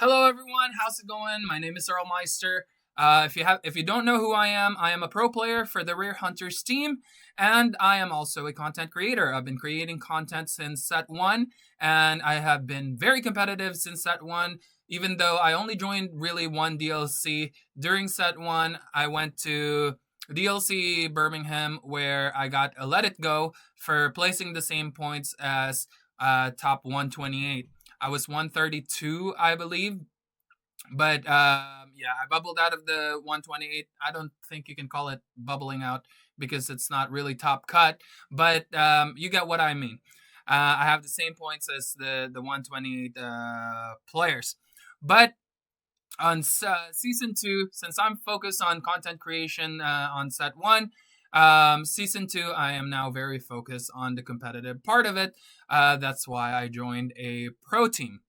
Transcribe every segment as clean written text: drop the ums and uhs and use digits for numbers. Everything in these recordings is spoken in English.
Hello, everyone. How's it going? My name is Earl Meister. If you don't know who I am a pro player for the Rare Hunters team, and I am also a content creator. I've been creating content since set one, and I have been very competitive since set one. Even though I only joined really one DLC during set one, I went to DLC Birmingham where I got a Let It Go for placing the same points as top 128. I was 132, I believe. But yeah, I bubbled out of the 128. I don't think you can call it bubbling out because it's not really top cut, but you get what I mean. I have the same points as the 128 players. But on season two, since I'm focused on content creation on set one, season two, I am now very focused on the competitive part of it. That's why I joined a pro team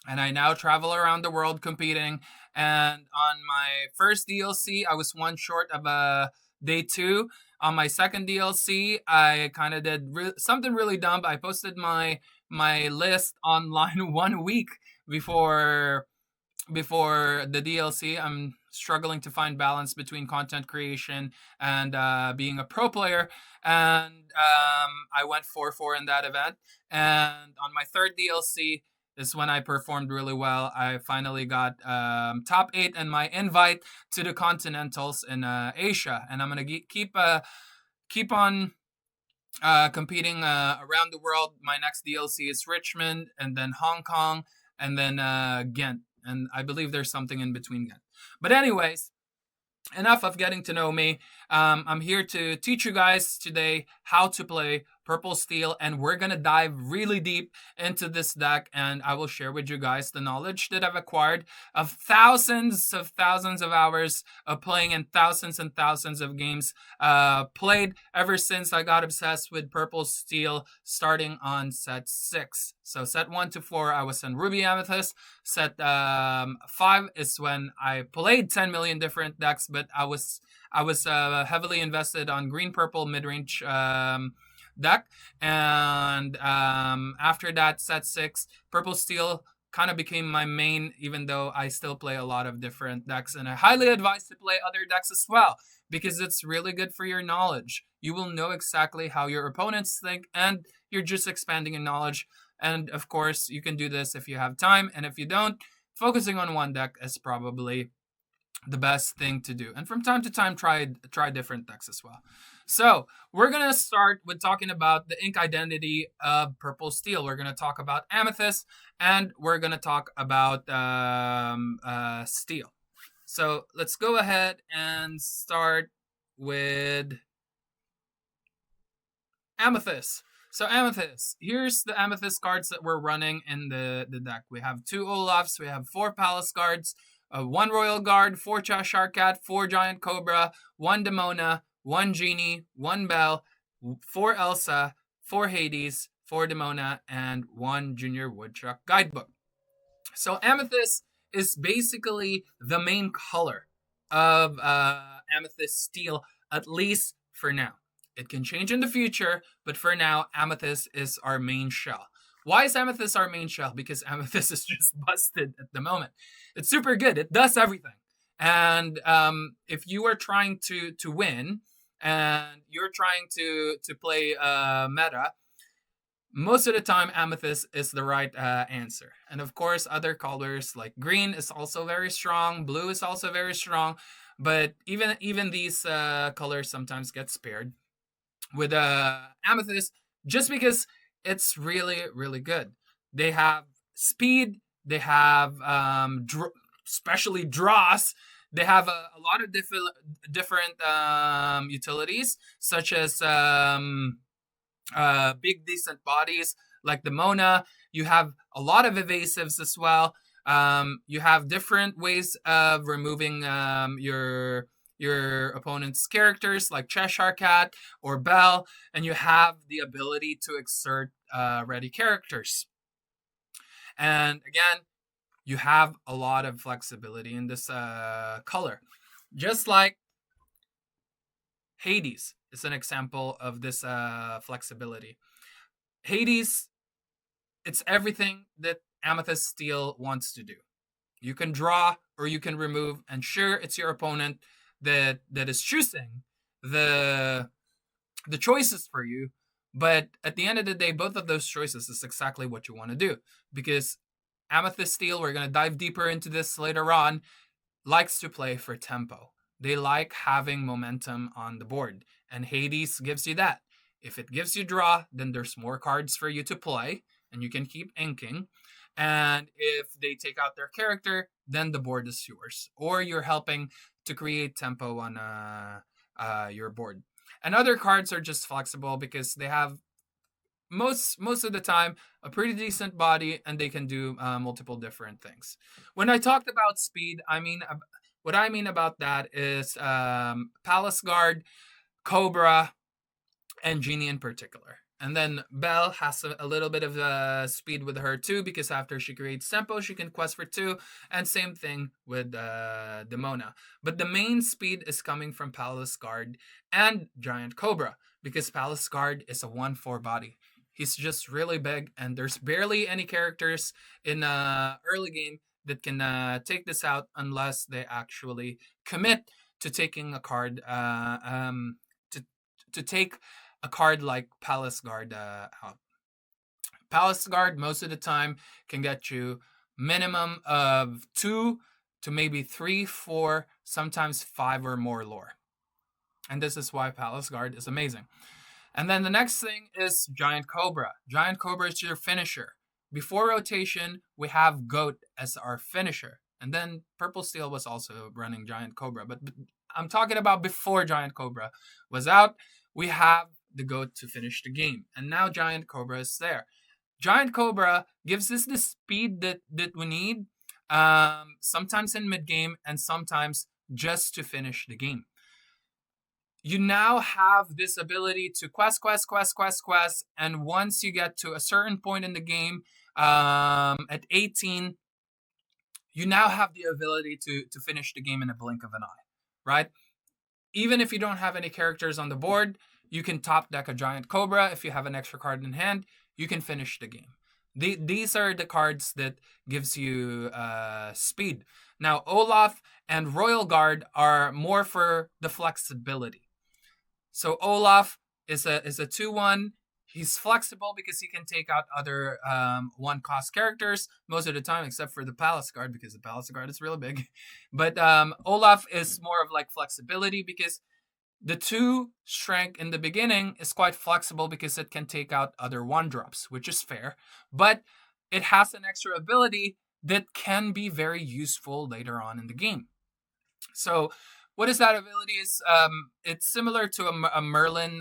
and I now travel around the world competing. And on my first DLC, I was one short of a day two. On my second DLC, I kind of did something really dumb. I posted my list online 1 week before the DLC. I'm struggling to find balance between content creation and being a pro player. And I went 4-4 in that event. And on my third DLC is when I performed really well. I finally got top eight and my invite to the Continentals in Asia. And I'm going to keep on competing around the world. My next DLC is Richmond, and then Hong Kong, and then Ghent. And I believe there's something in between Ghent. But anyways, enough of getting to know me. I'm here to teach you guys today how to play Purple Steel, and we're gonna dive really deep into this deck, and I will share with you guys the knowledge that I've acquired of thousands of hours of playing and thousands of games played ever since I got obsessed with Purple Steel starting on set 6. So set 1 to 4 I was in Ruby Amethyst. Set 5 is when I played 10 million different decks, but I was heavily invested on green purple midrange deck, and after that set 6 purple steel kind of became my main, even though I still play a lot of different decks, and I highly advise to play other decks as well because it's really good for your knowledge. You will know exactly how your opponents think, and you're just expanding in knowledge. And of course, you can do this if you have time, and if you don't, focusing on one deck is probably the best thing to do. And from time to time, try different decks as well. So we're gonna start with talking about the ink identity of Purple Steel. We're gonna talk about Amethyst, and we're gonna talk about Steel. So let's go ahead and start with Amethyst. So Amethyst, here's the Amethyst cards that we're running in the deck. We have 2 Olafs, we have 4 Palace guards, 1 Royal Guard, 4 Cheshire Cat, 4 Giant Cobra, 1 Demona, 1 Genie, 1 Belle, 4 Elsa, 4 Hades, 4 Demona, and 1 Junior Woodchuck Guidebook. So Amethyst is basically the main color of Amethyst Steel, at least for now. It can change in the future, but for now, Amethyst is our main shell. Why is Amethyst our main shell? Because Amethyst is just busted at the moment. It's super good. It does everything. And if you are trying to win and you're trying to play meta, most of the time Amethyst is the right answer. And of course, other colors like green is also very strong, blue is also very strong, but even these colors sometimes get spared with Amethyst just because it's really good. They have speed, they have especially draws. They have a lot of different utilities, such as big decent bodies like the Mona. You have a lot of evasives as well. You have different ways of removing your opponent's characters like Cheshire Cat or Belle, and you have the ability to exert ready characters. And again, you have a lot of flexibility in this color. Just like Hades is an example of this flexibility. Hades, it's everything that Amethyst Steel wants to do. You can draw or you can remove, and sure, it's your opponent that is choosing the the choices for you. But at the end of the day, both of those choices is exactly what you want to do. Because Amethyst Steel, we're going to dive deeper into this later on, likes to play for tempo. They like having momentum on the board. And Hades gives you that. If it gives you draw, then there's more cards for you to play, and you can keep inking. And if they take out their character, then the board is yours. Or you're helping to create tempo on your board. And other cards are just flexible because they have most of the time a pretty decent body, and they can do multiple different things. When I talked about speed, I mean what I mean about that is Palace Guard, Cobra, and Genie in particular. And then Belle has a little bit of speed with her too, because after she creates tempo, she can quest for two. And same thing with Demona. But the main speed is coming from Palace Guard and Giant Cobra, because Palace Guard is a 1/4 body. He's just really big, and there's barely any characters in early game that can take this out unless they actually commit to taking a card to take a card like Palace Guard out. Palace Guard most of the time can get you minimum of 2 to maybe 3, 4, sometimes 5 or more lore. And this is why Palace Guard is amazing. And then the next thing is Giant Cobra. Giant Cobra is your finisher. Before rotation, we have Goat as our finisher. And then Purple Steel was also running Giant Cobra. But I'm talking about before Giant Cobra was out. We have the Goat to finish the game. And now Giant Cobra is there. Giant Cobra gives us the speed that we need, sometimes in mid game and sometimes just to finish the game. You now have this ability to quest, and once you get to a certain point in the game, at 18, you now have the ability to finish the game in a blink of an eye, right? Even if you don't have any characters on the board, you can top deck a Giant Cobra. If you have an extra card in hand, you can finish the game. These are the cards that gives you speed. Now, Olaf and Royal Guard are more for the flexibility. So Olaf is a 2/1. He's flexible because he can take out other 1-cost characters most of the time, except for the Palace Guard, because the Palace Guard is really big. But Olaf is more of like flexibility, because the 2 strength in the beginning is quite flexible because it can take out other 1-drops, which is fair. But it has an extra ability that can be very useful later on in the game. So what is that ability? Is it's similar to a Merlin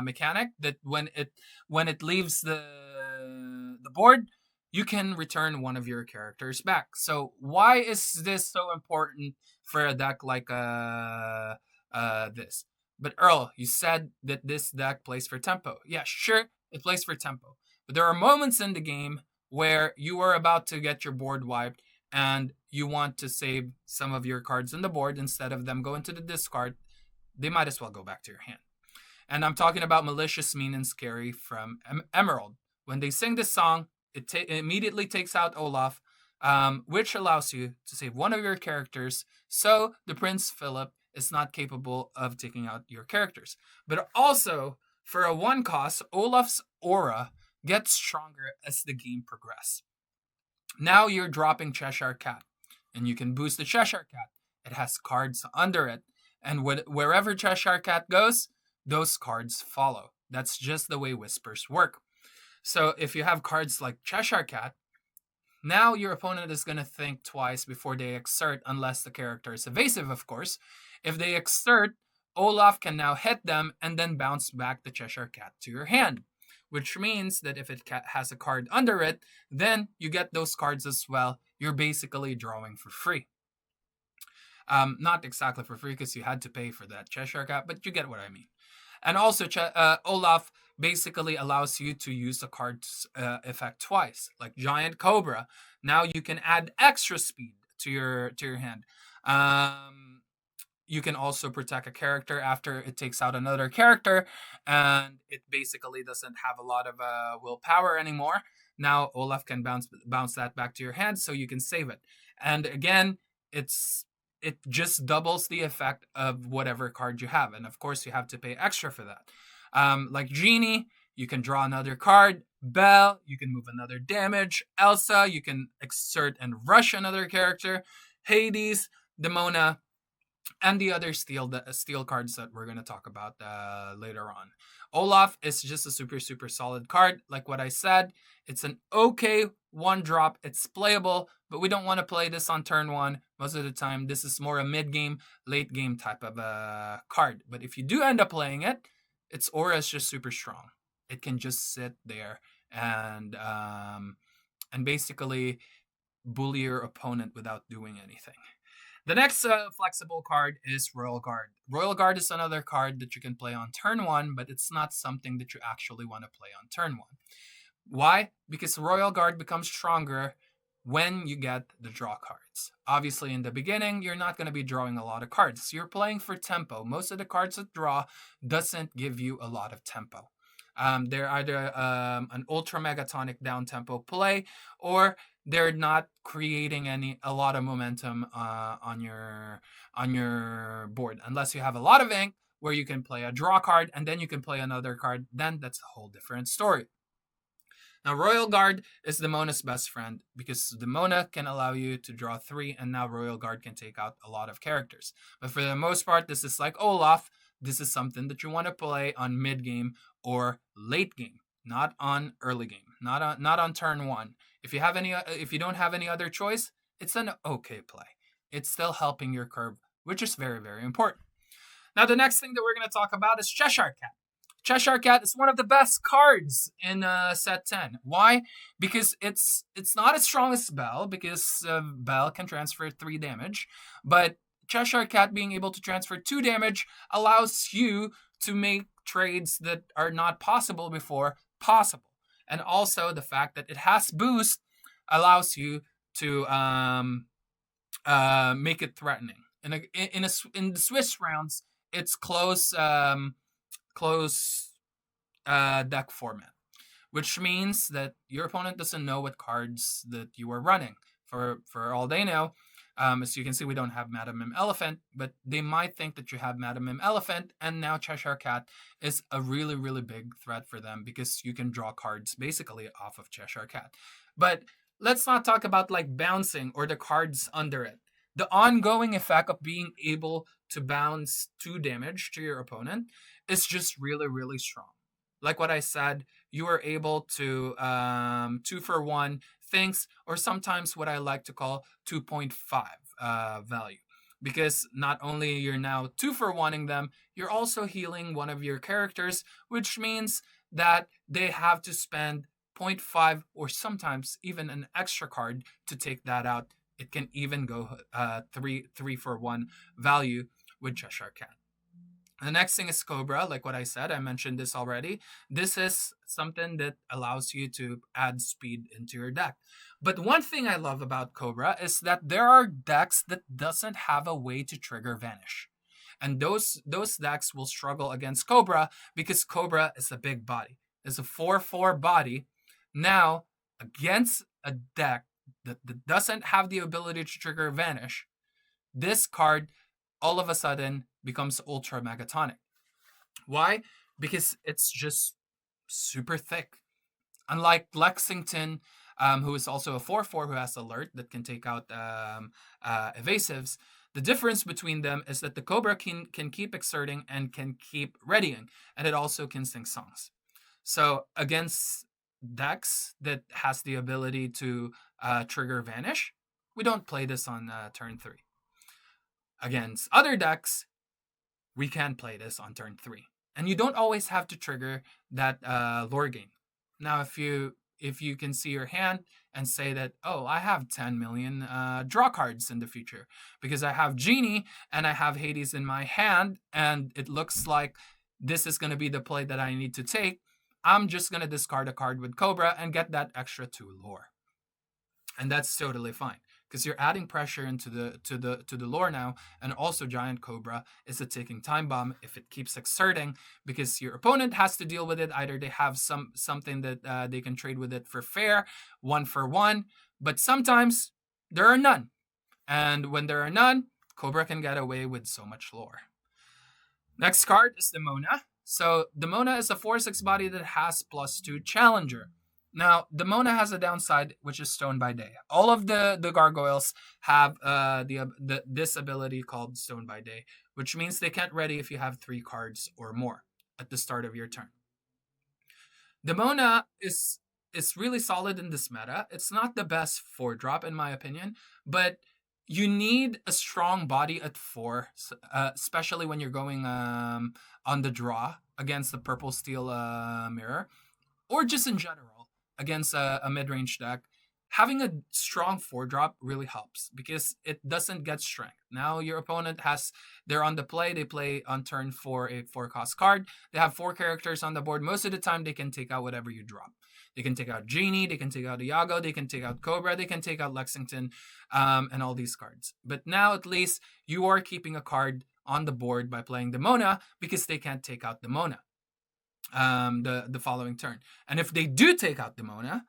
mechanic that when it leaves the board, you can return one of your characters back. So why is this so important for a deck like this? But Earl, you said that this deck plays for tempo. Yeah, sure, it plays for tempo. But there are moments in the game where you are about to get your board wiped, and you want to save some of your cards on the board. Instead of them going to the discard, they might as well go back to your hand. And I'm talking about Malicious, Mean, and Scary from Emerald. When they sing this song, it immediately takes out Olaf, which allows you to save one of your characters, so the Prince Philip is not capable of taking out your characters. But also, for a 1-cost, Olaf's aura gets stronger as the game progresses. Now you're dropping Cheshire Cat, and you can boost the Cheshire Cat. It has cards under it, and wherever Cheshire Cat goes, those cards follow. That's just the way whispers work. So if you have cards like Cheshire Cat, now your opponent is going to think twice before they exert, unless the character is evasive, of course. If they exert, Olaf can now hit them and then bounce back the Cheshire Cat to your hand, which means that if it has a card under it, then you get those cards as well. You're basically drawing for free. Not exactly for free, because you had to pay for that Cheshire Cat, but you get what I mean. And also, Olaf basically allows you to use the card's effect twice, like Giant Cobra. Now you can add extra speed to your hand. You can also protect a character after it takes out another character, and it basically doesn't have a lot of willpower anymore. Now Olaf can bounce that back to your hand so you can save it. And again, it just doubles the effect of whatever card you have. And of course, you have to pay extra for that. Like Genie, you can draw another card. Belle, you can move another damage. Elsa, you can exert and rush another character. Hades, Demona, and the other steel cards that we're going to talk about later on. Olaf is just a super solid card. Like what I said, it's an okay one drop. It's playable, but we don't want to play this on turn one. Most of the time, this is more a mid game, late game type of card. But if you do end up playing it, its aura is just super strong. It can just sit there and basically bully your opponent without doing anything. The next flexible card is Royal Guard. Royal Guard is another card that you can play on turn one, but it's not something that you actually want to play on turn one. Why? Because Royal Guard becomes stronger when you get the draw cards. Obviously, in the beginning, you're not going to be drawing a lot of cards. You're playing for tempo. Most of the cards that draw doesn't give you a lot of tempo. They're either an ultra megatonic down tempo play, or they're not creating a lot of momentum on your board, unless you have a lot of ink where you can play a draw card and then you can play another card. Then that's a whole different story. Now, Royal Guard is Demona's best friend because Demona can allow you to draw 3, and now Royal Guard can take out a lot of characters. But for the most part, this is like Olaf. This is something that you want to play on mid game or late game, not on early game, not on turn one. If you don't have any other choice, it's an okay play. It's still helping your curve, which is very, very important. Now, the next thing that we're going to talk about is Cheshire Cat. Cheshire Cat is one of the best cards in set 10. Why? Because it's not as strong as Belle, because Belle can transfer 3 damage, but Cheshire Cat being able to transfer 2 damage allows you to make trades that are not possible before possible. And also the fact that it has boost allows you to make it threatening. In the Swiss rounds, it's close deck format, which means that your opponent doesn't know what cards that you are running. For all they know, as you can see, we don't have Madam Mim Elephant, but they might think that you have Madam Mim Elephant, and now Cheshire Cat is a really, really big threat for them because you can draw cards basically off of Cheshire Cat. But let's not talk about like bouncing or the cards under it. The ongoing effect of being able to bounce 2 damage to your opponent is just really, really strong. Like what I said, you are able to 2 for 1 things, or sometimes what I like to call 2.5 value. Because not only you're now 2 for 1ing them, you're also healing one of your characters, which means that they have to spend 0.5 or sometimes even an extra card to take that out. It can even go 3 for 1 value with Cheshire Cat. The next thing is Cobra. Like what I said, I mentioned this already. This is something that allows you to add speed into your deck. But one thing I love about Cobra is that there are decks that doesn't have a way to trigger Vanish. And those decks will struggle against Cobra because Cobra is a big body. It's a 4/4 body. Now, against a deck that doesn't have the ability to trigger Vanish, this card all of a sudden becomes ultra megatonic. Why? Because it's just super thick. Unlike Lexington, who is also a 4/4 who has alert that can take out evasives, the difference between them is that the Cobra can keep exerting and can keep readying, and it also can sing songs. So against decks that has the ability to trigger Vanish, we don't play this on turn 3. Against other decks, we can play this on turn 3. And you don't always have to trigger that lore gain. Now, if you can see your hand and say that, oh, I have 10 million draw cards in the future because I have Genie and I have Hades in my hand, and it looks like this is going to be the play that I need to take, I'm just going to discard a card with Cobra and get that extra 2 lore. And that's totally fine. because you're adding pressure into the lore now. And also Giant Cobra is a ticking time bomb if it keeps exerting, because your opponent has to deal with it. Either they have something that they can trade with it for fair, 1-for-1, but sometimes there are none. And when there are none, Cobra can get away with so much lore. Next card is the Mona. So the Mona is a 4/6 body that has +2 Challenger. Now, the Mona has a downside, which is Stone by Day. All of the gargoyles have this ability called Stone by Day, which means they can't ready if you have 3 cards or more at the start of your turn. The Mona is really solid in this meta. It's not the best 4-drop in my opinion, but you need a strong body at 4, especially when you're going on the draw against the purple steel mirror, or just in general against a mid-range deck. Having a strong 4-drop really helps because it doesn't get strength. Now your opponent they're on the play, they play on turn for a 4-cost card. They have 4 characters on the board. Most of the time they can take out whatever you drop. They can take out Genie, they can take out Iago, they can take out Cobra, they can take out Lexington, and all these cards. But now at least you are keeping a card on the board by playing the Mona because they can't take out the Mona the following turn. And if they do take out the Mona,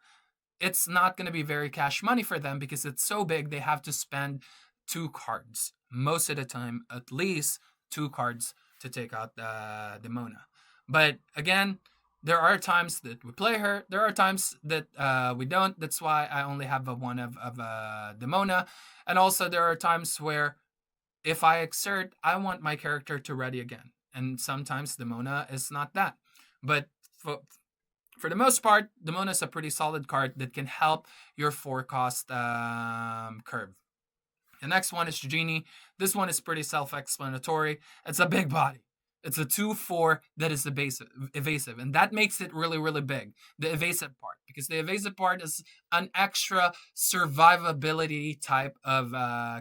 it's not going to be very cash money for them because it's so big they have to spend 2 cards. Most of the time, at least 2 cards to take out the Mona. But again, there are times that we play her. There are times that we don't. That's why I only have a 1 of the Mona. And also there are times where if I exert, I want my character to ready again. And sometimes the Mona is not that. But for the most part, the Mona is a pretty solid card that can help your 4-cost curve. The next one is Genie. This one is pretty self-explanatory. It's a big body. It's a 2/4 that is evasive, and that makes it really, really big. The evasive part, because the evasive part is an extra survivability type of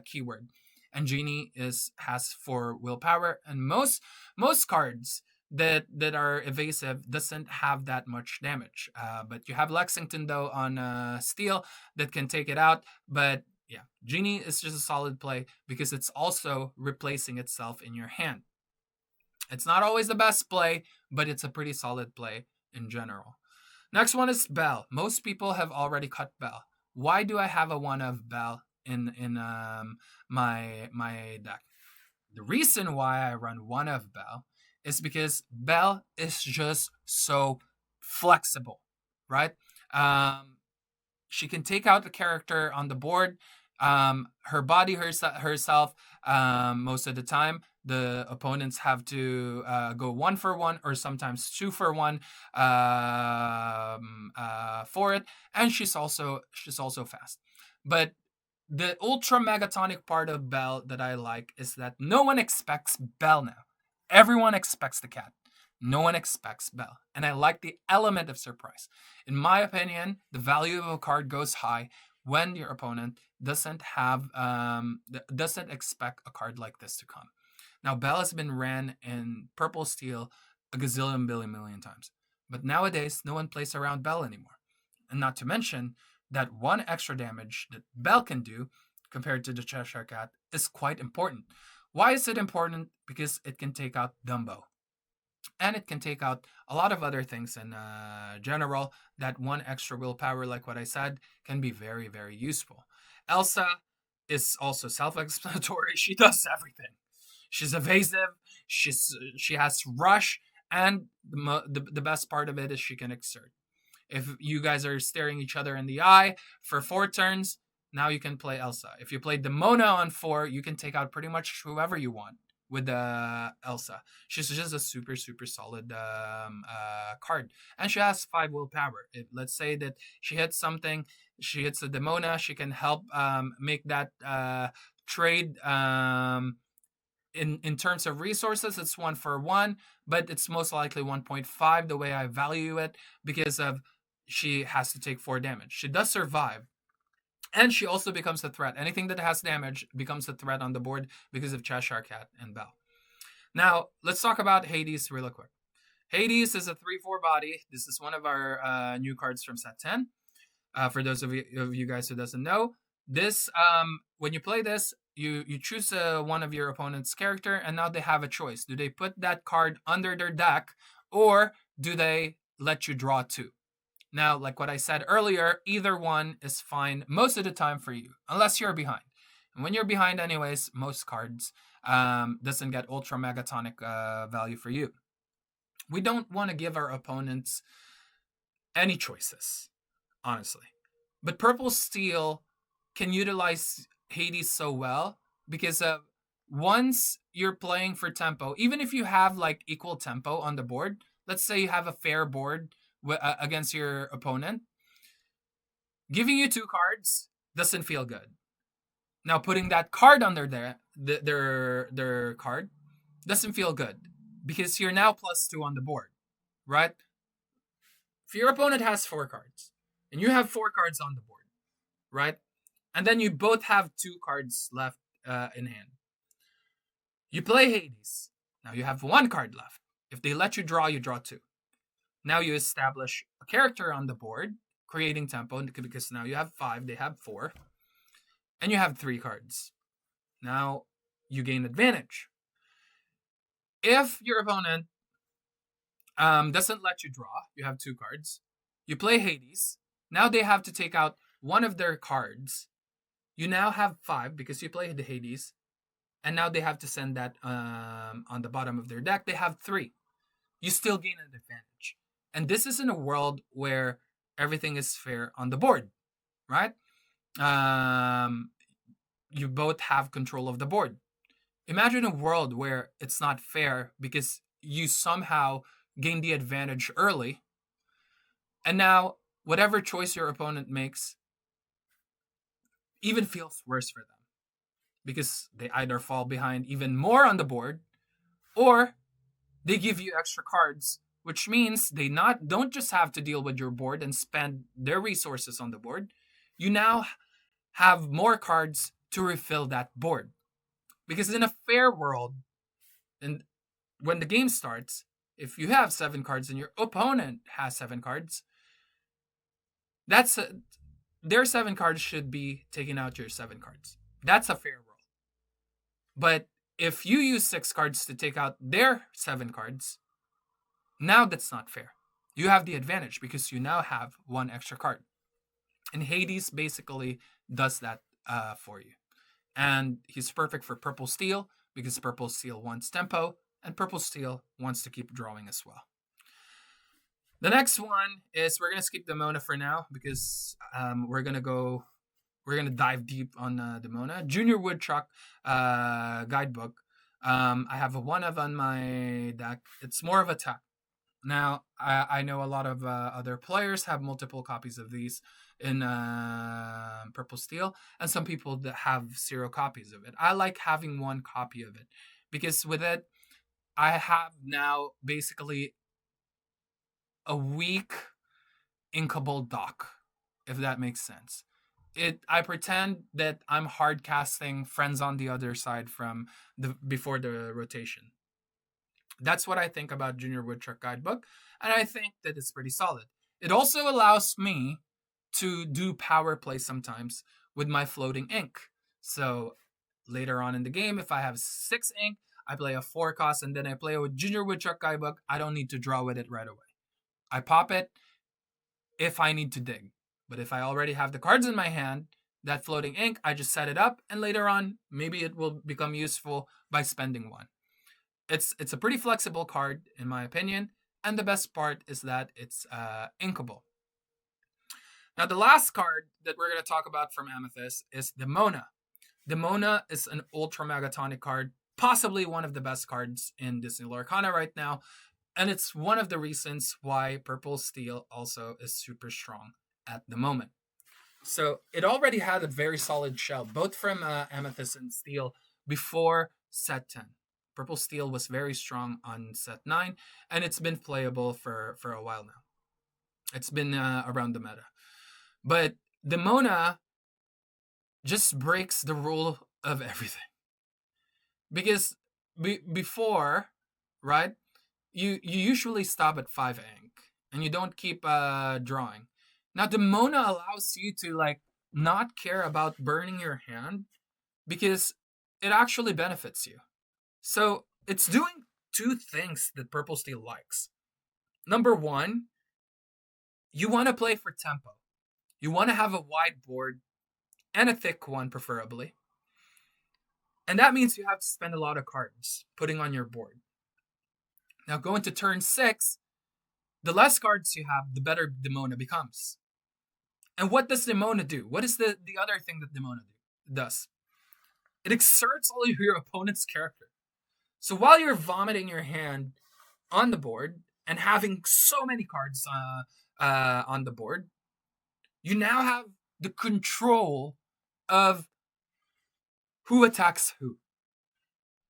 keyword, and Genie has 4 willpower, and most cards that are evasive doesn't have that much damage. But you have Lexington though on steel that can take it out. But yeah, Genie is just a solid play because it's also replacing itself in your hand. It's not always the best play, but it's a pretty solid play in general. Next one is Bell. Most people have already cut Bell. Why do I have a 1 of Bell in my deck? The reason why I run 1 of Bell is because Bell is just so flexible, right? She can take out the character on the board. Her body herself, most of the time, the opponents have to go 1-for-1 or sometimes 2-for-1 for it, and she's also fast. But the ultra megatonic part of Bell that I like is that no one expects Bell now. Everyone expects the cat. No one expects Bell. And I like the element of surprise. In my opinion, the value of a card goes high when your opponent doesn't expect a card like this to come. Now, Bell has been ran in purple steel a gazillion million times. But nowadays, no one plays around Bell anymore. And not to mention that 1 extra damage that Bell can do compared to the Cheshire Cat is quite important. Why is it important? Because it can take out Dumbo. And it can take out a lot of other things in general. That 1 extra willpower, like what I said, can be very, very useful. Elsa is also self-explanatory. She does everything. She's evasive. She has rush, and the best part of it is she can exert. If you guys are staring each other in the eye for 4 turns, now you can play Elsa. If you played the Mona on 4, you can take out pretty much whoever you want with Elsa. She's just a super, super solid card. And she has 5 willpower. Let's say that she hits something, she hits the Mona, she can help make that trade. In terms of resources, it's 1-for-1, but it's most likely 1.5 the way I value it, because of she has to take 4 damage. She does survive, and she also becomes a threat. Anything that has damage becomes a threat on the board because of Cheshire Cat and Bell. Now, let's talk about Hades really quick. Hades is a 3/4 body. This is one of our new cards from set 10. For those of you guys who doesn't know, This when you play this, you choose one of your opponent's character, and now they have a choice. Do they put that card under their deck, or do they let you draw two? Now, like what I said earlier, either one is fine most of the time for you, unless you're behind. And when you're behind, anyways, most cards doesn't get ultra megatonic value for you. We don't want to give our opponents any choices, honestly. But purple steel can utilize Hades so well because once you're playing for tempo, even if you have like equal tempo on the board, let's say you have a fair board against your opponent, giving you two cards doesn't feel good. Now putting that card under their card doesn't feel good because you're now +2 on the board, right? If your opponent has 4 cards and you have 4 cards on the board, right? And then you both have 2 cards left in hand. You play Hades. Now you have 1 card left. If they let you draw 2. Now you establish a character on the board, creating tempo because now you have 5, they have 4, and you have 3 cards. Now you gain advantage. If your opponent doesn't let you draw, you have 2 cards. You play Hades. Now they have to take out one of their cards. You now have 5 because you played the Hades, and now they have to send that on the bottom of their deck. They have 3. You still gain an advantage. And this is in a world where everything is fair on the board, right? You both have control of the board. Imagine a world where it's not fair because you somehow gain the advantage early, and now whatever choice your opponent makes even feels worse for them because they either fall behind even more on the board, or they give you extra cards, which means they don't just have to deal with your board and spend their resources on the board. You now have more cards to refill that board. Because in a fair world, and when the game starts, if you have 7 cards and your opponent has 7 cards, their 7 cards should be taking out your 7 cards. That's a fair world. But if you use 6 cards to take out their 7 cards, now that's not fair. You have the advantage because you now have 1 extra card. And Hades basically does that for you. And he's perfect for purple steel because purple steel wants tempo, and purple steel wants to keep drawing as well. The next one is, we're gonna skip the Mona for now because we're gonna dive deep on the Mona Junior Woodchuck guidebook. I have one of on my deck. It's more of a tech. Now I know a lot of other players have multiple copies of these in purple steel, and some people that have 0 copies of it. I like having 1 copy of it because with it I have now basically a weak inkable dock, if that makes sense. I pretend that I'm hard casting friends on the other side from before the rotation. That's what I think about Junior Woodchuck Guidebook, and I think that it's pretty solid. It also allows me to do power play sometimes with my floating ink. So later on in the game, if I have 6 ink, I play a 4 cost, and then I play with Junior Woodchuck Guidebook. I don't need to draw with it right away. I pop it if I need to dig. But if I already have the cards in my hand, that floating ink, I just set it up, and later on, maybe it will become useful by spending 1. It's a pretty flexible card, in my opinion, and the best part is that it's inkable. Now, the last card that we're going to talk about from Amethyst is the Mona. The Mona is an ultra megatonic card, possibly one of the best cards in Disney Lorcana right now, and it's one of the reasons why Purple Steel also is super strong at the moment. So it already had a very solid shell, both from Amethyst and Steel, before set 10. Purple Steel was very strong on set 9, and it's been playable for a while now. It's been around the meta. But the Mona just breaks the rule of everything. Because before, right, you usually stop at 5 ink, and you don't keep drawing. Now, the Mona allows you to, like, not care about burning your hand because it actually benefits you. So it's doing two things that Purple Steel likes. Number one, you want to play for tempo. You want to have a wide board and a thick one, preferably. And that means you have to spend a lot of cards putting on your board. Now, going to turn 6, the less cards you have, the better Demona becomes. And what does Demona do? What is the other thing that Demona does? It exerts all of your opponent's character. So while you're vomiting your hand on the board and having so many cards on the board, you now have the control of who attacks who.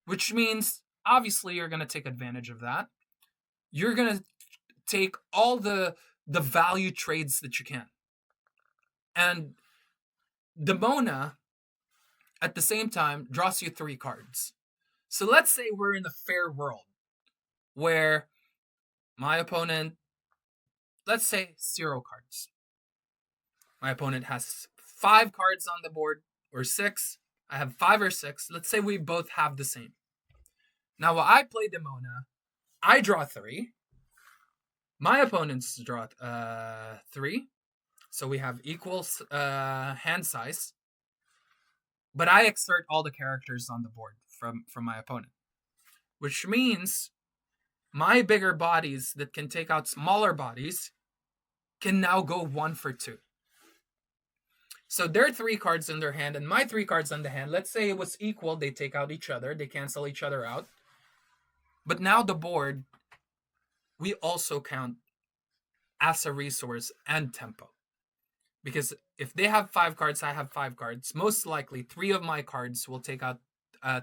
Which means, obviously, you're going to take advantage of that. You're going to take all the value trades that you can. And Demona, at the same time, draws you 3 cards. So let's say we're in a fair world where my opponent, let's say 0 cards. My opponent has 5 cards on the board, or 6. I have 5 or 6. Let's say we both have the same. Now, while I play Demona, I draw 3. My opponents draw 3. So we have equal hand size. But I exert all the characters on the board from my opponent. Which means my bigger bodies that can take out smaller bodies can now go 1 for 2. So their 3 cards in their hand and my 3 cards on the hand, let's say it was equal, they take out each other, they cancel each other out. But now the board, we also count as a resource and tempo. Because if they have 5 cards, I have 5 cards, most likely 3 of my cards will take out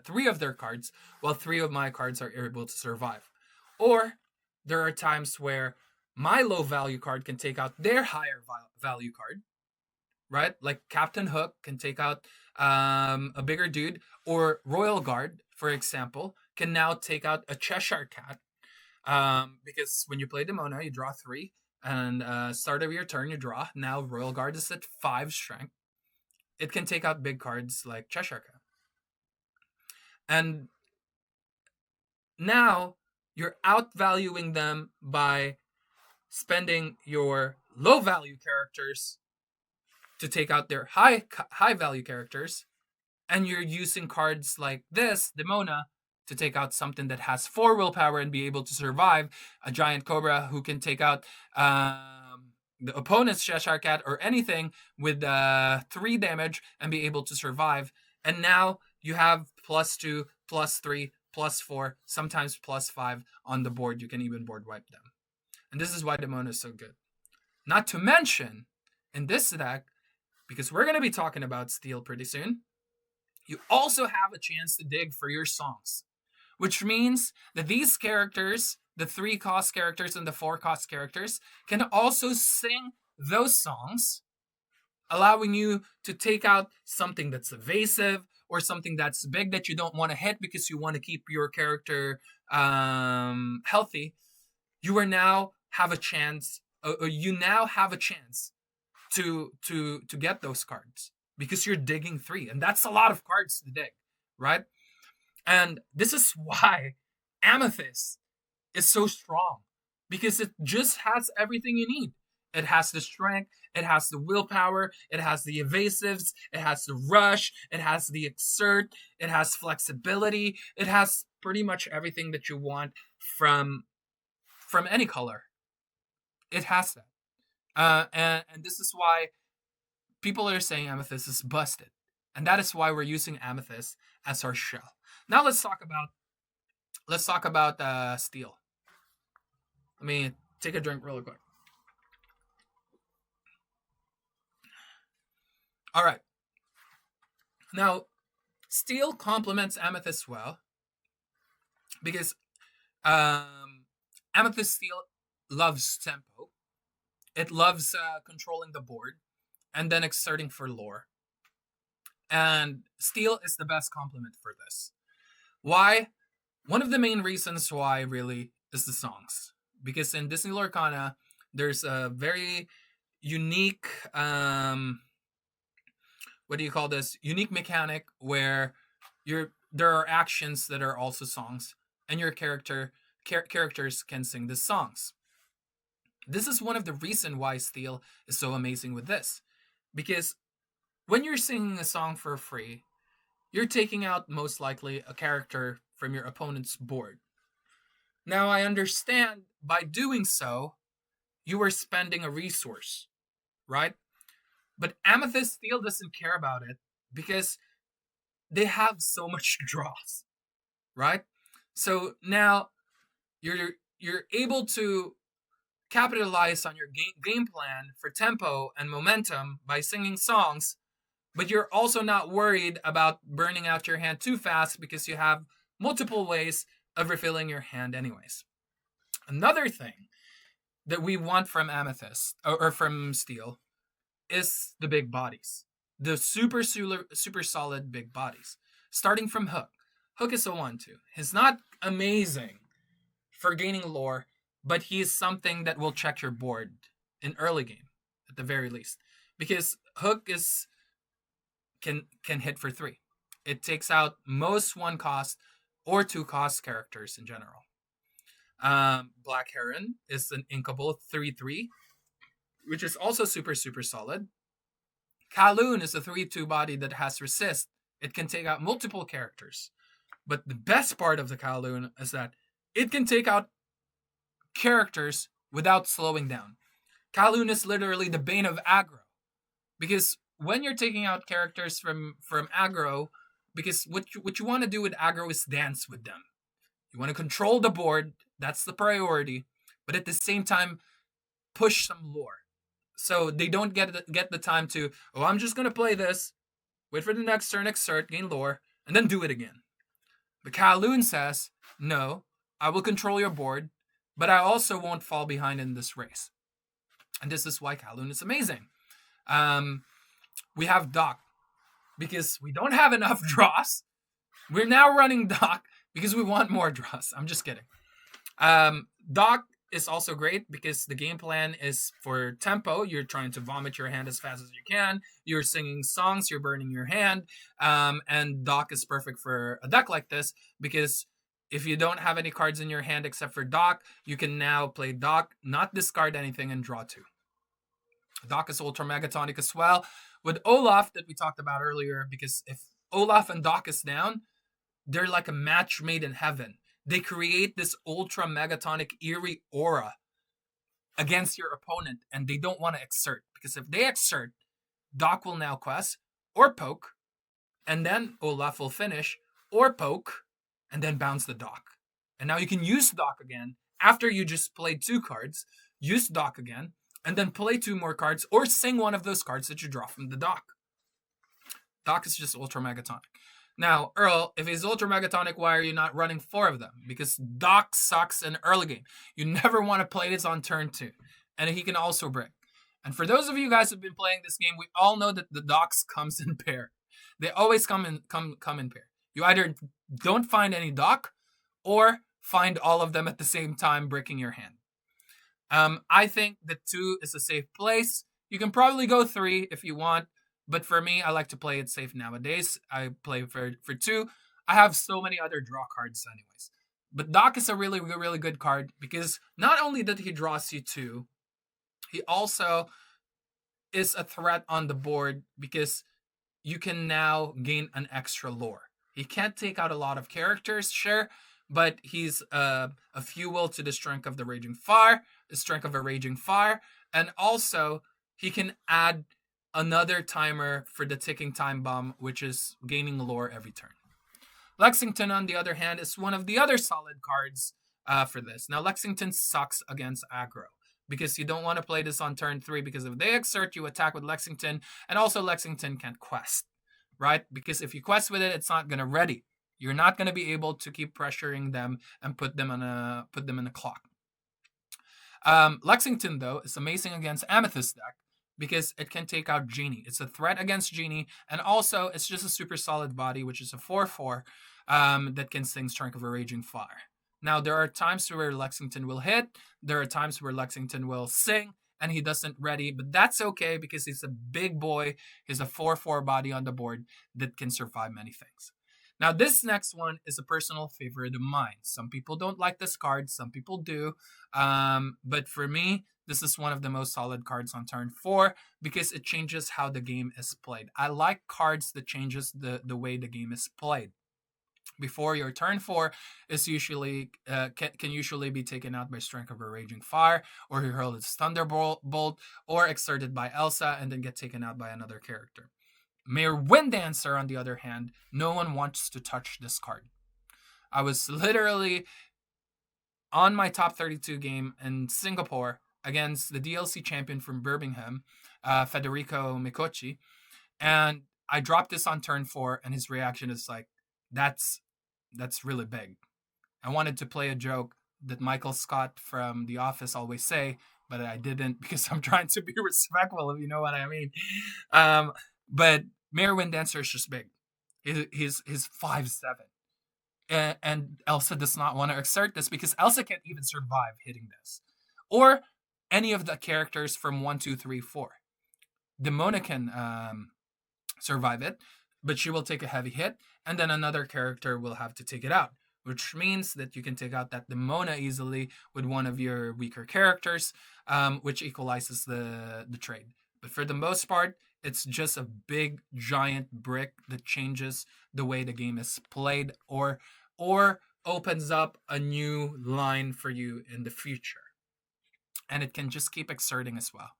3 of their cards, while 3 of my cards are able to survive. Or there are times where my low value card can take out their higher value card, right? Like Captain Hook can take out a bigger dude, or Royal Guard, for example, can now take out a Cheshire Cat. Because when you play Demona, you draw 3, and start of your turn, you draw. Now Royal Guard is at 5 strength. It can take out big cards like Cheshire Cat. And now you're outvaluing them by spending your low value characters to take out their high value characters, and you're using cards like this, Demona, to take out something that has 4 willpower and be able to survive, a giant cobra who can take out the opponent's Cheshire Cat or anything with 3 damage and be able to survive. And now you have +2, +3, +4, sometimes +5 on the board. You can even board wipe them. And this is why Demona is so good. Not to mention, in this deck, because we're going to be talking about Steel pretty soon, you also have a chance to dig for your songs. Which means that these characters, the 3 cost characters and the 4 cost characters, can also sing those songs, allowing you to take out something that's evasive or something that's big that you don't want to hit because you want to keep your character healthy. You now have a chance to get those cards because you're digging 3, and that's a lot of cards to dig, right? And this is why Amethyst is so strong, because it just has everything you need. It has the strength, it has the willpower, it has the evasives, it has the rush, it has the exert, it has flexibility, it has pretty much everything that you want from any color. It has that. And this is why people are saying Amethyst is busted. And that is why we're using Amethyst as our shell. Now let's talk about Steel. Let me take a drink really quick. All right. Now, Steel complements Amethyst well because Amethyst Steel loves tempo. It loves controlling the board and then exerting for lore. And Steel is the best complement for this. Why? One of the main reasons why really is the songs. Because in Disney Lorcana, there's a very unique what do you call this, unique mechanic where there are actions that are also songs, and your characters can sing the songs. This is one of the reason why Steel is so amazing with this, because when you're singing a song for free, you're taking out most likely a character from your opponent's board. Now I understand by doing so, you are spending a resource, right? But Amethyst Steel doesn't care about it because they have so much draws, right? So now you're able to capitalize on your game plan for tempo and momentum by singing songs, but you're also not worried about burning out your hand too fast because you have multiple ways of refilling your hand anyways. Another thing that we want from Amethyst or from Steel is the big bodies. The super solid big bodies. Starting from Hook. Hook is a 1-2. He's not amazing for gaining lore, but he is something that will check your board in early game, at the very least. Because Hook is can hit for 3. It takes out most 1 cost or 2 cost characters in general. Black Heron is an inkable 3/3, which is also super solid. Kaloon is a 3/2 body that has resist. It can take out multiple characters. But the best part of the Kaloon is that it can take out characters without slowing down. Kaloon is literally the bane of aggro. Because when you're taking out characters from aggro, because what you want to do with aggro is dance with them. You want to control the board, that's the priority, but at the same time push some lore. So they don't get the time to, oh, I'm just going to play this, wait for the next turn, exert, gain lore, and then do it again. But Kaloon says, no, I will control your board, but I also won't fall behind in this race. And this is why Kaloon is amazing. We have Doc, because we don't have enough draws. We're now running Doc because we want more draws. I'm just kidding. Doc is also great because the game plan is for tempo. You're trying to vomit your hand as fast as you can. You're singing songs. You're burning your hand. And Doc is perfect for a deck like this because if you don't have any cards in your hand except for Doc, you can now play Doc, not discard anything, and draw 2. Doc is Ultra Megatonic as well. With Olaf that we talked about earlier, because if Olaf and Doc is down, they're like a match made in heaven. They create this Ultra Megatonic eerie aura against your opponent, and they don't want to exert. Because if they exert, Doc will now quest or poke, and then Olaf will finish, or poke, and then bounce the Doc. And now you can use Doc again after you just played 2 cards, use Doc again, and then play 2 more cards, or sing one of those cards that you draw from the Doc. Doc is just Ultra Megatonic. Now, Earl, if he's Ultra Megatonic, why are you not running 4 of them? Because Doc sucks in early game. You never want to play this on turn 2. And he can also brick. And for those of you guys who've been playing this game, we all know that the Docs comes in pair. They always come in pair. You either don't find any Doc, or find all of them at the same time, breaking your hand. I think that 2 is a safe place. You can probably go 3 if you want, but for me, I like to play it safe nowadays. I play for 2. I have so many other draw cards anyways. But Doc is a really, really good card because not only that he draws you 2, he also is a threat on the board because you can now gain an extra lore. He can't take out a lot of characters, sure, but he's a fuel to the strength of a raging fire, and also he can add another timer for the ticking time bomb, which is gaining lore every turn. Lexington, on the other hand, is one of the other solid cards for this. Now, Lexington sucks against aggro because you don't want to play this on turn 3 because if they exert, you attack with Lexington, and also Lexington can't quest, right? Because if you quest with it, it's not going to ready. You're not going to be able to keep pressuring them and put them in a clock. Lexington, though, is amazing against Amethyst deck because it can take out Genie. It's a threat against Genie, and also it's just a super solid body, which is a 4/4 that can sing Strength of a Raging Fire. Now, there are times where Lexington will hit, there are times where Lexington will sing, and he doesn't ready, but that's okay because he's a big boy. He's a 4/4 body on the board that can survive many things. Now, this next one is a personal favorite of mine. Some people don't like this card, some people do. But for me, this is one of the most solid cards on turn 4 because it changes how the game is played. I like cards that changes the way the game is played. Before your turn 4 is usually can usually be taken out by Strength of a Raging Fire, or he hurled its Thunderbolt, or exerted by Elsa and then get taken out by another character. Mayor Winddancer, on the other hand, no one wants to touch this card. I was literally on my top 32 game in Singapore against the DLC champion from Birmingham, Federico Micochi, and I dropped this on turn 4, and his reaction is like, "That's really big." I wanted to play a joke that Michael Scott from The Office always say, but I didn't because I'm trying to be respectful, if you know what I mean. But Mayor Winddancer is just big. He's 5'7". And Elsa does not want to exert this because Elsa can't even survive hitting this. Or any of the characters from 1, 2, 3, 4. Demona can survive it, but she will take a heavy hit, and then another character will have to take it out, which means that you can take out that Demona easily with one of your weaker characters, which equalizes the trade. But for the most part, it's just a big giant brick that changes the way the game is played, or opens up a new line for you in the future. And it can just keep exerting as well.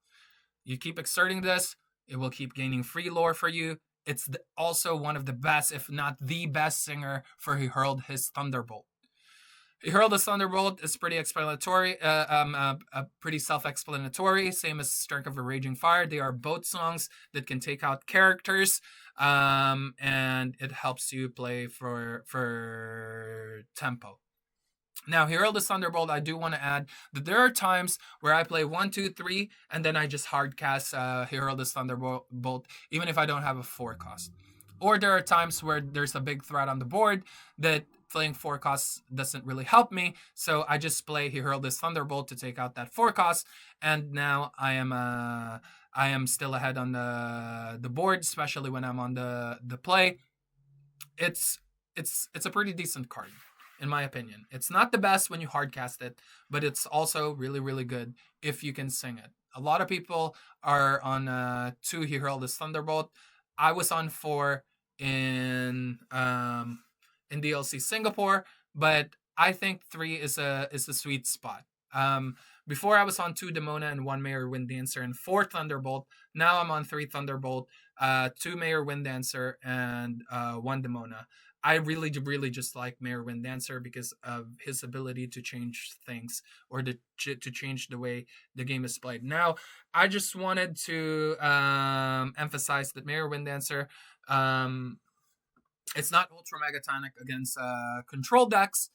You keep exerting this, it will keep gaining free lore for you. It's also one of the best, if not the best singer for He Hurled His Thunderbolt. He Hurled His Thunderbolt is pretty explanatory, pretty self-explanatory, same as Strength of a Raging Fire. They are both songs that can take out characters, and it helps you play for tempo. Now, Hero the Thunderbolt, I do want to add that there are times where I play 1, 2, 3, and then I just hard cast Hero the Thunderbolt, even if I don't have a 4 cost. Or there are times where there's a big threat on the board that playing 4 costs doesn't really help me, so I just play Hero this Thunderbolt to take out that 4 cost, and now I am still ahead on the board, especially when I'm on the play. It's a pretty decent card, in my opinion. It's not the best when you hardcast it, but it's also really, really good if you can sing it. A lot of people are on 2 He Hurled His Thunderbolt. I was on 4 in DLC Singapore, but I think 3 is a sweet spot. Before I was on 2 Demona and 1 Mayor Winddancer and 4 Thunderbolt. Now I'm on 3 Thunderbolt, 2 Mayor Winddancer, and 1 Demona. I really, really just like Mayor Winddancer because of his ability to change things, or to change the way the game is played. Now, I just wanted to emphasize that Mayor Winddancer, it's not ultra megatonic against control decks,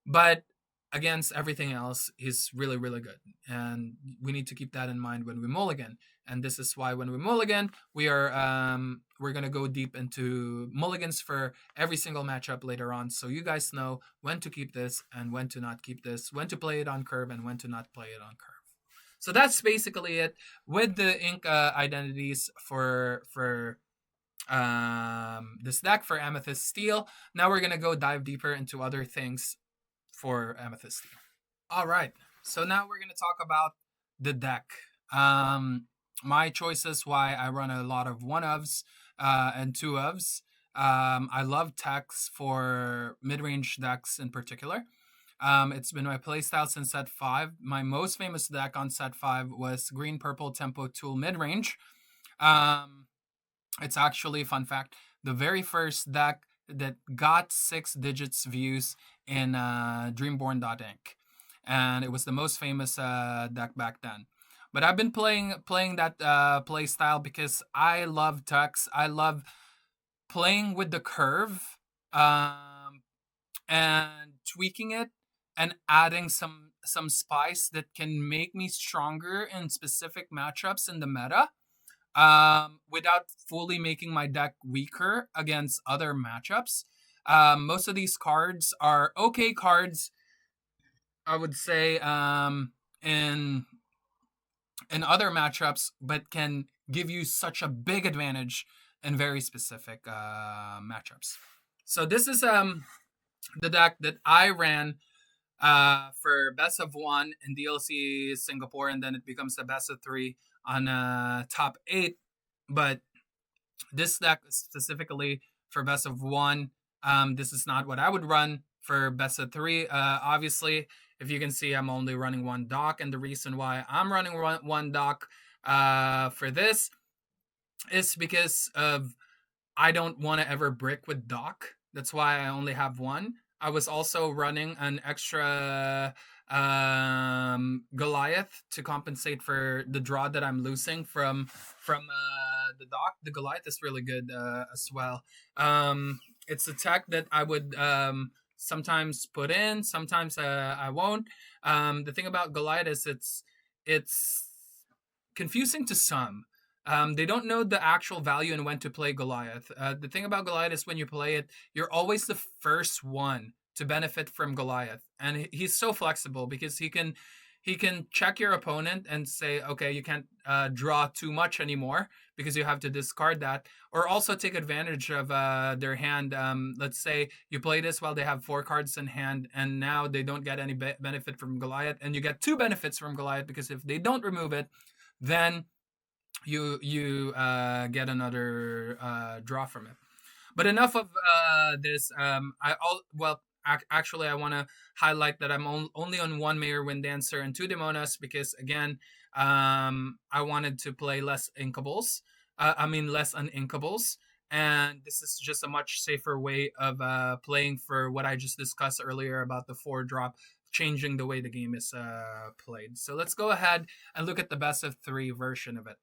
but against everything else, he's really, really good. And we need to keep that in mind when we mulligan. And this is why when we mulligan, we're gonna go deep into mulligans for every single matchup later on, so you guys know when to keep this and when to not keep this, when to play it on curve and when to not play it on curve. So that's basically it with the ink identities for this deck for Amethyst Steel. Now we're gonna go dive deeper into other things for Amethyst Steel. All right, so now we're gonna talk about the deck. My choices why I run a lot of 1-ofs and 2-ofs. I love techs for mid-range decks in particular. It's been my playstyle since set 5. My most famous deck on set 5 was Green Purple Tempo Tool Midrange. It's actually, fun fact, the very first deck that got 6 digits views in Dreamborn.inc. And it was the most famous deck back then. But I've been playing that play style because I love techs. I love playing with the curve, and tweaking it and adding some spice that can make me stronger in specific matchups in the meta, without fully making my deck weaker against other matchups. Most of these cards are okay cards, I would say, in in other matchups, but can give you such a big advantage in very specific matchups. So this is the deck that I ran for best of one in DLC Singapore, and then it becomes the best of three on top eight. But this deck is specifically for best of one. This is not what I would run for best of three. Obviously, if you can see, I'm only running one dock, and the reason why I'm running one dock for this is because of I don't want to ever brick with dock. That's why I only have one. I was also running an extra Goliath to compensate for the draw that I'm losing from the dock. The Goliath is really good as well. It's a tech that I would sometimes put in, sometimes I won't. The thing about Goliath is it's confusing to some. They don't know the actual value and when to play Goliath. The thing about Goliath is when you play it, you're always the first one to benefit from Goliath, and he's so flexible because he can check your opponent and say, okay, you can't draw too much anymore because you have to discard that, or also take advantage of their hand. Let's say you play this while they have 4 cards in hand, and now they don't get any benefit from Goliath, and you get 2 benefits from Goliath because if they don't remove it, then you get another draw from it. But enough of this. Actually, I want to highlight that I'm only on 1 Mayor Wind Dancer and 2 Demonas because again, I wanted to play less inkables. Less uninkables. And this is just a much safer way of playing for what I just discussed earlier about the 4-drop changing the way the game is played. So let's go ahead and look at the best of 3 version of it.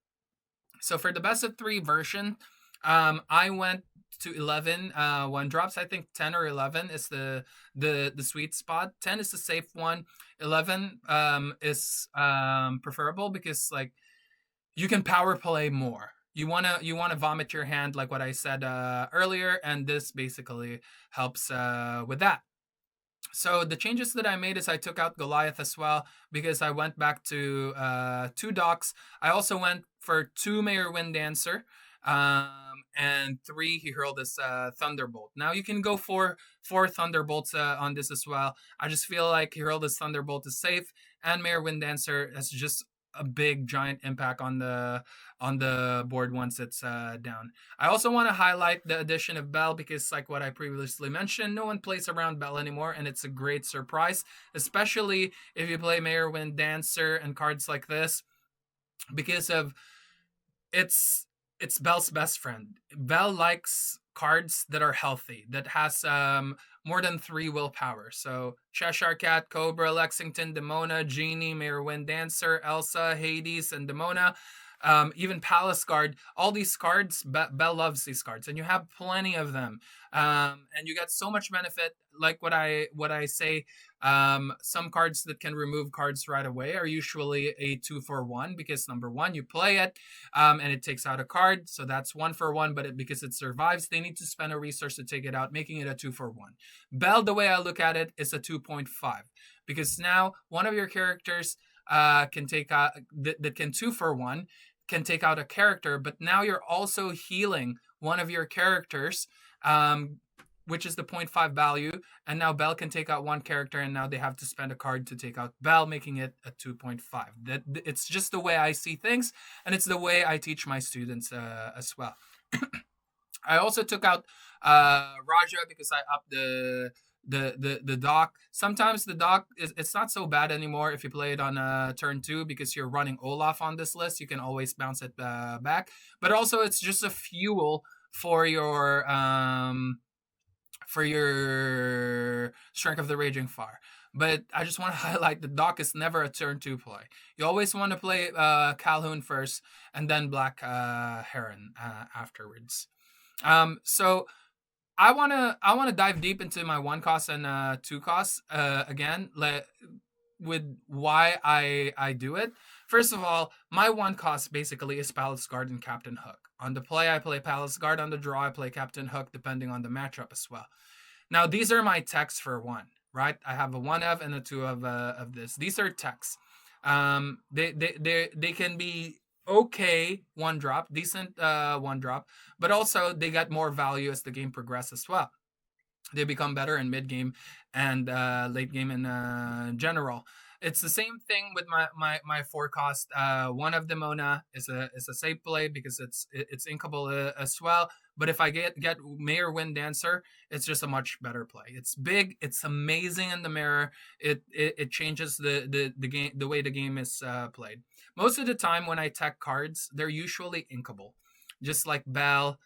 So for the best of 3 version, I went to 11 one drops. I think 10 or 11 is the sweet spot. 10 is the safe one. 11 is preferable because like you can power play more. You wanna vomit your hand like what I said earlier, and this basically helps with that. So the changes that I made is I took out Goliath as well because I went back to 2 docks. I also went for 2 Mayor Wind Dancer, and 3 he hurled this Thunderbolt. Now you can go for 4 Thunderbolts on this as well. I just feel like he hurled this Thunderbolt is safe, and Mayor Wind Dancer has just a big giant impact on the board once it's down. I also want to highlight the addition of Bell because like what I previously mentioned, no one plays around Bell anymore, and it's a great surprise, especially if you play Mayor Wind Dancer and cards like this, because of it's Bell's best friend. Bell likes cards that are healthy, that has more than 3 willpower. So Cheshire Cat, Cobra, Lexington, Demona, Genie, Mayor Wind Dancer, Elsa, Hades, and Demona. Even Palace Guard, all these cards, Bell loves these cards, and you have plenty of them, and you get so much benefit. Like what I say, some cards that can remove cards right away are usually a 2-for-1 because number one, you play it, and it takes out a card, so that's 1-for-1. But because it survives, they need to spend a resource to take it out, making it a 2-for-1. Bell, the way I look at it, is a 2.5 because now one of your characters can take out that can 2-for-1 can take out a character, but now you're also healing one of your characters, which is the 0.5 value, and now Bell can take out one character, and now they have to spend a card to take out Bell, making it a 2.5. That it's just the way I see things, and it's the way I teach my students as well. I also took out Raja because I upped the dock. Sometimes the dock it's not so bad anymore if you play it on turn 2 because you're running Olaf on this list. You can always bounce it back, but also it's just a fuel for your Strength of the Raging Fire. But I just want to highlight the dock is never a turn 2 play. You always want to play Calhoun first and then Black Heron afterwards. So I wanna dive deep into my 1 cost and 2 costs again, with why I do it. First of all, my 1 cost basically is Palace Guard and Captain Hook. On the play, I play Palace Guard. On the draw, I play Captain Hook, depending on the matchup as well. Now, these are my techs for 1, right? I have a 1 of and a 2 of this. These are techs. They can be okay one drop, decent one drop, but also they get more value as the game progresses as well. They become better in mid game and late game in general. It's the same thing with my forecast. One of the Mona is a safe play because it's inkable as well. But if I get Mayor Wind Dancer, it's just a much better play. It's big. It's amazing in the mirror. It changes the game, the way the game is played. Most of the time when I tech cards, they're usually inkable, just like Bell,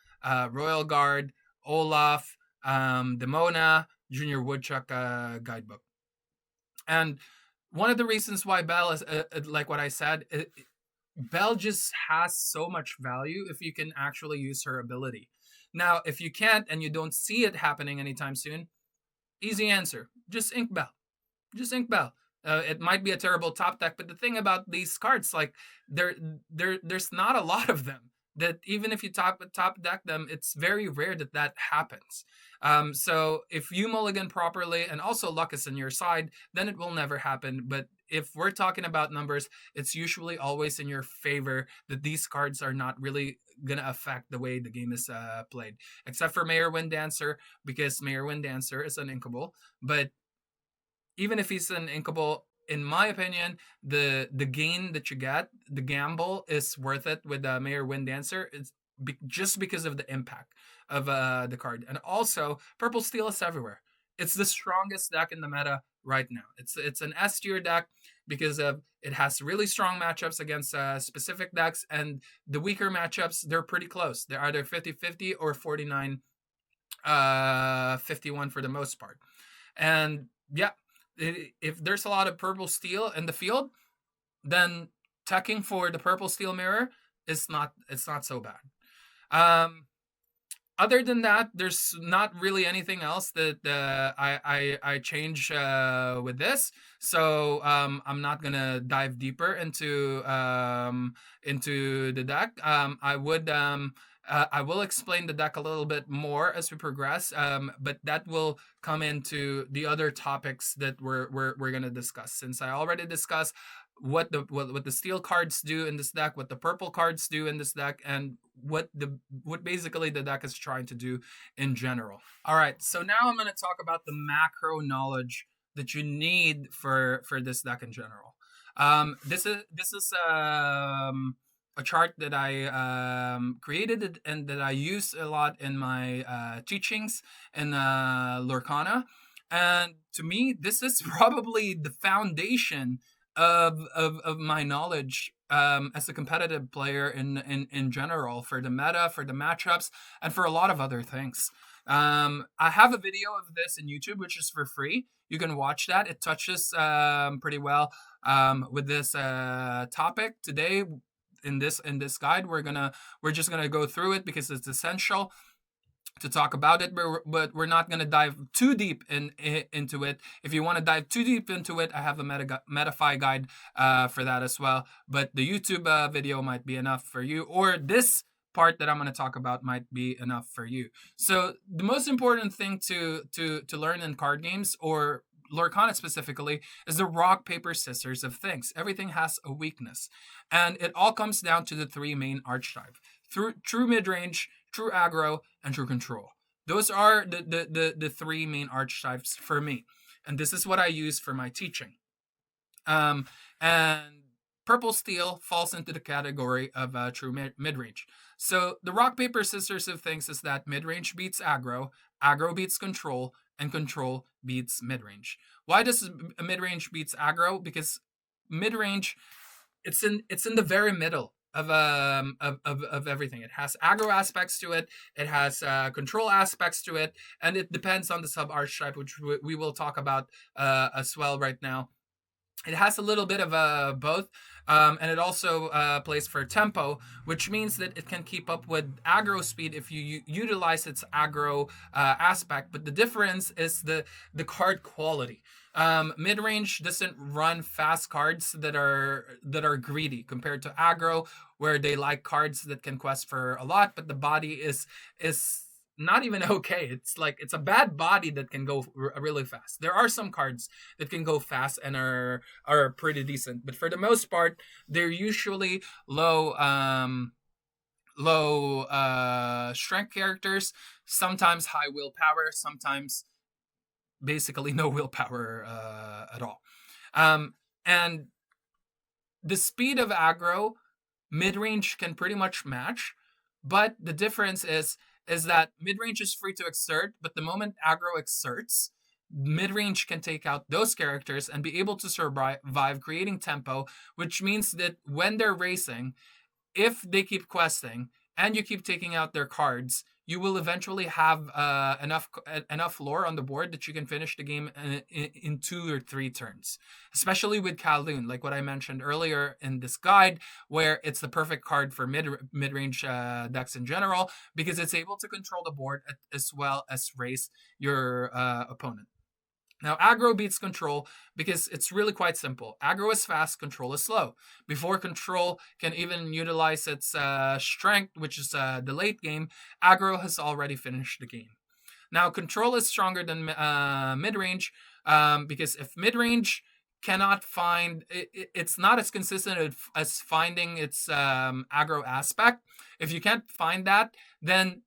Royal Guard, Olaf, the Mona Junior Woodchuck guidebook. And one of the reasons why Bell is, like what I said, Bell just has so much value if you can actually use her ability. Now, if you can't and you don't see it happening anytime soon, easy answer: just ink Bell. Just ink Bell. It might be a terrible top deck, but the thing about these cards, like there's not a lot of them. That even if you top deck them, it's very rare that that happens. So if you mulligan properly and also luck is on your side, then it will never happen. But if we're talking about numbers, it's usually always in your favor that these cards are not really gonna affect the way the game is played, except for Mayor Wind Dancer, because Mayor Wind Dancer is an inkable. But even if he's an inkable, in my opinion, the gain that you get, the gamble is worth it with Mayor Wind Dancer. It's just because of the impact of the card, and also Purple Steel is everywhere. It's the strongest deck in the meta right now. It's an S tier deck because of it has really strong matchups against specific decks, and the weaker matchups they're pretty close. They're either 50-50 or 49-51 for the most part. And yeah, if there's a lot of purple steel in the field, then teching for the purple steel mirror is not it's not so bad. Um, Other than that, there's not really anything else that I change with this. So I'm not gonna dive deeper into the deck. I will explain the deck a little bit more as we progress, but that will come into the other topics that we're gonna discuss. Since I already discussed what the steel cards do in this deck, what the purple cards do in this deck, and what basically the deck is trying to do in general. All right, so now I'm going to talk about the macro knowledge that you need for this deck in general. This is a chart that I created and that I use a lot in my teachings in Lorcana. And to me, this is probably the foundation of my knowledge as a competitive player in general, for the meta, for the matchups, and for a lot of other things. I have a video of this in YouTube, which is for free. You can watch that. It touches pretty well with this topic today. In this guide, we're just gonna go through it because it's essential to talk about it, but we're not going to dive too deep into it. If you want to dive too deep into it, I have a Metafy guide for that as well. But the YouTube video might be enough for you, or this part that I'm going to talk about might be enough for you. So the most important thing to learn in card games, or Lorcana specifically, is the rock, paper, scissors of things. Everything has a weakness. And it all comes down to the three main archetypes: true mid-range, true aggro, and true control. Those are the three main archetypes for me. And this is what I use for my teaching. And purple steel falls into the category of true mid-range. So the rock, paper, scissors of things is that mid-range beats aggro, aggro beats control, and control beats mid-range. Why does mid-range beats aggro? Because mid-range, it's in the very middle of everything. It has aggro aspects to it. It has control aspects to it, and it depends on the sub archetype, which we will talk about as well right now. It has a little bit of both, and it also plays for tempo, which means that it can keep up with aggro speed if you utilize its aggro aspect. But the difference is the card quality. Mid range doesn't run fast cards that are greedy compared to aggro, where they like cards that can quest for a lot, but the body is not even okay. It's like it's a bad body that can go really fast. There are some cards that can go fast and are pretty decent, but for the most part, they're usually low strength characters, sometimes high willpower, sometimes basically no willpower at all. And the speed of aggro, mid-range can pretty much match, but the difference is that mid-range is free to exert, but the moment aggro exerts, mid-range can take out those characters and be able to survive, creating tempo, which means that when they're racing, if they keep questing and you keep taking out their cards, you will eventually have enough lore on the board that you can finish the game in 2 or 3 turns. Especially with Kaloon, like what I mentioned earlier in this guide, where it's the perfect card for mid range decks in general because it's able to control the board as well as race your opponent. Now, aggro beats control because it's really quite simple. Aggro is fast, control is slow. Before control can even utilize its strength, which is the late game, aggro has already finished the game. Now, control is stronger than mid-range because if mid-range cannot find, it's not as consistent as finding its aggro aspect. If you can't find that, then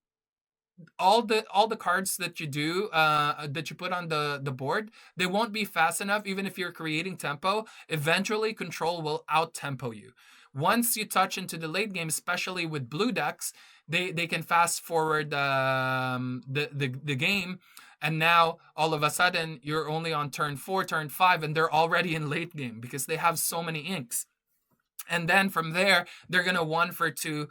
all the cards that you do that you put on the board, they won't be fast enough. Even if you're creating tempo, eventually control will out tempo you. Once you touch into the late game, especially with blue decks, they can fast forward the game, and now all of a sudden you're only on turn 4, turn 5, and they're already in late game because they have so many inks. And then from there, they're gonna 1 for 2,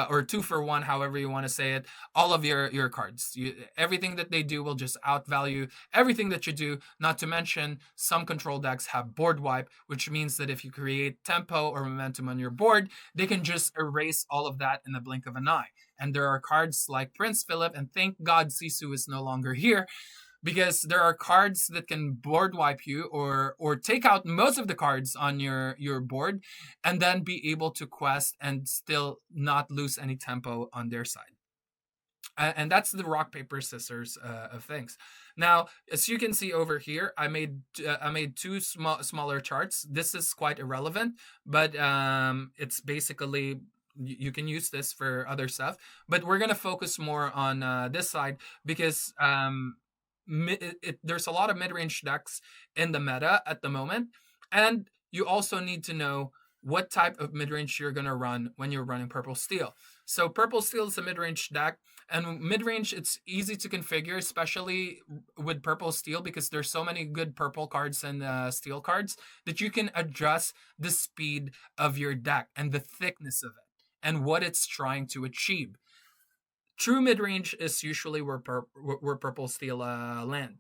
or 2 for 1, however you want to say it. All of your cards, everything that they do will just outvalue everything that you do. Not to mention, some control decks have board wipe, which means that if you create tempo or momentum on your board, they can just erase all of that in the blink of an eye. And there are cards like Prince Philip, and thank God Sisu is no longer here, because there are cards that can board wipe you or take out most of the cards on your board and then be able to quest and still not lose any tempo on their side. And that's the rock paper scissors of things. Now, as you can see over here, I made two smaller charts. This is quite irrelevant, but it's basically you can use this for other stuff. But we're gonna focus more on this side because there's a lot of mid-range decks in the meta at the moment, and you also need to know what type of mid-range you're going to run when you're running Purple Steel. So Purple Steel is a mid-range deck, and mid-range it's easy to configure, especially with Purple Steel, because there's so many good purple cards and steel cards that you can adjust the speed of your deck and the thickness of it and what it's trying to achieve. True mid-range is usually where Purple Steel land.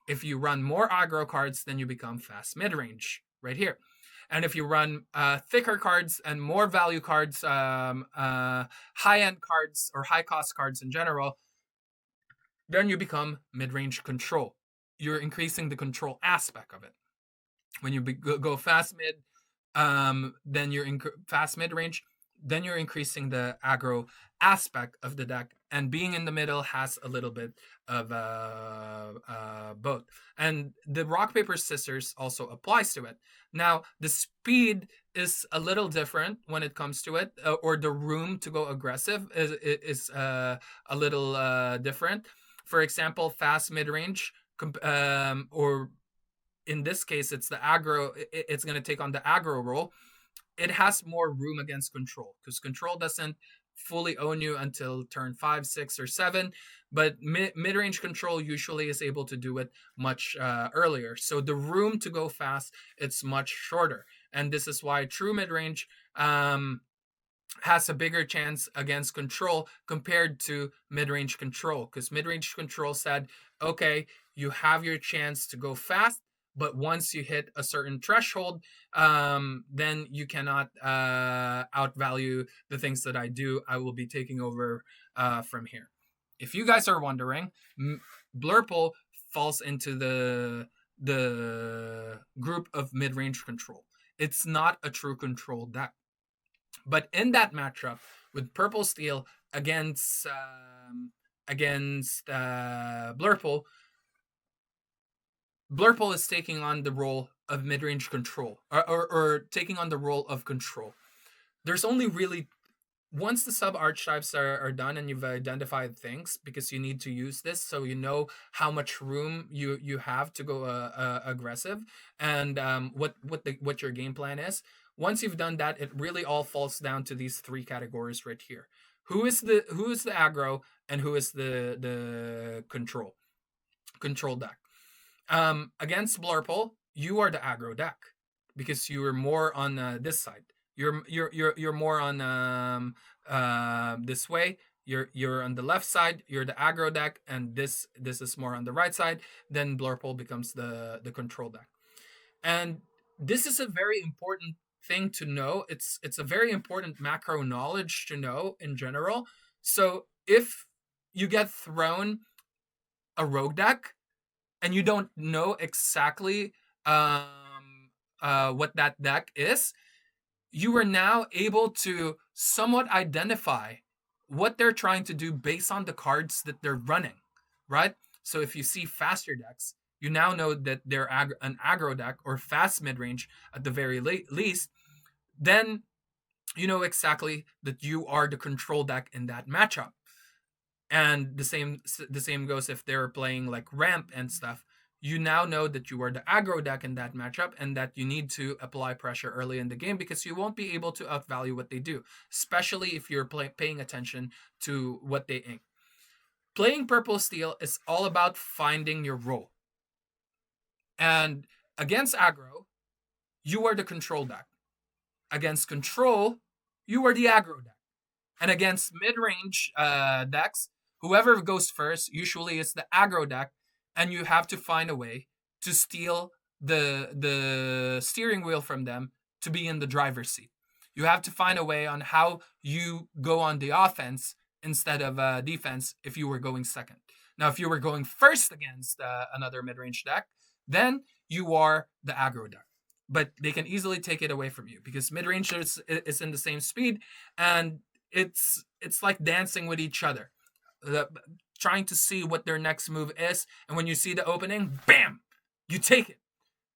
If you run more aggro cards, then you become fast mid-range right here. And if you run thicker cards and more value cards, high-end cards or high-cost cards in general, then you become mid-range control. You're increasing the control aspect of it. When you go fast mid, then you're fast mid-range, then you're increasing the aggro aspect of the deck, and being in the middle has a little bit of both. And the rock paper scissors also applies to it. Now the speed is a little different when it comes to it, or the room to go aggressive is a little different. For example, fast mid range, or in this case it's the aggro, it's going to take on the aggro role. It has more room against control because control doesn't fully own you until turn 5, 6, or 7, but mid-range control usually is able to do it much earlier. So the room to go fast, it's much shorter, and this is why true mid-range has a bigger chance against control compared to mid-range control, because mid-range control said, okay, you have your chance to go fast, but once you hit a certain threshold, then you cannot outvalue the things that I do. I will be taking over from here. If you guys are wondering, Blurple falls into the group of mid-range control. It's not a true control deck. But in that matchup with Purple Steel against against Blurple is taking on the role of mid-range control, or taking on the role of control. There's only really, once the sub archetypes are done and you've identified things, because you need to use this so you know how much room you have to go aggressive, and what your game plan is. Once you've done that, it really all falls down to these three categories right here. Who is the aggro, and who is the control deck. Against Blurple, you are the aggro deck because you are more on this side. You're more on this way. You're on the left side. You're the aggro deck, and this is more on the right side. Then Blurple becomes the control deck, and this is a very important thing to know. It's a very important macro knowledge to know in general. So if you get thrown a rogue deck and you don't know exactly what that deck is, you are now able to somewhat identify what they're trying to do based on the cards that they're running, right? So if you see faster decks, you now know that they're an aggro deck or fast mid-range at the very least. Then you know exactly that you are the control deck in that matchup. And the same goes if they're playing like ramp and stuff. You now know that you are the aggro deck in that matchup, and that you need to apply pressure early in the game, because you won't be able to outvalue what they do, especially if you're paying attention to what they ink. Playing purple steel is all about finding your role. And against aggro, you are the control deck. Against control, you are the aggro deck. And against mid-range decks, whoever goes first usually is the aggro deck, and you have to find a way to steal the steering wheel from them to be in the driver's seat. You have to find a way on how you go on the offense instead of defense if you were going second. Now, if you were going first against another mid-range deck, then you are the aggro deck. But they can easily take it away from you, because mid-range is in the same speed, and it's like dancing with each other, trying to see what their next move is. And when you see the opening, bam, you take it,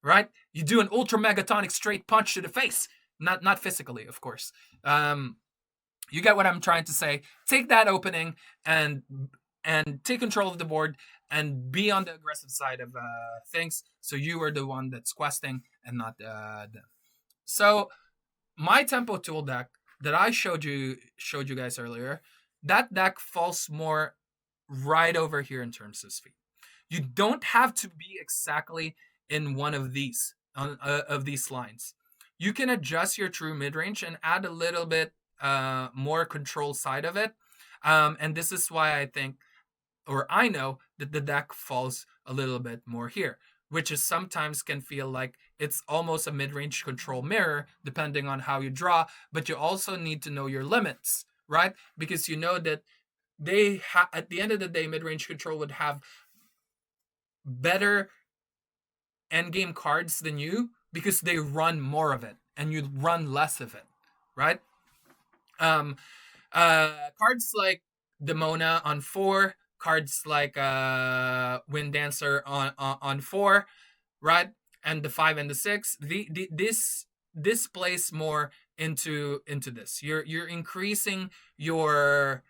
right? You do an ultra megatonic straight punch to the face, not physically, of course. You get what I'm trying to say. Take that opening and take control of the board and be on the aggressive side of things. So you are the one that's questing and not them. So my tempo tool deck that I showed you guys earlier, that deck falls more right over here in terms of speed. You don't have to be exactly in one of these lines. You can adjust your true mid range and add a little bit more control side of it. And this is why I think, or I know, that the deck falls a little bit more here, which is sometimes can feel like it's almost a mid-range control mirror, depending on how you draw. But you also need to know your limits, right? Because you know that at the end of the day, mid-range control would have better endgame cards than you, because they run more of it and you run less of it, right? Cards like Demona on 4, cards like Wind Dancer on 4, right? And the 5 and the 6. This plays more into this. You're increasing your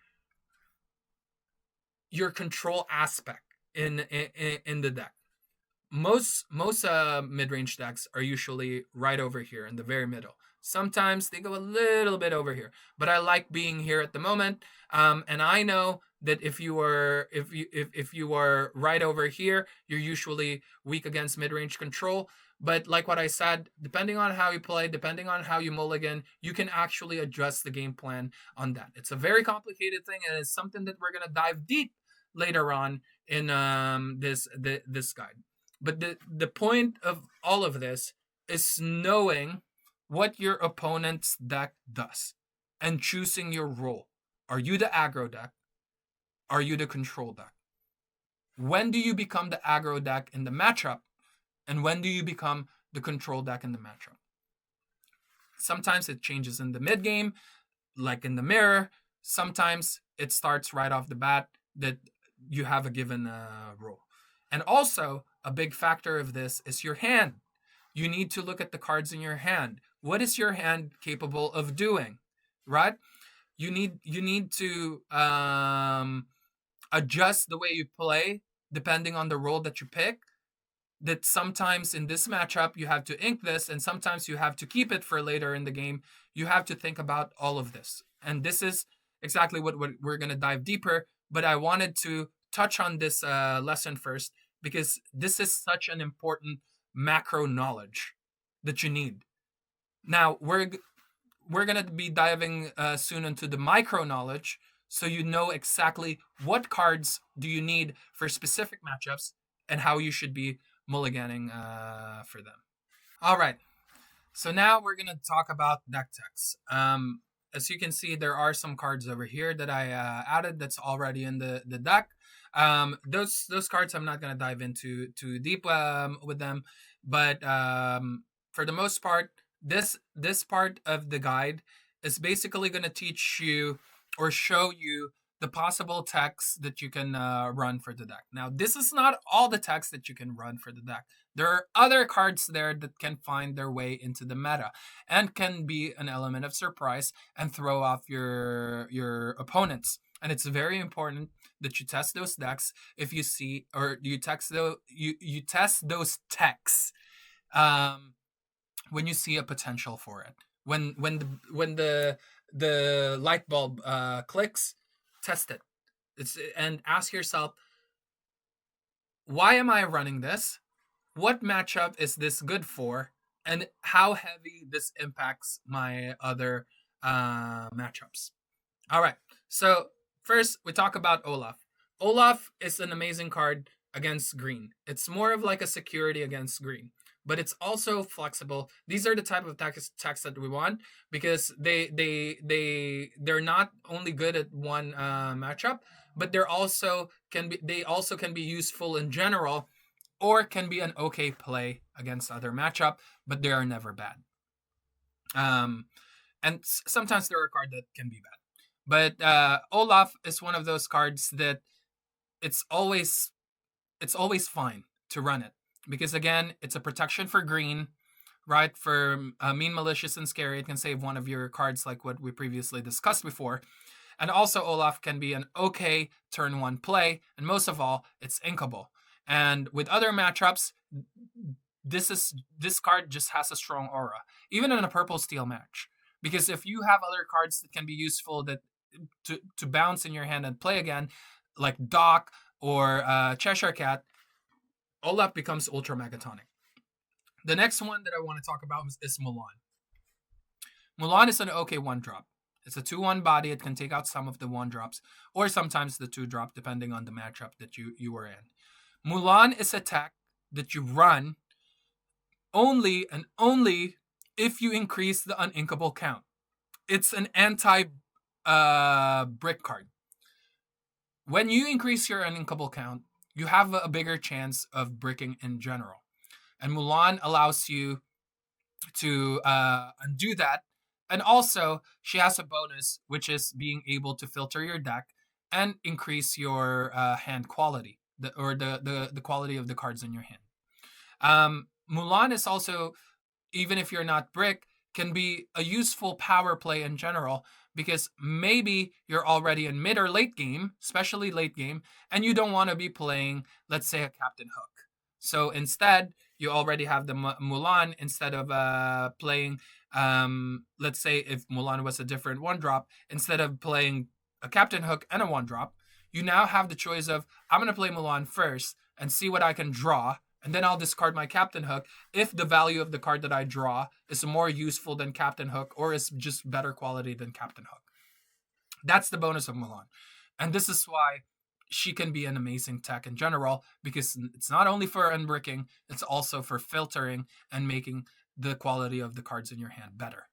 control aspect in the deck. Most mid-range decks are usually right over here in the very middle. Sometimes they go a little bit over here, but I like being here at the moment. And I know that if you are right over here, you're usually weak against mid-range control. But like what I said, depending on how you play, depending on how you mulligan, you can actually adjust the game plan on that. It's a very complicated thing, and it's something that we're gonna dive deep later on in this guide. But the point of all of this is knowing what your opponent's deck does and choosing your role. Are you the aggro deck? Are you the control deck? When do you become the aggro deck in the matchup? And when do you become the control deck in the matchup? Sometimes it changes in the mid game, like in the mirror. Sometimes it starts right off the bat that you have a given role. And also, a big factor of this is your hand. You need to look at the cards in your hand. What is your hand capable of doing? Right? You need to adjust the way you play depending on the role that you pick. That sometimes in this matchup you have to ink this, and sometimes you have to keep it for later in the game. You have to think about all of this, and this is exactly what we're going to dive deeper. But I wanted to touch on this lesson first because this is such an important macro knowledge that you need. Now we're going to be diving soon into the micro knowledge, so you know exactly what cards do you need for specific matchups and how you should be mulliganing for them. All right, so now we're going to talk about deck techs. As you can see, there are some cards over here that I added that's already in the deck. Those cards I'm not going to dive into too deep with them, but for the most part, this part of the guide is basically going to teach you or show you the possible techs that you can run for the deck. Now, this is not all the techs that you can run for the deck. There are other cards there that can find their way into the meta and can be an element of surprise and throw off your opponents. And it's very important that you test those decks if you see, or you test those techs when you see a potential for it. When the light bulb clicks, test it. And ask yourself, why am I running this? What matchup is this good for? And how heavy this impacts my other matchups. All right. So first, we talk about Olaf. Olaf is an amazing card against green. It's more of like a security against green, but it's also flexible. These are the type of attacks that we want because they're not only good at one matchup, but they also can be useful in general, or can be an okay play against other matchup, but they are never bad. And sometimes there are cards that can be bad, but Olaf is one of those cards that it's always fine to run it because again, it's a protection for green, right? For mean, malicious, and scary, it can save one of your cards, like what we previously discussed before. And also, Olaf can be an okay turn one play, and most of all, it's inkable. And with other matchups, this card just has a strong aura, even in a purple steel match. Because if you have other cards that can be useful that to bounce in your hand and play again, like Doc or Cheshire Cat, Olaf becomes ultra megatonic. The next one that I want to talk about is Mulan. Mulan is an okay one drop. It's a 2-1 body. It can take out some of the 1-drops, or sometimes the 2-drop, depending on the matchup that you were in. Mulan is a tech that you run only and only if you increase the uninkable count. It's an anti brick card. When you increase your uninkable count, you have a bigger chance of bricking in general. And Mulan allows you to undo that. And also, she has a bonus, which is being able to filter your deck and increase your hand quality, the quality of the cards in your hand. Mulan is also, even if you're not brick, can be a useful power play in general because maybe you're already in mid or late game, especially late game, and you don't want to be playing, let's say, a Captain Hook. So instead, you already have the Mulan instead of playing, let's say if Mulan was a different 1-drop, instead of playing a Captain Hook and a 1-drop, you now have the choice of, I'm going to play Mulan first and see what I can draw, and then I'll discard my Captain Hook if the value of the card that I draw is more useful than Captain Hook or is just better quality than Captain Hook. That's the bonus of Mulan. And this is why she can be an amazing tech in general, because it's not only for unbricking, it's also for filtering and making the quality of the cards in your hand better.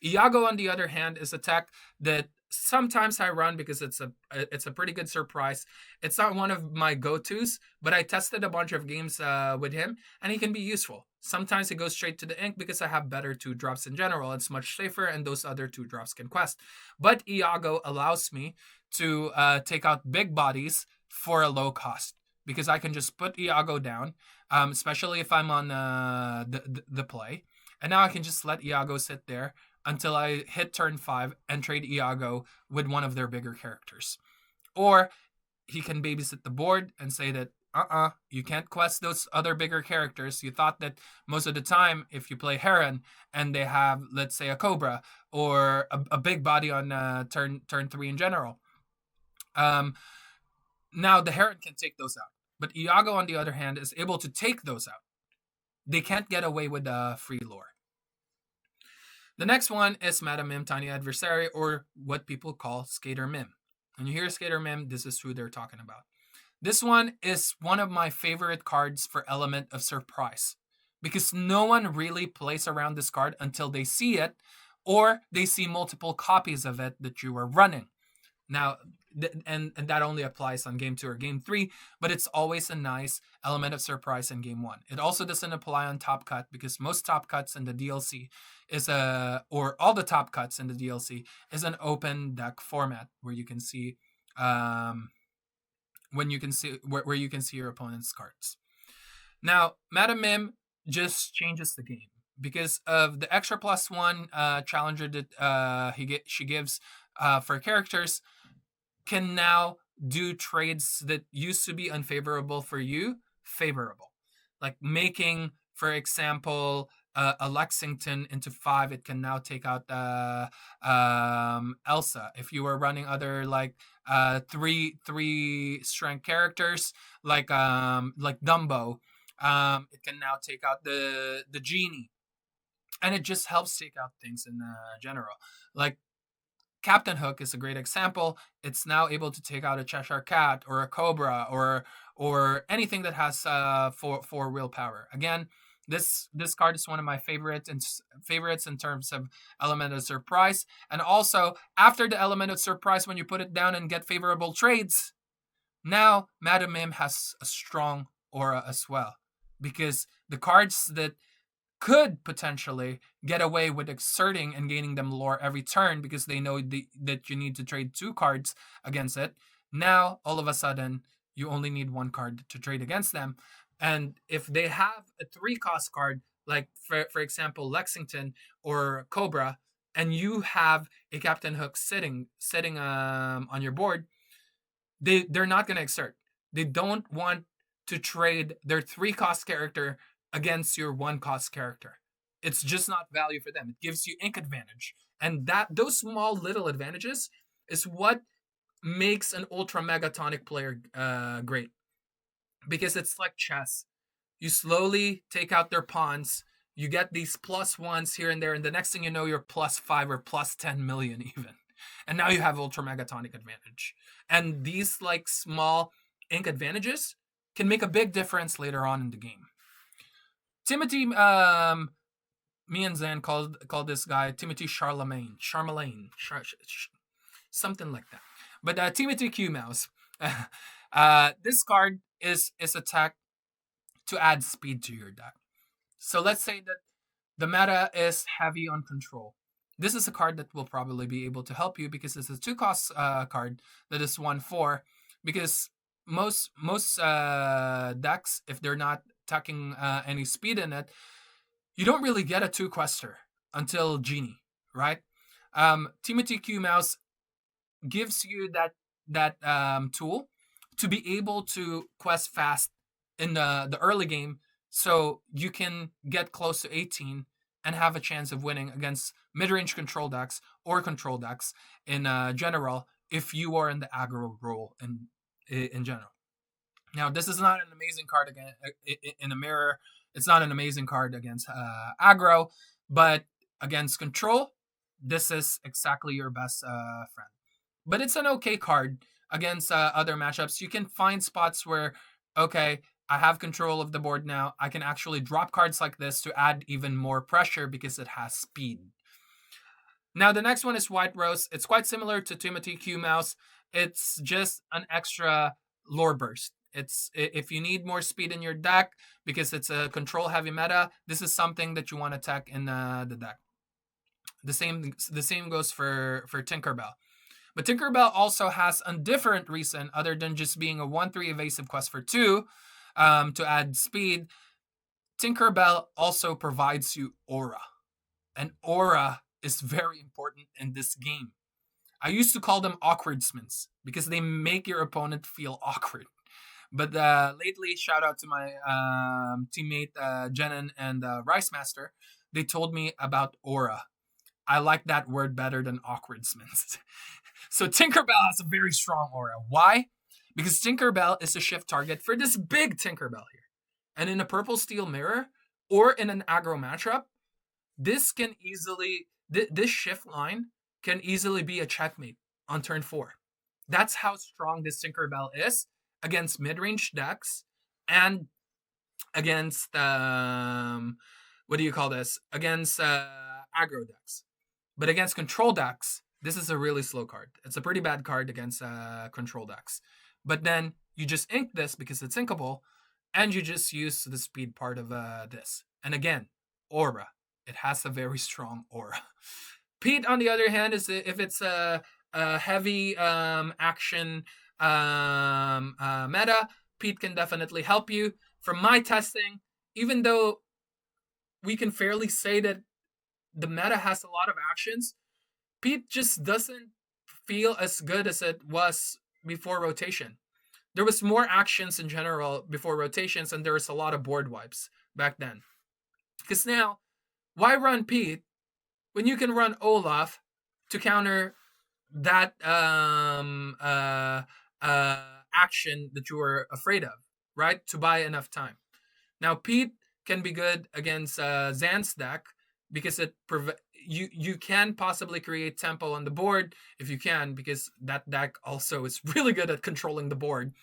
Iago, on the other hand, is a tech that sometimes I run because it's a pretty good surprise. It's not one of my go-tos, but I tested a bunch of games with him, and he can be useful. Sometimes he goes straight to the ink because I have better 2-drops in general. It's much safer, and those other 2-drops can quest. But Iago allows me to take out big bodies for a low cost because I can just put Iago down, especially if I'm on the play. And now I can just let Iago sit there until I hit turn 5 and trade Iago with one of their bigger characters. Or he can babysit the board and say that you can't quest those other bigger characters. You thought that most of the time, if you play Heron and they have, let's say, a Cobra or a big body on turn 3 in general, um, now the Heron can take those out. But Iago, on the other hand, is able to take those out. They can't get away with free lore. The next one is Meta Mim Tiny Adversary, or what people call Skater Mim. When you hear Skater Mim, this is who they're talking about. This one is one of my favorite cards for Element of Surprise because no one really plays around this card until they see it or they see multiple copies of it that you are running. Now, and that only applies on game 2 or game 3, but it's always a nice element of surprise in game 1. It also doesn't apply on top cut because most top cuts in the DLC or all the top cuts in the DLC is an open deck format where you can see where you can see your opponent's cards. Now, Madam Mim just changes the game because of the extra +1 challenger that she gives for characters can now do trades that used to be unfavorable for you favorable, like making, for example, a Lexington into 5. It can now take out Elsa. If you were running other like three strength characters like Dumbo, it can now take out the genie, and it just helps take out things in general. Like Captain Hook is a great example. It's now able to take out a Cheshire Cat or a Cobra or anything that has four willpower. Again, this card is one of my favorites in terms of element of surprise. And also, after the element of surprise, when you put it down and get favorable trades, now Madam Mim has a strong aura as well. Because the cards that could potentially get away with exerting and gaining them lore every turn because they know that you need to trade 2 cards against it. Now, all of a sudden, you only need 1 card to trade against them. And if they have a 3-cost card, like, for example, Lexington or Cobra, and you have a Captain Hook sitting on your board, they're not going to exert. They don't want to trade their 3-cost character against your 1-cost character. It's just not value for them. It gives you ink advantage. And those small little advantages is what makes an ultra megatonic player great. Because it's like chess. You slowly take out their pawns, you get these +1s here and there, and the next thing you know, you're +5 or +10 million even. And now you have ultra megatonic advantage. And these like small ink advantages can make a big difference later on in the game. Timothy, me and Zan called this guy Timothy Charlemagne, something like that. But Timothy Q Mouse, this card is attacked to add speed to your deck. So let's say that the meta is heavy on control. This is a card that will probably be able to help you because it's a 2-cost card that is 1/4. Because most decks, if they're not tucking any speed in it, you don't really get a 2-quester until Genie, right? Timothy Q Mouse gives you that tool to be able to quest fast in the early game, so you can get close to 18 and have a chance of winning against mid-range control decks or control decks in general if you are in the aggro role in general. Now, this is not an amazing card again in a mirror. It's not an amazing card against aggro, but against control, this is exactly your best friend. But it's an okay card against other matchups. You can find spots where, okay, I have control of the board now. I can actually drop cards like this to add even more pressure because it has speed. Now, the next one is White Rose. It's quite similar to Timothy Q Mouse. It's just an extra lore burst. It's if you need more speed in your deck because it's a control heavy meta, this is something that you want to tech in the deck. The same goes for Tinkerbell. But Tinkerbell also has a different reason other than just being a 1/3 evasive quest for 2 to add speed. Tinkerbell also provides you aura. And aura is very important in this game. I used to call them awkwardsmans because they make your opponent feel awkward. But lately, shout out to my teammate Jenin and Rice Master. They told me about aura. I like that word better than awkwardsmans. So Tinkerbell has a very strong aura. Why? Because Tinkerbell is a shift target for this big Tinkerbell here. And in a purple steel mirror or in an aggro matchup, this can easily this shift line can easily be a checkmate on turn 4. That's how strong this Tinkerbell is against mid-range decks and against what do you call this? Against aggro decks. But against control decks, this is a really slow card. It's a pretty bad card against control decks. But then you just ink this because it's inkable, and you just use the speed part of this. And again, aura. It has a very strong aura. Pete, on the other hand, is if it's a heavy action meta, Pete can definitely help you. From my testing, even though we can fairly say that the meta has a lot of actions, Pete just doesn't feel as good as it was before rotation. There was more actions in general before rotations, and there was a lot of board wipes back then. Because now, why run Pete when you can run Olaf to counter that action that you were afraid of, right? To buy enough time. Now, Pete can be good against Zan's deck because you can possibly create tempo on the board if you can, because that deck also is really good at controlling the board.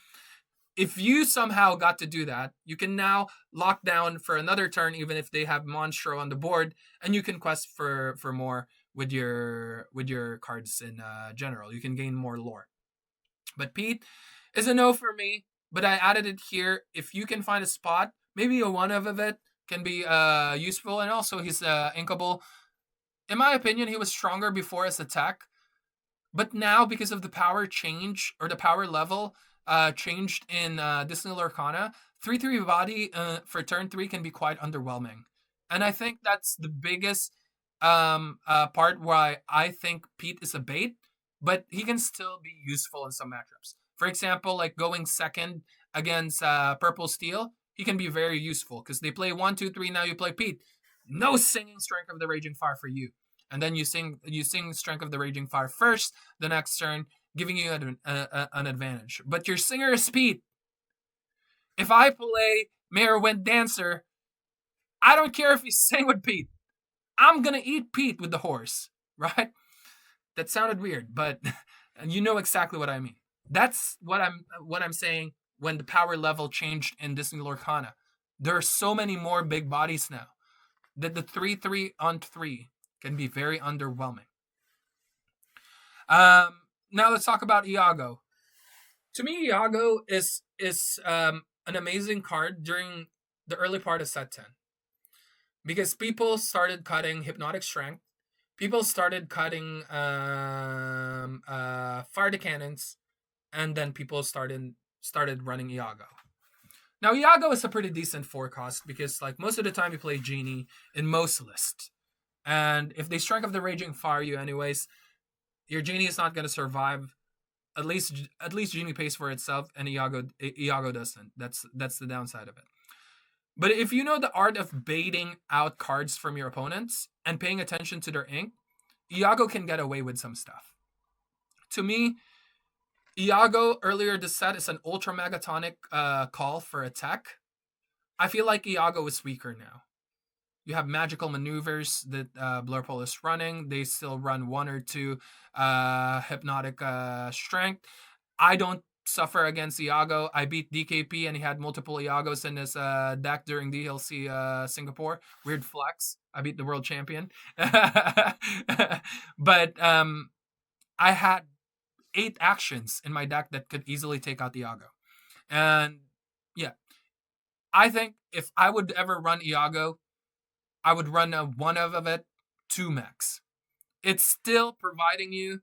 If you somehow got to do that, you can now lock down for another turn, even if they have Monstro on the board, and you can quest for more with your cards in general. You can gain more lore. But Pete is a no for me, but I added it here. If you can find a spot, maybe a one of it can be useful, and also he's inkable. In my opinion, he was stronger before as a tech, but now because of the power change or the power level changed in Disney Lorcana, 3/3 body for turn 3 can be quite underwhelming. And I think that's the biggest part why I think Pete is a bait, but he can still be useful in some matchups. For example, like going second against Purple Steel, he can be very useful because they play 1, 2, 3. Now you play Pete. No singing Strength of the Raging Fire for you. And then you sing Strength of the Raging Fire first the next turn, giving you an advantage. But your singer is Pete. If I play Mayor Wind Dancer, I don't care if you sing with Pete. I'm gonna eat Pete with the horse, right? That sounded weird, but you know exactly what I mean. That's what I'm saying when the power level changed in Disney Lorcana. There are so many more big bodies now that the 3/3 on 3 can be very underwhelming. Now let's talk about Iago. To me, Iago is an amazing card during the early part of set 10. Because people started cutting Hypnotic Strength. People started cutting Fire the Cannons. And then people started running Iago. Now, Iago is a pretty decent 4 cost because like most of the time you play Genie in most lists. And if they Strength of the Raging Fire you anyways, your Genie is not going to survive. At least Genie pays for itself, and Iago doesn't. That's the downside of it. But if you know the art of baiting out cards from your opponents and paying attention to their ink, Iago can get away with some stuff. To me, Iago earlier this set is an Ultra Megatonic call for attack. I feel like Iago is weaker now. You have magical maneuvers that Blurple is running. They still run 1 or 2 hypnotic strength. I don't suffer against Iago. I beat DKP and he had multiple Iagos in his deck during DLC Singapore. Weird flex. I beat the world champion. But I had 8 actions in my deck that could easily take out Iago. And yeah, I think if I would ever run Iago, I would run a 1 of it 2 max. It's still providing you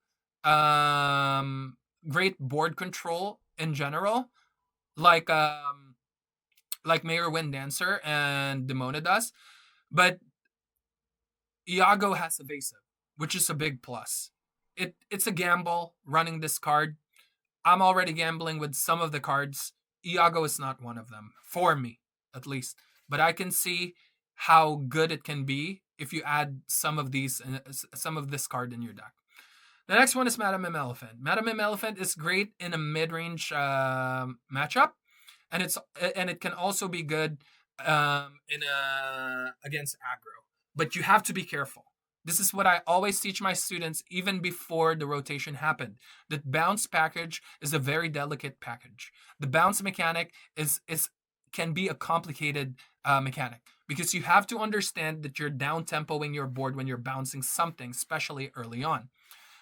great board control in general, like Mayor Wind Dancer and Demona does. But Iago has evasive, which is a big plus. It's a gamble running this card. I'm already gambling with some of the cards. Iago is not one of them, for me, at least. But I can see how good it can be if you add some of this card in your deck. The next one is Madame M Elephant. Madame M Elephant is great in a mid-range matchup, and it can also be good in against aggro. But you have to be careful. This is what I always teach my students, even before the rotation happened. The bounce package is a very delicate package. The bounce mechanic is can be a complicated mechanic because you have to understand that you're down tempoing your board when you're bouncing something, especially early on.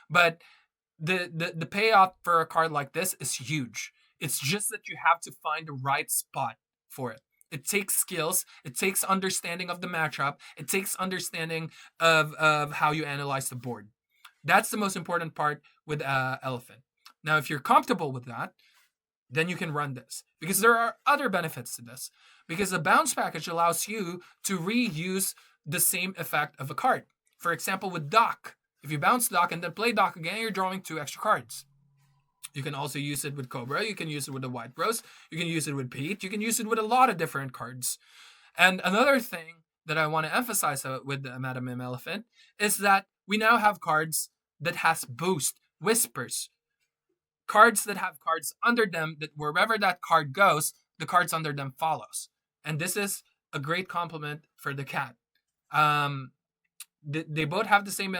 But the payoff for a card like this is huge. It's just that you have to find the right spot for it. It takes skills. It takes understanding of the matchup. It takes understanding of how you analyze the board. That's the most important part with Elephant. Now, if you're comfortable with that, then you can run this because there are other benefits to this. Because the bounce package allows you to reuse the same effect of a card. For example, with Doc, if you bounce Doc and then play Doc again, you're drawing 2 extra cards. You can also use it with Cobra. You can use it with the White Rose. You can use it with Pete. You can use it with a lot of different cards. And another thing that I want to emphasize with the Madame M Elephant is that we now have cards that has boost, whispers, cards that have cards under them that wherever that card goes, the cards under them follows. And this is a great compliment for the cat. Um, they both have the same,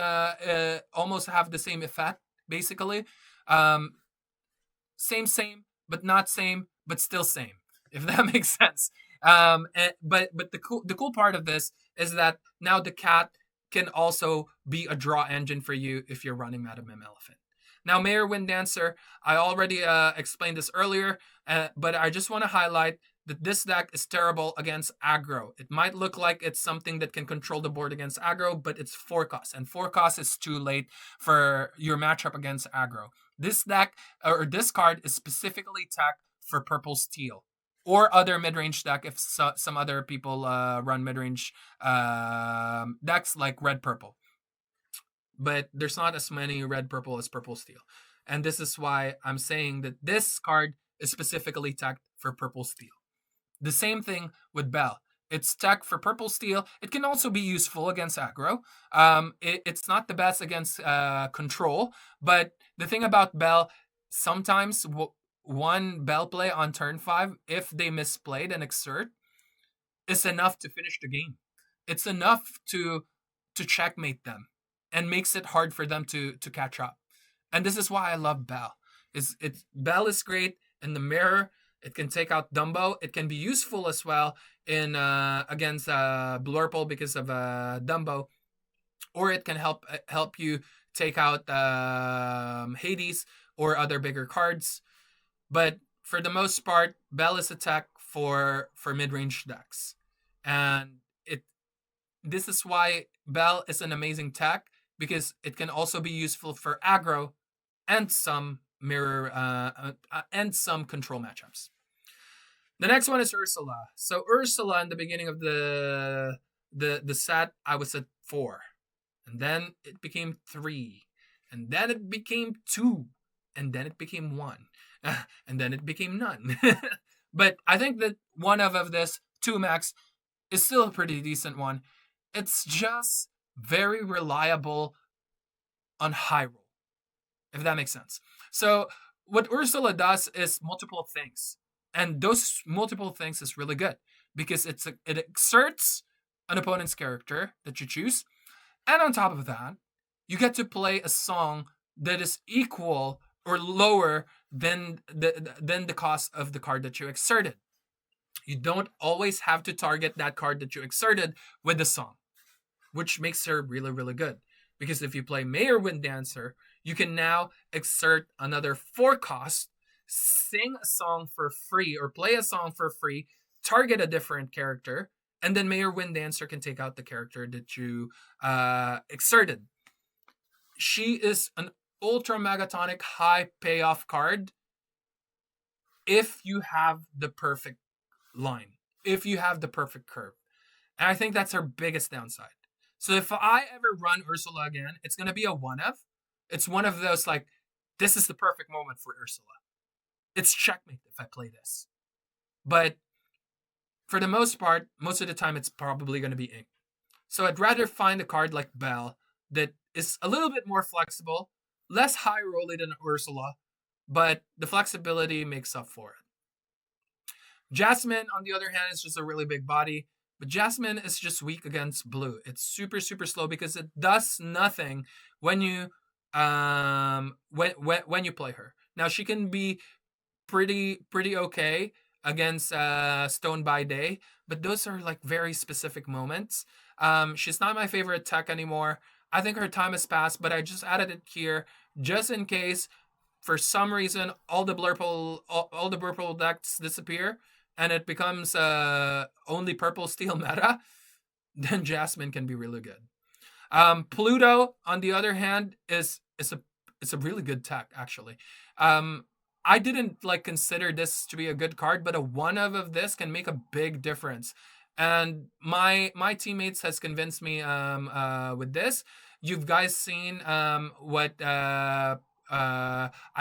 almost have the same effect, basically. Um, same, but not same, but still same. If that makes sense. But the cool part of this is that now the cat can also be a draw engine for you if you're running Madame M Elephant. Now, Mayor Wind Dancer, I already explained this earlier, but I just want to highlight that this deck is terrible against aggro. It might look like it's something that can control the board against aggro, but it's 4 cost, and 4 cost is too late for your matchup against aggro. This deck, or this card, is specifically tacked for purple steel or other mid-range deck if some other people run mid-range decks like red purple. But there's not as many red purple as purple steel. And this is why I'm saying that this card is specifically tacked for purple steel. The same thing with Bell. It's tech for purple steel. It can also be useful against aggro. It's not the best against control, but the thing about Bell, sometimes one Bell play on turn 5, if they misplayed and exert, is enough to finish the game. It's enough to checkmate them and makes it hard for them to catch up. And this is why I love Bell. Bell is great in the mirror. It can take out Dumbo. It can be useful as well in against Blurple because of Dumbo, or it can help you take out Hades or other bigger cards. But for the most part, Bell is a tech for mid-range decks, and this is why Bell is an amazing tech because it can also be useful for aggro and some mirror and some control matchups. The next one is Ursula. So Ursula in the beginning of the set, I was at 4, and then it became 3, and then it became 2, and then it became 1, and then it became none. But I think that one of this 2 max is still a pretty decent one. It's just very reliable on high roll, if that makes sense. So what Ursula does is multiple things. And those multiple things is really good because it exerts an opponent's character that you choose. And on top of that, you get to play a song that is equal or lower than the cost of the card that you exerted. You don't always have to target that card that you exerted with the song, which makes her really, really good. Because if you play Mayor Wind Dancer, you can now exert another 4 cost, sing a song for free or play a song for free, target a different character, and then Mayor Wind Dancer can take out the character that you exerted. She is ultra megatonic high payoff card if you have the perfect line, if you have the perfect curve. And I think that's her biggest downside. So if I ever run Ursula again, it's going to be a one of. It's one of those like, this is the perfect moment for Ursula. It's checkmate if I play this. But for the most part, most of the time, it's probably going to be ink. So I'd rather find a card like Belle that is a little bit more flexible, less high rolly than Ursula, but the flexibility makes up for it. Jasmine, on the other hand, is just a really big body. But Jasmine is just weak against blue. It's super, super slow because it does nothing when you when you play her. Now she can be pretty okay against Stone by Day, but those are like very specific moments. She's not my favorite tech anymore. I think her time has passed, but I just added it here just in case for some reason all the purple decks disappear and it becomes only purple steel meta, then Jasmine can be really good. Pluto, on the other hand, is a really good tech actually. I didn't like consider this to be a good card, but a one of this can make a big difference. And my teammates has convinced me with this. You've guys seen what I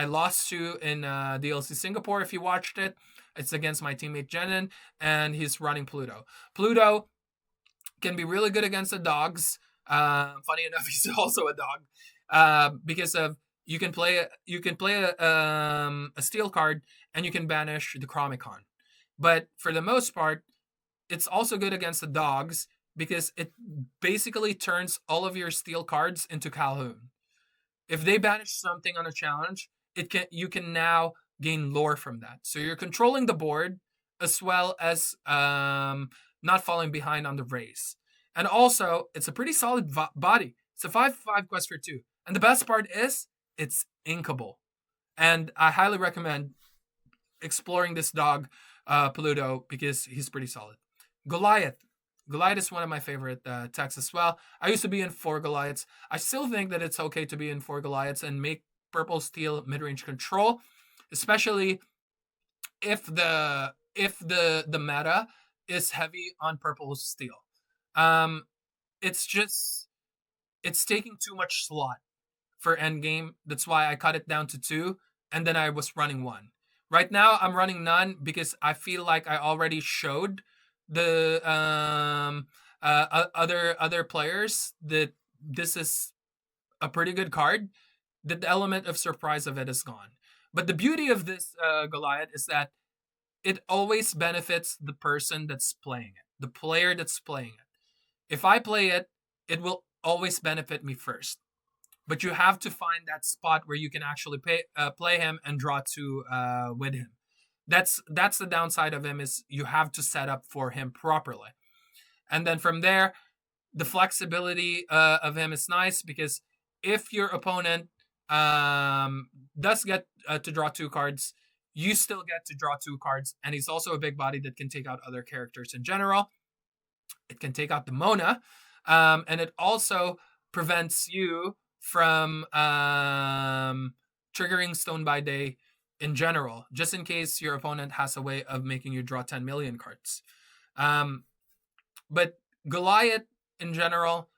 lost to in DLC Singapore. If you watched it, it's against my teammate Jenin, and he's running Pluto. Pluto can be really good against the dogs. Funny enough, he's also a dog because of you can play a steel card and you can banish the Chromicon. But for the most part, it's also good against the dogs because it basically turns all of your steel cards into Calhoun. If they banish something on a challenge, it can you can now gain lore from that. So you're controlling the board as well as not falling behind on the race. And also, it's a pretty solid body. It's a 5/5 quest for 2. And the best part is, it's inkable. And I highly recommend exploring this dog, Pluto, because he's pretty solid. Goliath. Goliath is one of my favorite techs as well. I used to be in 4 Goliaths. I still think that it's okay to be in 4 Goliaths and make purple steel mid-range control, especially if the meta is heavy on purple steel. Um, it's just it's taking too much slot for endgame. That's why I cut it down to 2, and then I was running 1. Right now, I'm running none because I feel like I already showed the other players that this is a pretty good card. The element of surprise of it is gone. But the beauty of this Goliath is that it always benefits the person that's playing it, the player that's playing it. If I play it, it will always benefit me first. But you have to find that spot where you can actually play him and draw 2 with him. That's the downside of him is you have to set up for him properly. And then from there, the flexibility of him is nice because if your opponent does get to draw 2 cards, you still get to draw 2 cards. And he's also a big body that can take out other characters in general. It can take out the Mona. And it also prevents you from triggering Stone by Day in general, just in case your opponent has a way of making you draw 10 million cards. But Goliath in general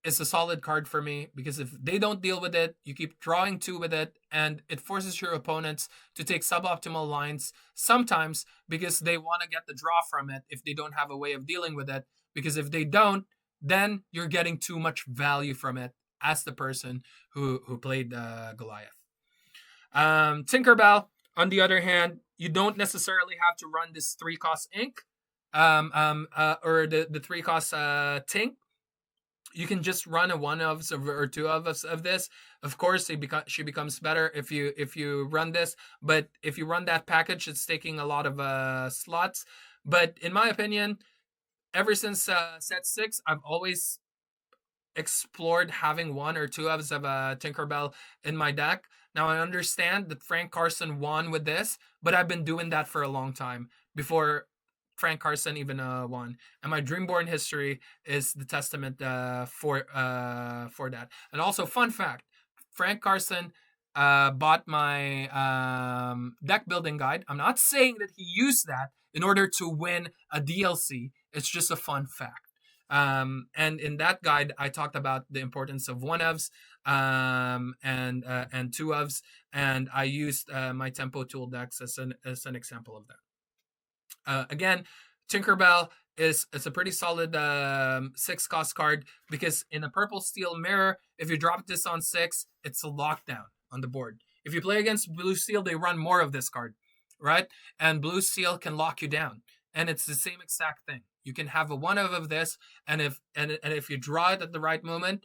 is a solid card for me because if they don't deal with it, you keep drawing 2 with it, and it forces your opponents to take suboptimal lines sometimes because they want to get the draw from it if they don't have a way of dealing with it. Because if they don't, then you're getting too much value from it as the person who played Goliath. Tinkerbell, on the other hand, you don't necessarily have to run this 3-cost ink or the 3-cost tink. You can just run a one of or 2 of this. Of course, she becomes better if you run this. But if you run that package, it's taking a lot of slots. But in my opinion, ever since set 6, I've always explored having 1 or 2 of Tinkerbell in my deck. Now I understand that Frank Carson won with this, but I've been doing that for a long time before Frank Carson even won. And my Dreamborn history is the testament for that. And also, fun fact: Frank Carson bought my deck building guide. I'm not saying that he used that in order to win a DLC. It's just a fun fact. And in that guide, I talked about the importance of one ofs and two ofs, and I used my tempo tool decks as an example of that. Again, Tinkerbell is a pretty solid 6 cost card because in a purple steel mirror, if you drop this on 6, it's a lockdown on the board. If you play against blue steel, they run more of this card, right? And blue steel can lock you down, and it's the same exact thing. You can have a one of this, and if you draw it at the right moment,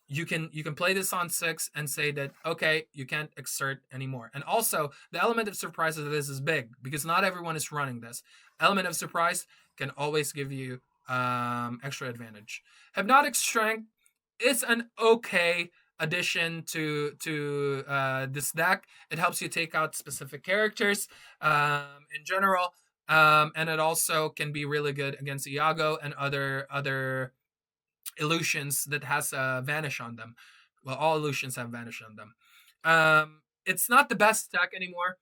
you can play this on 6 and say that okay, you can't exert anymore. And also the element of surprise of this is big because not everyone is running this. Element of surprise can always give you extra advantage. Hypnotic strength is an okay addition to this deck. It helps you take out specific characters in general, and it also can be really good against Iago and other illusions that has vanish on them. Well, all illusions have vanish on them. It's not the best tech anymore.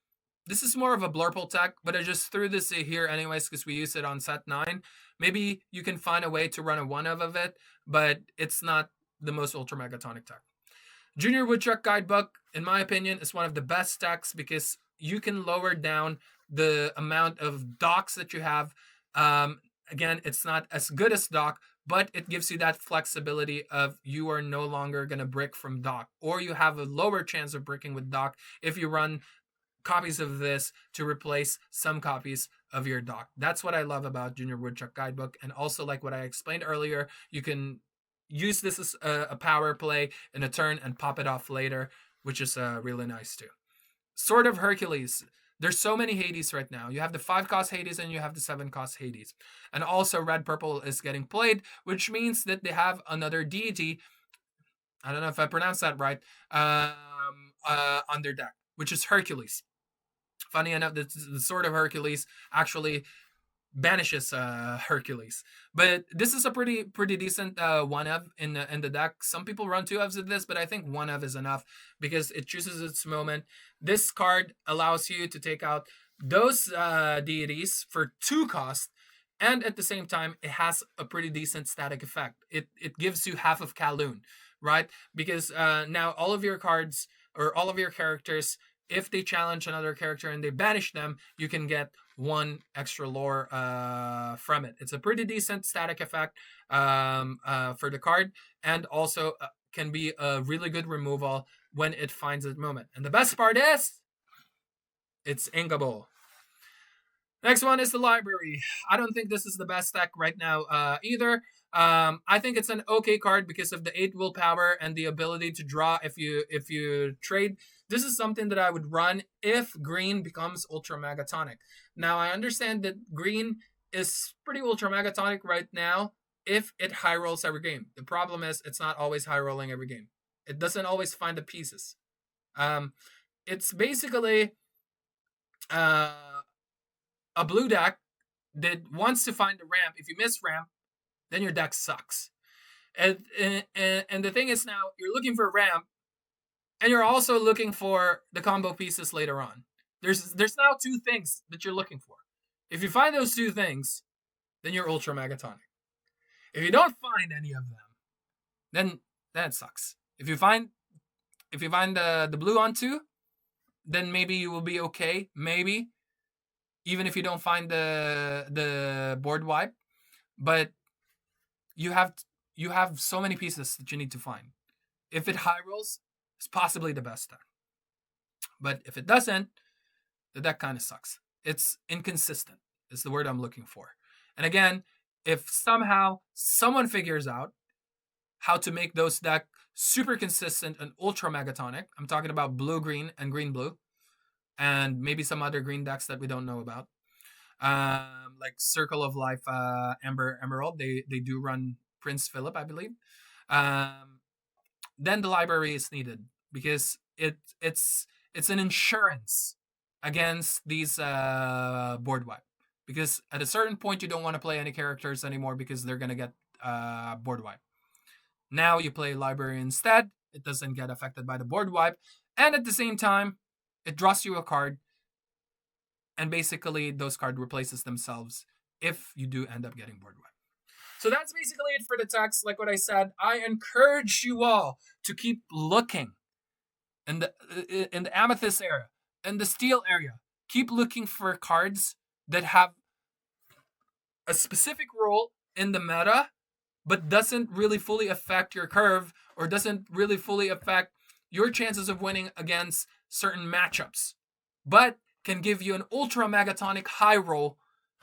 This is more of a blurple tech, but I just threw this here anyways because we use it on set 9. Maybe you can find a way to run a one of it, but it's not the most ultra megatonic tech. Junior Woodchuck Guidebook, in my opinion, is one of the best techs because you can lower down the amount of docks that you have. Again, it's not as good as dock, but it gives you that flexibility of you are no longer going to brick from dock, or you have a lower chance of bricking with dock if you run copies of this to replace some copies of your dock. That's what I love about Junior Woodchuck Guidebook. And also, like what I explained earlier, you can use this as a power play in a turn and pop it off later, which is really nice too. Sword of Hercules. There's so many Hades right now. You have the 5-cost Hades and you have the 7-cost Hades. And also red purple is getting played, which means that they have another deity. I don't know if I pronounced that right. On their deck, which is Hercules. Funny enough, the Sword of Hercules actually banishes Hercules. But this is a pretty decent one of in the deck. Some people run 2 ofs of this, but I think 1 of is enough because it chooses its moment. This card allows you to take out those deities for 2 cost, and at the same time, it has a pretty decent static effect. It gives you half of Kowloon, right? Because now all of your cards or all of your characters, if they challenge another character and they banish them, you can get 1 extra lore from it. It's a pretty decent static effect for the card, and also can be a really good removal when it finds its moment. And the best part is, it's inkable. Next one is the library. I don't think this is the best deck right now either. I think it's an okay card because of the 8 willpower and the ability to draw if you trade. This is something that I would run if green becomes ultra megatonic. Now I understand that green is pretty ultra megatonic right now if it high rolls every game. The problem is it's not always high rolling every game. It doesn't always find the pieces. It's basically a blue deck that wants to find a ramp. If you miss ramp, then your deck sucks. And the thing is, now you're looking for a ramp, and you're also looking for the combo pieces later on. There's now 2 things that you're looking for. If you find those 2 things, then you're ultra megatonic. If you don't find any of them, then it sucks. If you find the blue on 2, then maybe you will be okay. Maybe even if you don't find the board wipe, but you have so many pieces that you need to find. If it high rolls, it's possibly the best deck. But if it doesn't, the deck kind of sucks. It's inconsistent is the word I'm looking for. And again, if somehow someone figures out how to make those decks super consistent and ultra megatonic, I'm talking about blue-green and green-blue, and maybe some other green decks that we don't know about, like Circle of Life, Amber Emerald. They do run Prince Philip, I believe. Then the library is needed because it's an insurance against these board wipe. Because at a certain point you don't want to play any characters anymore because they're gonna get board wipe. Now you play library instead. it doesn't get affected by the board wipe, and at the same time, it draws you a card, and basically those cards replaces themselves if you do end up getting board wipe. So that's basically it for the text. Like what I said, I encourage you all to keep looking in the Amethyst area, in the Steel area. Keep looking for cards that have a specific role in the meta, but doesn't really fully affect your curve or doesn't really fully affect your chances of winning against certain matchups, but can give you an ultra megatonic high roll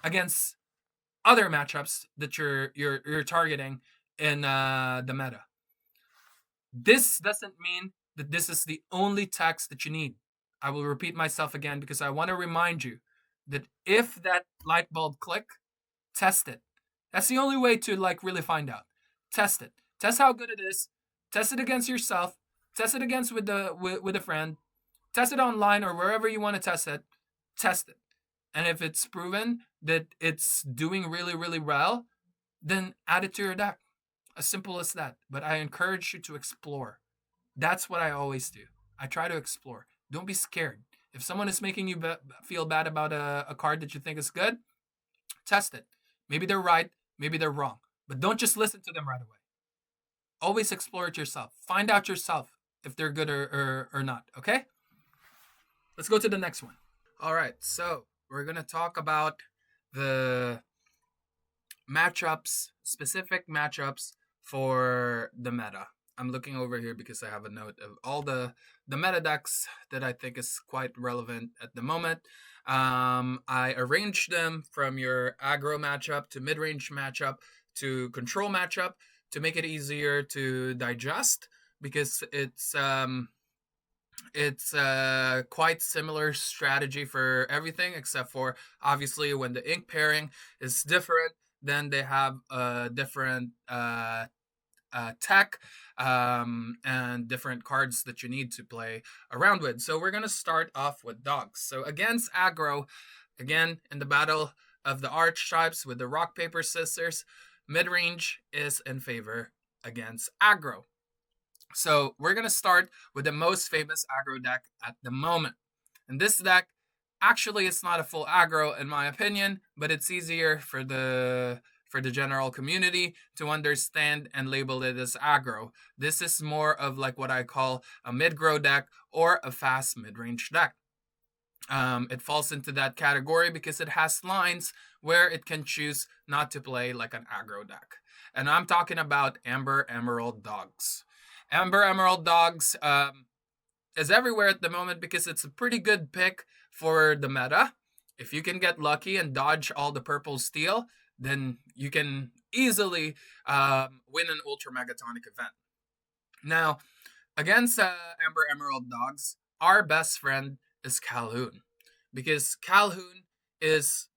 against other matchups that you're targeting in the meta. This doesn't mean that this is the only text that you need. I will repeat myself again because I want to remind you that if that light bulb click, test it. That's the only way to like really find out. Test it. Test how good it is. Test it against yourself. Test it against with a friend. Test it online or wherever you want to test it. Test it. And if it's proven that it's doing really, really well, then add it to your deck. As simple as that. But I encourage you to explore. That's what I always do. I try to explore. Don't be scared. If someone is making you feel bad about a card that you think is good, test it. Maybe they're right, maybe they're wrong. But don't just listen to them right away. Always explore it yourself. Find out yourself if they're good or not, okay? Let's go to the next one. All right, so we're going to talk about the matchups, specific matchups for the meta. I'm looking over here because I have a note of all the meta decks that I think is quite relevant at the moment. I arranged them from your aggro matchup to mid-range matchup to control matchup to make it easier to digest because it's quite similar strategy for everything except for obviously when the ink pairing is different, then they have a different tech and different cards that you need to play around with. So we're going to start off with dogs. So against aggro, again, in the battle of the archetypes with the rock, paper, scissors, mid-range is in favor against aggro. So we're going to start with the most famous aggro deck at the moment. And this deck, actually, it's not a full aggro in my opinion, but it's easier for the general community to understand and label it as aggro. This is more of like what I call a mid-grow deck or a fast mid-range deck. It falls into that category because it has lines where it can choose not to play like an aggro deck. And I'm talking about Amber Emerald Dogs. Amber Emerald Dogs is everywhere at the moment because it's a pretty good pick for the meta. If you can get lucky and dodge all the purple steel, then you can easily win an Ultra Megatonic event. Now, against Amber Emerald Dogs, our best friend is Calhoun. Because Calhoun is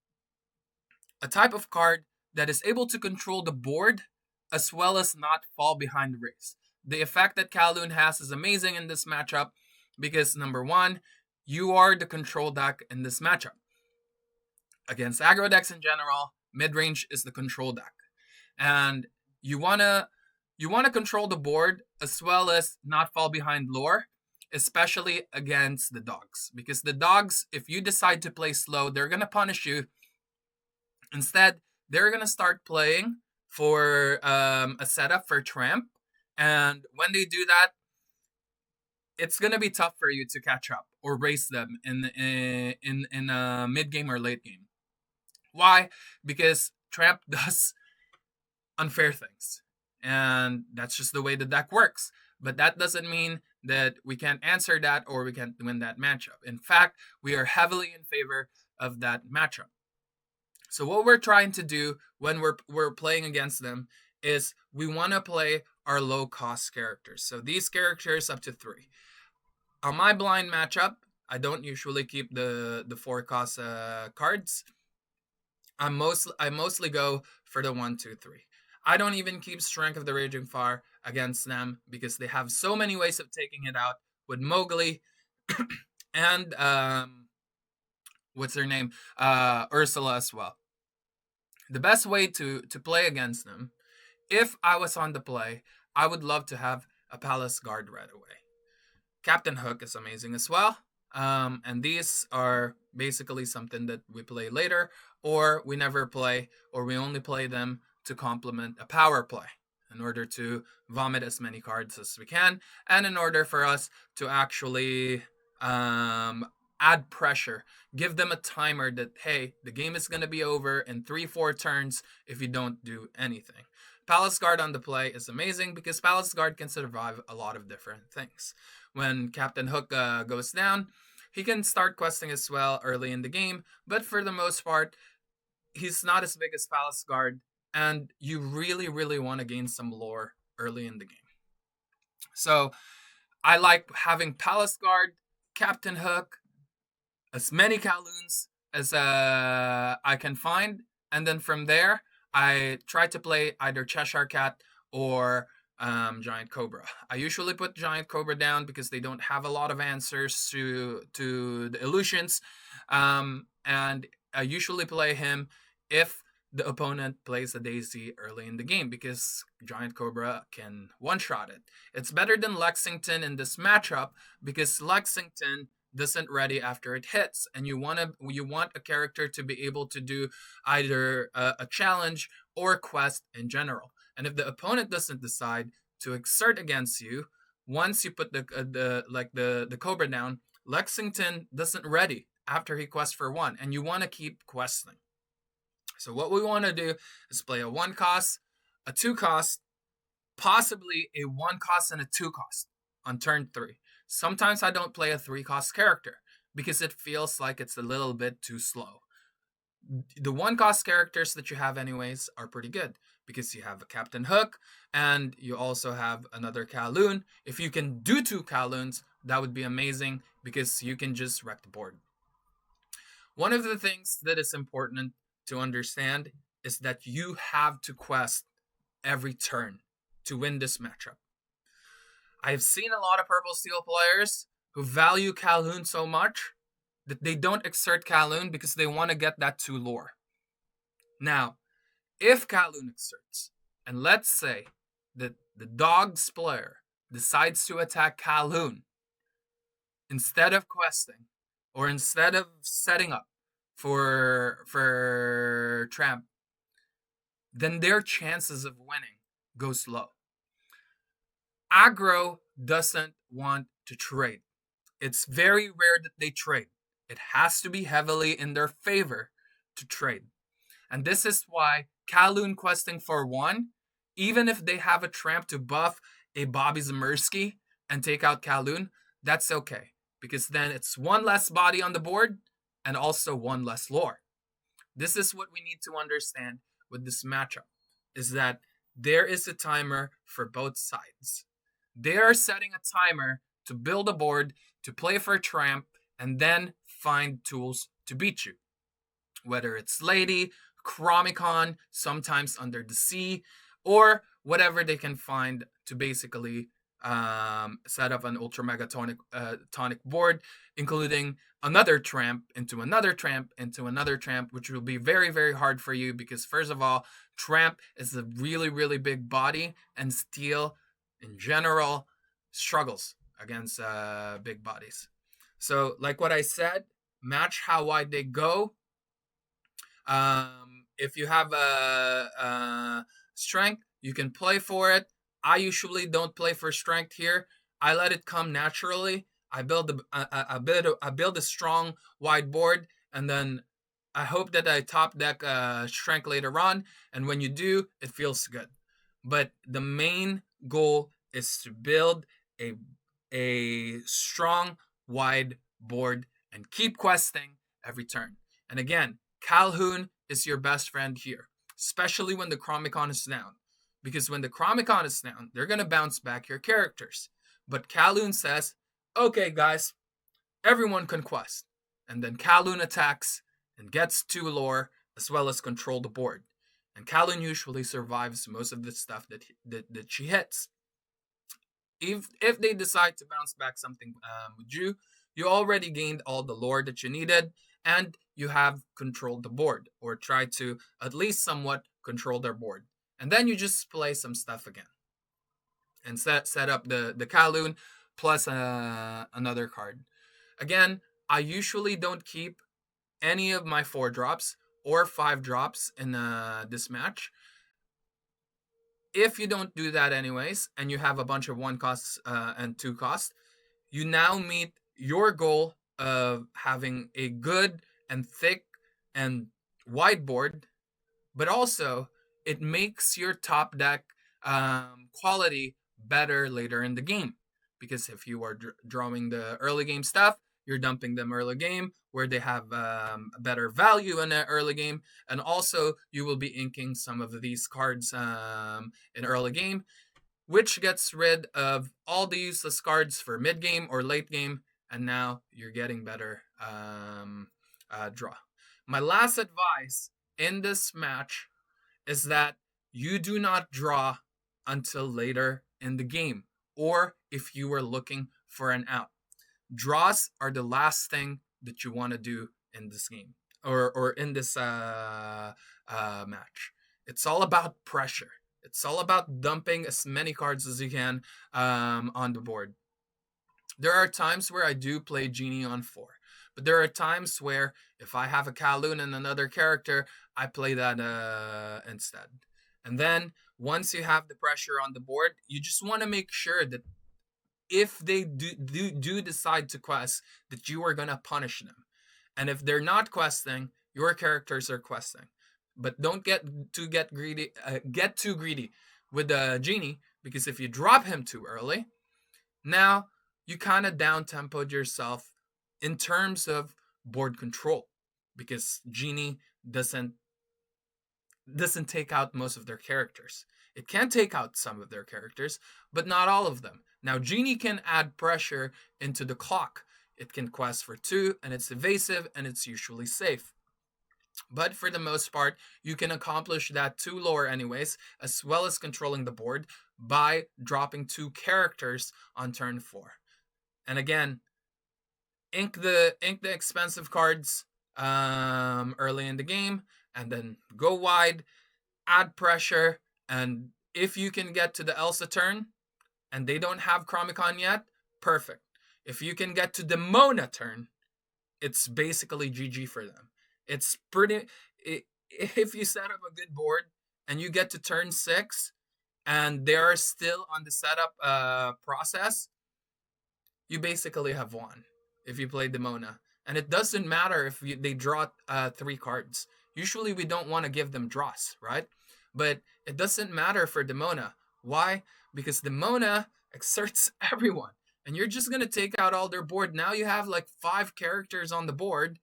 a type of card that is able to control the board as well as not fall behind the race. The effect that Calhoun has is amazing in this matchup because, number one, you are the control deck in this matchup. Against aggro decks in general, mid-range is the control deck. And you wanna control the board as well as not fall behind lore, especially against the dogs. Because the dogs, if you decide to play slow, they're gonna punish you. Instead, they're gonna start playing for a setup for Tramp. And when they do that, it's gonna be tough for you to catch up or race them in a mid game or late game. Why? Because Tramp does unfair things, and that's just the way the deck works. But that doesn't mean that we can't answer that or we can't win that matchup. In fact, we are heavily in favor of that matchup. So what we're trying to do when we're playing against them is we want to play our low-cost characters. So these characters up to 3. On my blind matchup, I don't usually keep the 4-cost cards. I mostly go for the 1, 2, 3. I don't even keep Strength of the Raging Fire against them because they have so many ways of taking it out with Mowgli and what's her name? Ursula as well. The best way to play against them, if I was on the play, I would love to have a Palace Guard right away. Captain Hook is amazing as well. And these are basically something that we play later, or we never play, or we only play them to complement a power play in order to vomit as many cards as we can, and in order for us to actually add pressure, give them a timer that, hey, the game is going to be over in 3-4 turns if you don't do anything. Palace Guard on the play is amazing because Palace Guard can survive a lot of different things. When Captain Hook goes down, he can start questing as well early in the game, but for the most part, he's not as big as Palace Guard, and you really, really want to gain some lore early in the game. So I like having Palace Guard, Captain Hook, as many Kowloons as I can find, and then from there, I try to play either Cheshire Cat or Giant Cobra. I usually put Giant Cobra down because they don't have a lot of answers to the illusions, and I usually play him if the opponent plays a Daisy early in the game because Giant Cobra can one-shot it. It's better than Lexington in this matchup because Lexington doesn't ready after it hits, and you want a character to be able to do either a challenge or a quest in general. And if the opponent doesn't decide to exert against you, once you put the Cobra down, Lexington doesn't ready after he quests for one, and you want to keep questing. So what we want to do is play a 1 cost, a 2 cost, possibly a 1 cost and a 2 cost on turn 3. Sometimes I don't play a 3 cost character because it feels like it's a little bit too slow. The 1 cost characters that you have anyways are pretty good because you have a Captain Hook and you also have another Kowloon. If you can do 2 Kowloons, that would be amazing because you can just wreck the board. One of the things that is important to understand is that you have to quest every turn to win this matchup. I've seen a lot of Purple Steel players who value Kowloon so much that they don't exert Kowloon because they want to get that 2 lore. Now, if Kowloon exerts, and let's say that the Dogs player decides to attack Kowloon instead of questing or instead of setting up for Tramp, then their chances of winning goes low. Aggro doesn't want to trade. It's very rare that they trade. It has to be heavily in their favor to trade. And this is why Kowloon questing for 1, even if they have a Tramp to buff a Bobby Zemersky and take out Kowloon, that's okay. Because then it's 1 less body on the board and also 1 less lore. This is what we need to understand with this matchup, is that there is a timer for both sides. They are setting a timer to build a board, to play for Tramp, and then find tools to beat you. Whether it's Lady, Chromicon, sometimes Under the Sea, or whatever they can find to basically set up an Ultra Mega Tonic board, including another Tramp into another Tramp into another Tramp, which will be very, very hard for you because, first of all, Tramp is a really, really big body, and Steel, in general, struggles against big bodies. So, like what I said, match how wide they go. If you have a strength, you can play for it. I usually don't play for strength here. I let it come naturally. I build a strong wide board, and then I hope that I top deck strength later on. And when you do, it feels good. But the main goal is to build a strong wide board and keep questing every turn. And again, Calhoun is your best friend here, especially when the Chromicon is down. Because when the Chromicon is down, they're going to bounce back your characters. But Kowloon says, okay, guys, everyone can quest. And then Kowloon attacks and gets 2 lore as well as control the board. And Kowloon usually survives most of the stuff that she hits. If they decide to bounce back something with you already gained all the lore that you needed, and you have controlled the board, or tried to at least somewhat control their board. And then you just play some stuff again. and set up the Kowloon plus another card. Again, I usually don't keep any of my 4 drops or 5 drops in this match. If you don't do that anyways, and you have a bunch of 1 costs and 2 costs, you now meet your goal of having a good and thick and wide board, but also it makes your top deck quality better later in the game. Because if you are drawing the early game stuff, you're dumping them early game where they have a better value in the early game, and also you will be inking some of these cards in early game, which gets rid of all the useless cards for mid game or late game, and now you're getting better draw. My last advice in this match is that you do not draw until later in the game, or if you were looking for an out. Draws are the last thing that you want to do in this game or in this match. It's all about pressure. It's all about dumping as many cards as you can on the board. There are times where I do play Genie on 4, but there are times where if I have a Kowloon and another character, I play that instead. And then once you have the pressure on the board, you just want to make sure that if they do decide to quest, that you are gonna punish them. And if they're not questing, your characters are questing. But don't get too greedy with the Genie, because if you drop him too early, now you kind of down tempoed yourself in terms of board control, because Genie doesn't take out most of their characters. It can take out some of their characters, but not all of them. Now, Genie can add pressure into the clock. It can quest for 2, and it's evasive, and it's usually safe. But for the most part, you can accomplish that 2 lore anyways, as well as controlling the board by dropping 2 characters on turn 4. And again, ink the expensive cards early in the game, and then go wide, add pressure, and if you can get to the Elsa turn and they don't have Chromicon yet, perfect. If you can get to the Mona turn, it's basically GG for them. It's pretty. If you set up a good board and you get to turn 6 and they're still on the setup process, you basically have won if you play the Mona. And it doesn't matter if they draw 3 cards. Usually we don't want to give them draws, right? But it doesn't matter for Demona. Why? Because Demona exerts everyone. And you're just going to take out all their board. Now you have like 5 characters on the board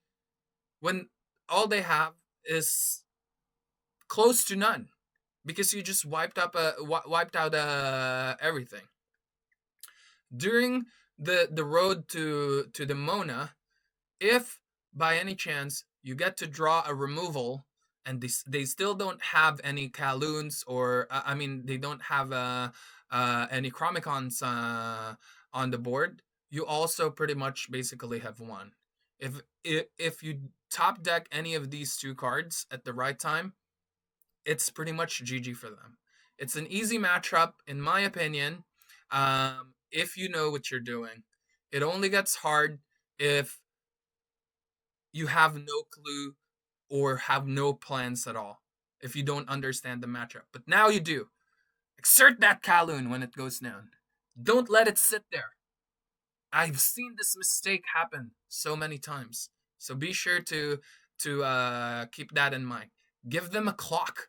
when all they have is close to none. Because you just wiped out everything. During the road to Demona, if by any chance you get to draw a removal and they still don't have any Kowloons, or they don't have any Chromicons on the board, you also pretty much basically have won. If you top deck any of these 2 cards at the right time, it's pretty much GG for them. It's an easy matchup, in my opinion, if you know what you're doing. It only gets hard if you have no clue or have no plans at all, if you don't understand the matchup. But now you do. Exert that Kowloon when it goes down. Don't let it sit there. I've seen this mistake happen so many times. So be sure to keep that in mind. Give them a clock,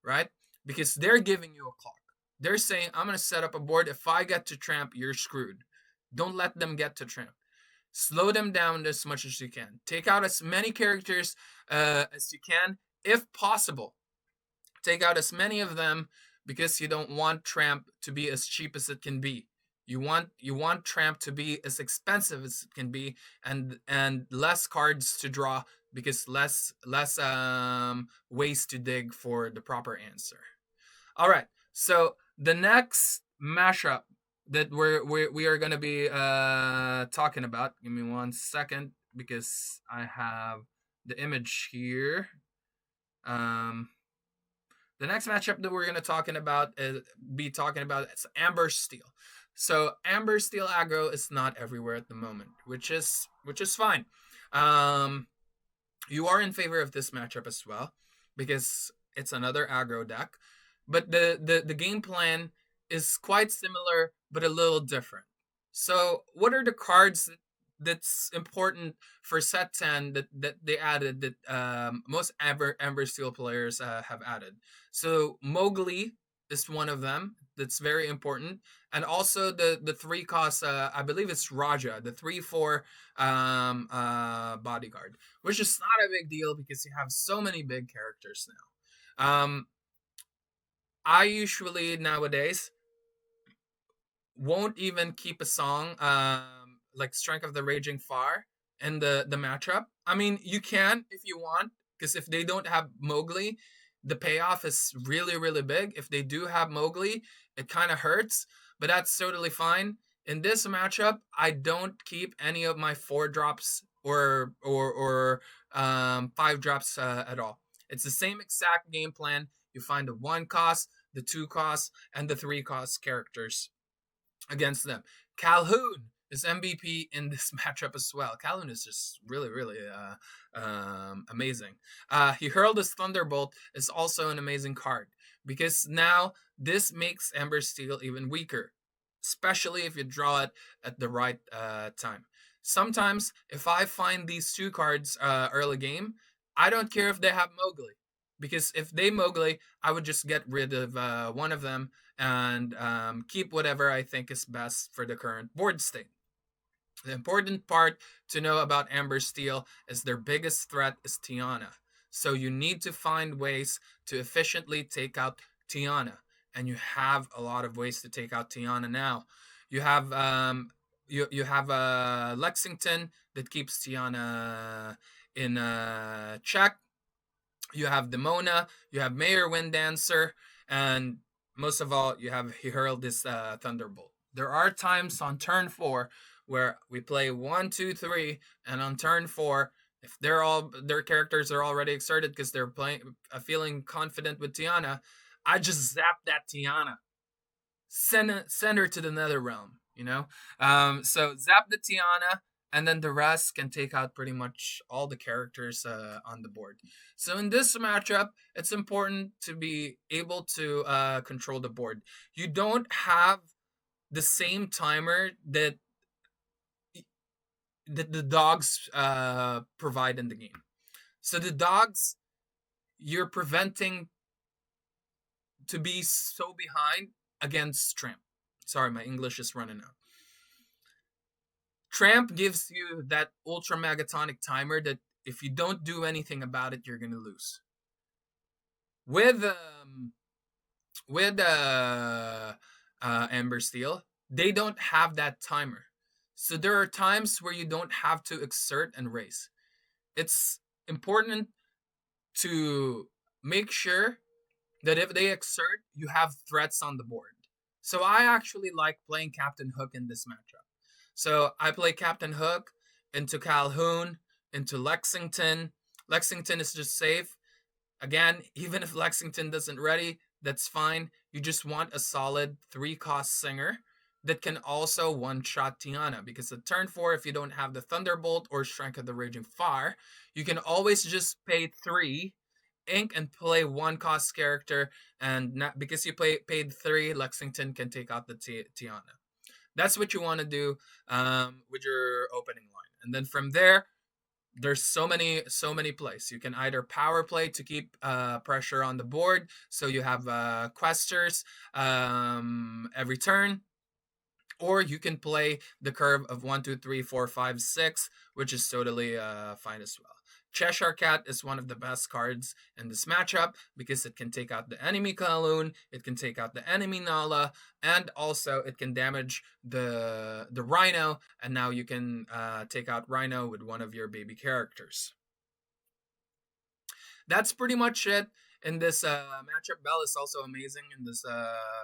right? Because they're giving you a clock. They're saying, I'm going to set up a board. If I get to tramp, you're screwed. Don't let them get to tramp. Slow them down as much as you can. Take out as many characters as you can, if possible. Take out as many of them, because you don't want tramp to be as cheap as it can be. You want tramp to be as expensive as it can be, and less cards to draw, because less ways to dig for the proper answer. All right. So the next mashup that we are going to be talking about. Give me 1 second, because I have the image here. The next matchup that we're gonna be talking about is Amber Steel. So Amber Steel aggro is not everywhere at the moment, which is fine. Um, you are in favor of this matchup as well because it's another aggro deck, but the game plan is quite similar but a little different. So what are the cards that's important for set 10 that they added that most Amber Steel players have added? So Mowgli is one of them that's very important, and also the three cost, I believe it's Raja, the 3/4 bodyguard, which is not a big deal because you have so many big characters now. I usually nowadays won't even keep a song like Strength of the Raging Fire in the matchup. I mean, you can if you want, because if they don't have Mowgli, the payoff is really, really big. If they do have Mowgli, it kind of hurts, but that's totally fine. In this matchup, I don't keep any of my 4 drops or 5 drops at all. It's the same exact game plan. You find the 1 cost, the 2 cost, and the 3 cost characters against them. Calhoun is MVP in this matchup as well. Calhoun is just really, really amazing. He hurled his Thunderbolt is also an amazing card because now this makes Ember Steel even weaker, especially if you draw it at the right time. Sometimes, if I find these 2 cards early game, I don't care if they have Mowgli. Because if they Mowgli, I would just get rid of one of them and keep whatever I think is best for the current board state. The important part to know about Amber Steel is their biggest threat is Tiana. So you need to find ways to efficiently take out Tiana. And you have a lot of ways to take out Tiana now. You have you have Lexington that keeps Tiana in check. You have Demona, you have Mayor Winddancer, and most of all, you have he hurled this Thunderbolt. There are times on turn 4 where we play 1, 2, 3, and on turn 4, if their characters are already exerted because they're playing feeling confident with Tiana, I just zap that Tiana, send her to the Nether Realm. So zap the Tiana, and then the rest can take out pretty much all the characters on the board. So in this matchup, it's important to be able to control the board. You don't have the same timer that the dogs provide in the game. So the dogs, you're preventing to be so behind against Tramp. Sorry, my English is running out. Tramp gives you that ultra megatonic timer that if you don't do anything about it, you're gonna lose. With Ember Steel, they don't have that timer, so there are times where you don't have to exert and race. It's important to make sure that if they exert, you have threats on the board. So I actually like playing Captain Hook in this matchup. So I play Captain Hook into Calhoun, into Lexington. Lexington is just safe. Again, even if Lexington doesn't ready, that's fine. You just want a solid 3-cost singer that can also one-shot Tiana. Because at turn 4, if you don't have the Thunderbolt or Strength of the Raging Fire, you can always just pay 3 ink and play 1-cost character, and not because you paid 3, Lexington can take out the Tiana. That's what you want to do with your opening line, and then from there, there's so many plays. You can either power play to keep pressure on the board, so you have questers every turn, or you can play the curve of 1, 2, 3, 4, 5, 6, which is totally fine as well. Cheshire Cat is one of the best cards in this matchup because it can take out the enemy Kaloon, it can take out the enemy Nala, and also it can damage the Rhino, and now you can take out Rhino with one of your baby characters. That's pretty much it. in this matchup. Bell is also amazing in this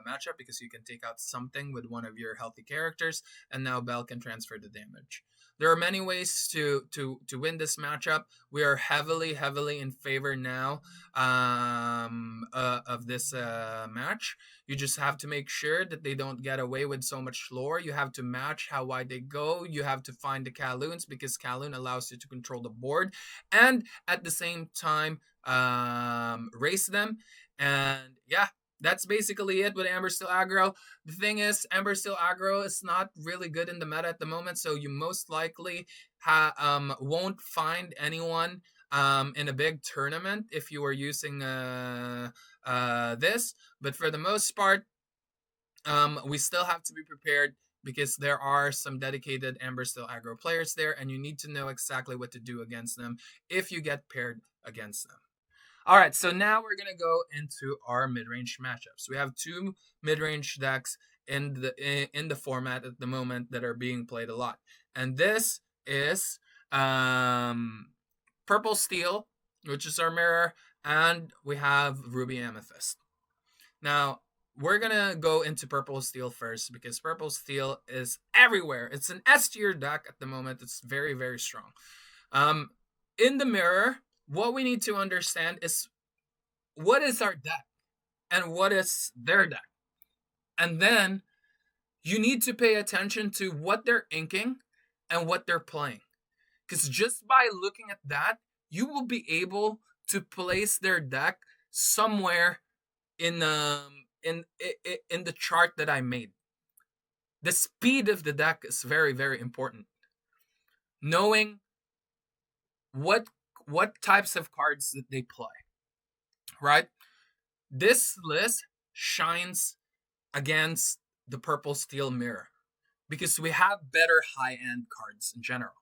matchup because you can take out something with one of your healthy characters, and now Bell can transfer the damage. There are many ways to win this matchup. We are heavily in favor now of this match. You just have to make sure that they don't get away with so much lore. You have to match how wide they go. You have to find the Kaloons because Kaloon allows you to control the board, and at the same time race them. And yeah, that's basically it with Amber Steel Aggro. The thing is, Amber Steel Aggro is not really good in the meta at the moment, so you most likely won't find anyone in a big tournament if you are using this. But for the most part, we still have to be prepared because there are some dedicated Amber Steel Aggro players there, and you need to know exactly what to do against them if you get paired against them. All right, so now we're gonna go into our mid-range matchups. We have two mid-range decks in the format at the moment that are being played a lot, and this is Purple Steel, which is our mirror, and we have Ruby Amethyst. Now we're gonna go into Purple Steel first because Purple Steel is everywhere. It's an S tier deck at the moment. It's very strong. In the mirror, what we need to understand is what is our deck and what is their deck. And then you need to pay attention to what they're inking and what they're playing. Because just by looking at that, you will be able to place their deck somewhere in the chart that I made. The speed of the deck is very important. Knowing what types of cards that they play, right? This list shines against the Purple Steel mirror because we have better high-end cards in general.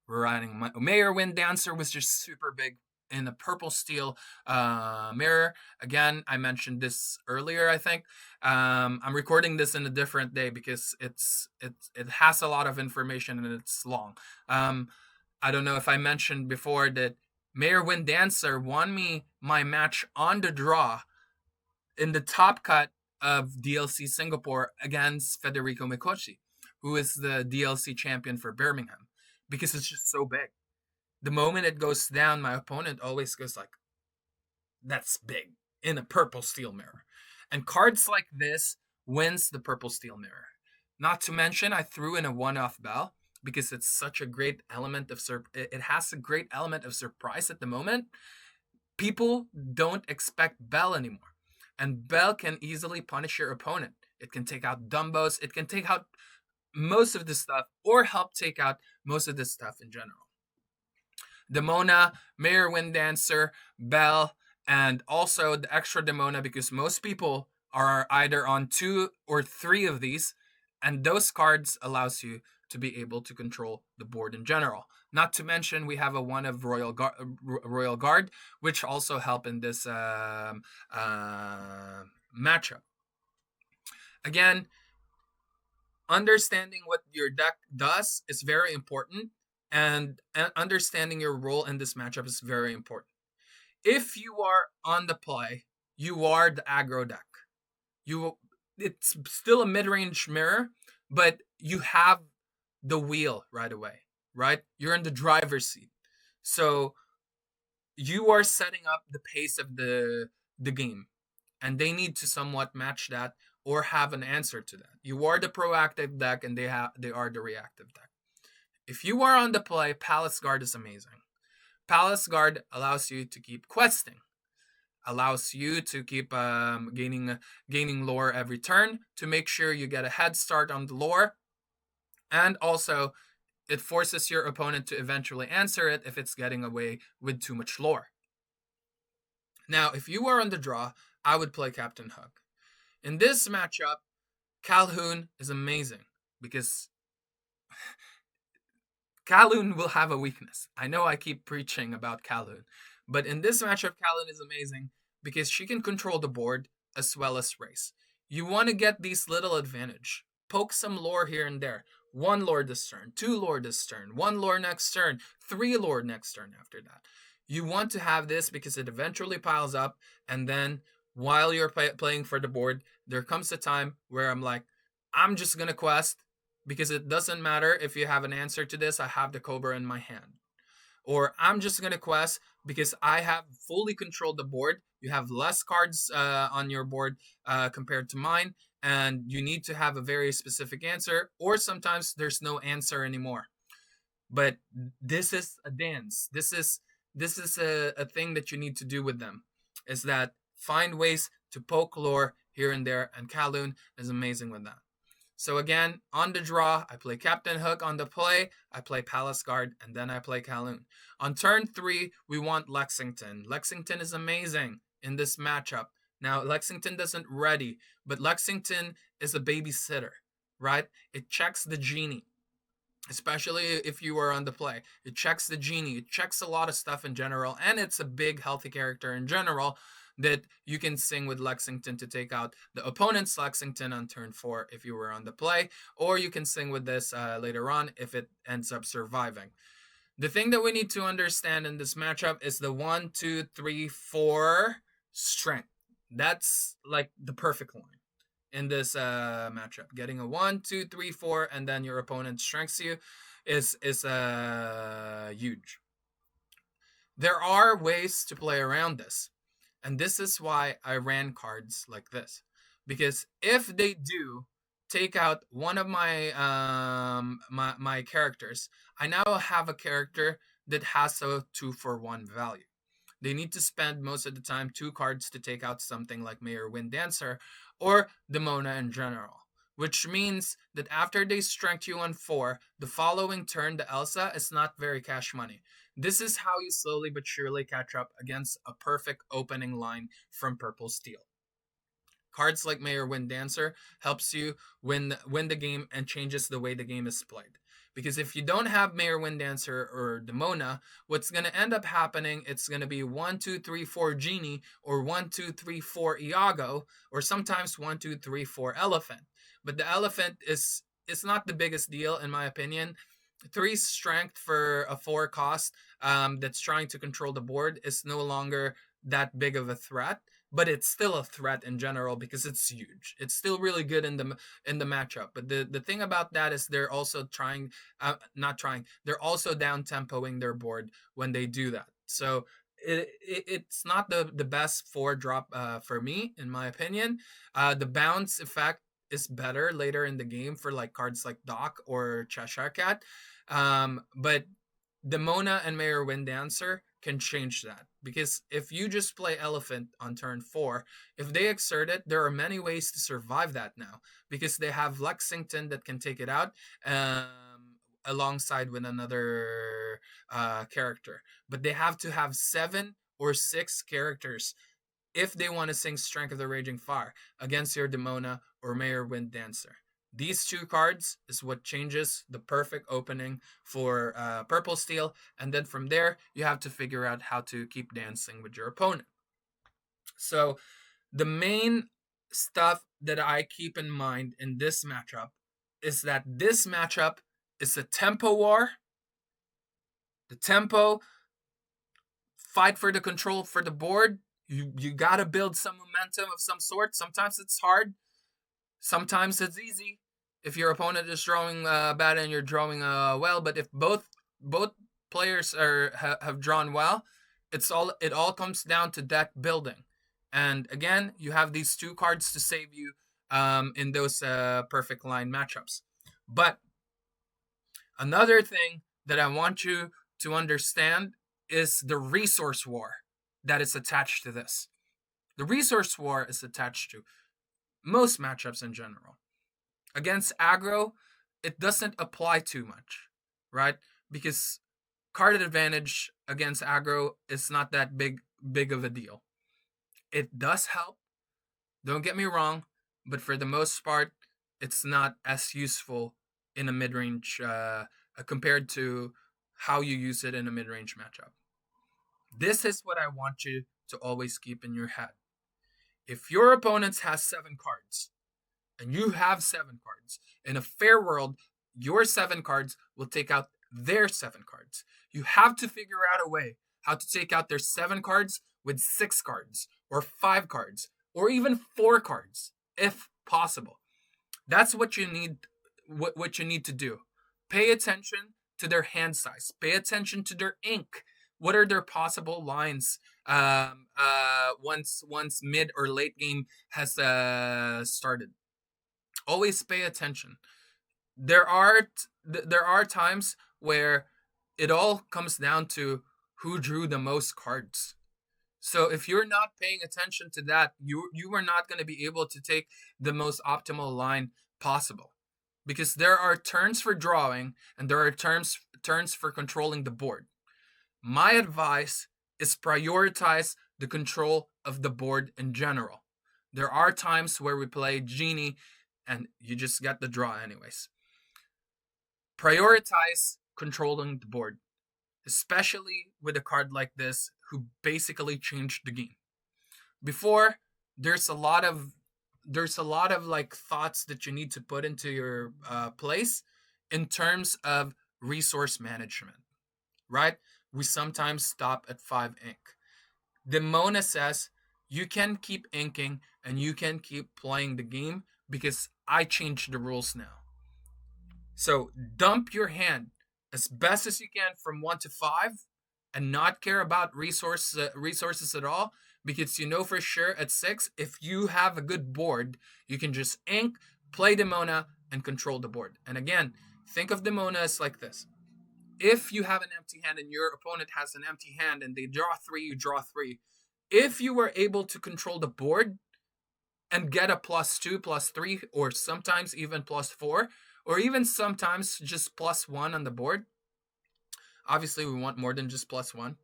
We're running Mayor Wind Dancer, was just super big in the Purple Steel mirror. Again, I mentioned this earlier, I think. I'm recording this in a different day because it has a lot of information and it's long. I don't know if I mentioned before that Mayor Wind Dancer won me my match on the draw in the top cut of DLC Singapore against Federico Mikochi, who is the DLC champion for Birmingham, because it's just so big. The moment it goes down, my opponent always goes like, that's big, in a Purple Steel mirror. And cards like this wins the Purple Steel mirror. Not to mention, I threw in a one-off Bell because it's such a great element of it has a great element of surprise at the moment. People don't expect Bell anymore. And Bell can easily punish your opponent. It can take out Dumbos. It can take out most of the stuff or help take out most of the stuff in general. Demona, Mayor Wind Dancer, Bell, and also the extra Demona because most people are either on 2 or 3 of these, and those cards allows you to be able to control the board in general. Not to mention we have a one of Royal Guard, which also help in this matchup. Again, understanding what your deck does is very important, and understanding your role in this matchup is very important. If you are on the play, you are the aggro deck. It's still a mid-range mirror, but you have the wheel right away, right? You're in the driver's seat. So you are setting up the pace of the game, and they need to somewhat match that or have an answer to that. You are the proactive deck, and they are the reactive deck. If you are on the play, Palace Guard is amazing. Palace Guard allows you to keep questing, allows you to keep gaining lore every turn to make sure you get a head start on the lore, and also it forces your opponent to eventually answer it if it's getting away with too much lore. Now, if you are on the draw, I would play Captain Hook. In this matchup, Calhoun is amazing because Calhoun will have a weakness. I know I keep preaching about Calhoun, but in this matchup, Calhoun is amazing because she can control the board as well as race. You want to get these little advantage. Poke some lore here and there. 1 lore this turn, 2 lore this turn, 1 lore next turn, 3 lore next turn after that. You want to have this because it eventually piles up, and then while you're playing for the board, there comes a time where I'm like, I'm just gonna quest because it doesn't matter if you have an answer to this. I have the Cobra in my hand, or I'm just gonna quest because I have fully controlled the board. You have less cards on your board compared to mine, and you need to have a very specific answer, or sometimes there's no answer anymore. But this is a dance. This is a thing that you need to do with them. Is that find ways to poke lore here and there, and Kaloon is amazing with that. So again, on the draw, I play Captain Hook. On the play, I play Palace Guard, and then I play Kaloon. On turn 3, we want Lexington. Lexington is amazing in this matchup. Now, Lexington doesn't ready, but Lexington is a babysitter, right? It checks the genie, especially if you are on the play. It checks the genie. It checks a lot of stuff in general, and it's a big, healthy character in general that you can sing with Lexington to take out the opponent's Lexington on turn 4 if you were on the play, or you can sing with this later on if it ends up surviving. The thing that we need to understand in this matchup is the 1, 2, 3, 4 strength. That's like the perfect line in this matchup. Getting a 1, 2, 3, 4, and then your opponent strengths you is huge. There are ways to play around this, and this is why I ran cards like this. Because if they do take out one of my characters, I now have a character that has a 2-for-1 value. They need to spend most of the time 2 cards to take out something like Mayor Wind Dancer or Demona in general. Which means that after they strength you on 4, the following turn, the Elsa is not very cash money. This is how you slowly but surely catch up against a perfect opening line from Purple Steel. Cards like Mayor Wind Dancer helps you win the game and changes the way the game is played. Because if you don't have Mayor Wind Dancer or Demona, what's going to end up happening, it's going to be 1, 2, 3, 4 Genie, or 1, 2, 3, 4 Iago, or sometimes 1, 2, 3, 4 Elephant. But the Elephant is not the biggest deal in my opinion. 3 strength for a 4 cost that's trying to control the board is no longer that big of a threat, but it's still a threat in general because it's huge. It's still really good in the matchup. But the thing about that is they're also they're also down tempoing their board when they do that. So it's not the best 4 drop for me in my opinion. The bounce effect is better later in the game for like cards like Doc or Cheshire Cat. But Demona and Mayor Wind Dancer can change that. Because if you just play Elephant on turn 4, if they exert it, there are many ways to survive that now. Because they have Lexington that can take it out alongside with another character. But they have to have 7 or 6 characters if they want to sing Strength of the Raging Fire against your Demona or Mayor Wind Dancer. These 2 cards is what changes the perfect opening for Purple Steel, and then from there, you have to figure out how to keep dancing with your opponent. So, the main stuff that I keep in mind in this matchup is that this matchup is a tempo war. The tempo, fight for the control for the board. You gotta build some momentum of some sort. Sometimes it's hard. Sometimes it's easy if your opponent is drawing bad and you're drawing well. But if both players have drawn well, it all comes down to deck building. And again, you have these 2 cards to save you in those perfect line matchups. But another thing that I want you to understand is the resource war that is attached to this. The resource war is attached to most matchups in general. Against aggro, it doesn't apply too much, right? Because card advantage against aggro is not that big of a deal. It does help, don't get me wrong, but for the most part, it's not as useful in a mid-range compared to how you use it in a mid-range matchup. This is what I want you to always keep in your head. If your opponent has 7 cards, and you have 7 cards, in a fair world, your 7 cards will take out their 7 cards. You have to figure out a way how to take out their 7 cards with 6 cards, or 5 cards, or even 4 cards, if possible. That's what you need. What you need to do. Pay attention to their hand size. Pay attention to their ink. What are their possible lines? Once mid or late game has started. Always pay attention. There are times where it all comes down to who drew the most cards. So if you're not paying attention to that, you are not going to be able to take the most optimal line possible, because there are turns for drawing and there are turns for controlling the board. My advice is prioritize the control of the board in general. There are times where we play Genie and you just get the draw anyways. Prioritize controlling the board, especially with a card like this who basically changed the game. Before, there's a lot of like thoughts that you need to put into your place in terms of resource management, right? We sometimes stop at 5 ink. The Mona says you can keep inking and you can keep playing the game because I changed the rules now. So dump your hand as best as you can from 1 to 5 and not care about resources at all, because you know for sure at 6, if you have a good board, you can just ink, play the Mona, and control the board. And again, think of the Mona as like this. If you have an empty hand and your opponent has an empty hand and they draw 3, you draw 3. If you were able to control the board and get a +2, +3, or sometimes even +4, or even sometimes just +1 on the board. Obviously, we want more than just +1.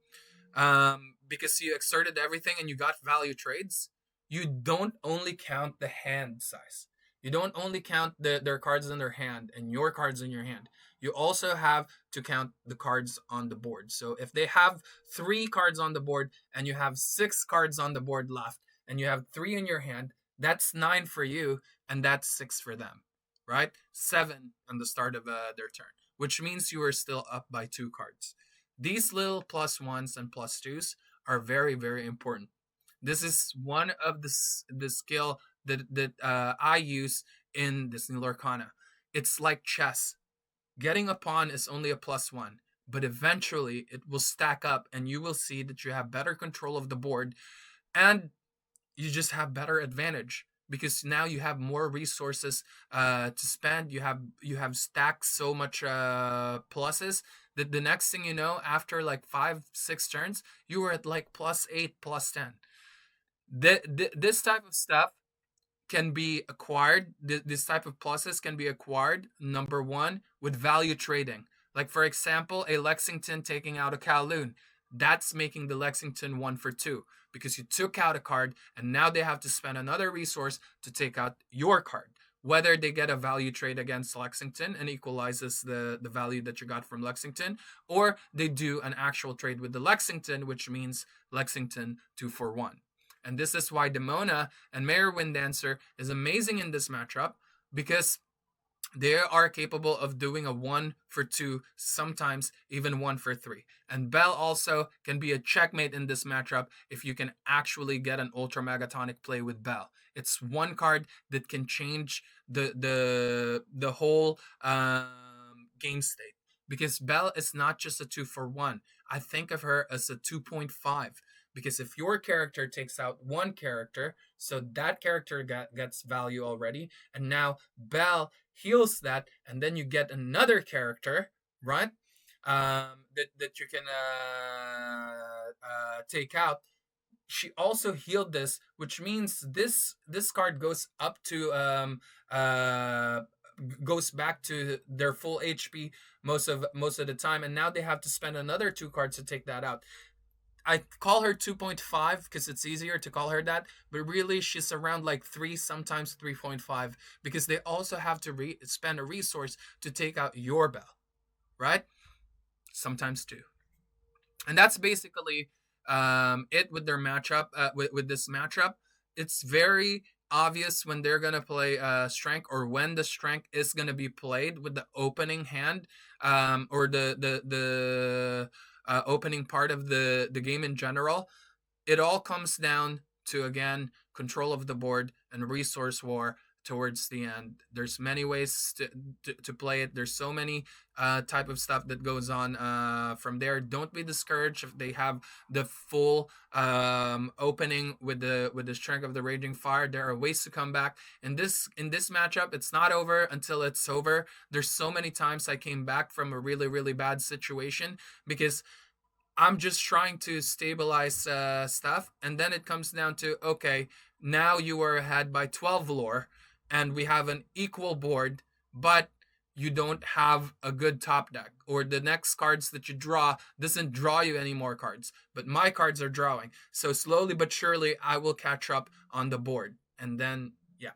Because you exerted everything and you got value trades. You don't only count the hand size. You don't only count their cards in their hand and your cards in your hand. You also have to count the cards on the board. So if they have 3 cards on the board and you have 6 cards on the board left and you have 3 in your hand, that's 9 for you and that's 6 for them, right? 7 on the start of their turn, which means you are still up by 2 cards. These little +1s and +2s are very, very important. This is one of the skill that I use in this new Lorcana. It's like chess. Getting a pawn is only a +1, but eventually it will stack up and you will see that you have better control of the board and you just have better advantage because now you have more resources to spend. You have stacked so much pluses that the next thing you know, after like 5-6 turns, you were at like +8, +10. This type of stuff can be acquired. This type of pluses can be acquired, number one, with value trading. Like, for example, a Lexington taking out a Kowloon. That's making the Lexington 1 for 2 because you took out a card and now they have to spend another resource to take out your card. Whether they get a value trade against Lexington and equalizes the value that you got from Lexington, or they do an actual trade with the Lexington, which means Lexington 2 for 1. And this is why Demona and Mayor Winddancer is amazing in this matchup, because they are capable of doing a 1 for 2, sometimes even 1 for 3. And Bell also can be a checkmate in this matchup if you can actually get an Ultra Megatonic play with Bell. It's one card that can change the whole game state. Because Bell is not just a 2 for 1. I think of her as a 2.5. Because if your character takes out one character, so that character gets value already, and now Bell heals that, and then you get another character, right? That you can take out. She also healed this, which means this card goes up to goes back to their full HP most of the time, and now they have to spend another 2 cards to take that out. I call her 2.5 because it's easier to call her that, but really she's around like 3, sometimes 3.5, because they also have to spend a resource to take out your Bell, right? Sometimes 2. And that's basically it with their matchup, with this matchup. It's very obvious when they're going to play strength, or when the strength is going to be played with the opening hand, or the opening part of the game in general, it all comes down to, again, control of the board and resource war towards the end. There's many ways to play it. There's so many type of stuff that goes on from there. Don't be discouraged if they have the full opening with the strength of the raging fire. There are ways to come back. In this matchup, it's not over until it's over. There's so many times I came back from a really really bad situation because I'm just trying to stabilize stuff, and then it comes down to, okay, now you are ahead by 12 lore, and we have an equal board, but you don't have a good top deck, or the next cards that you draw doesn't draw you any more cards, but my cards are drawing. So slowly but surely, I will catch up on the board, and then yeah,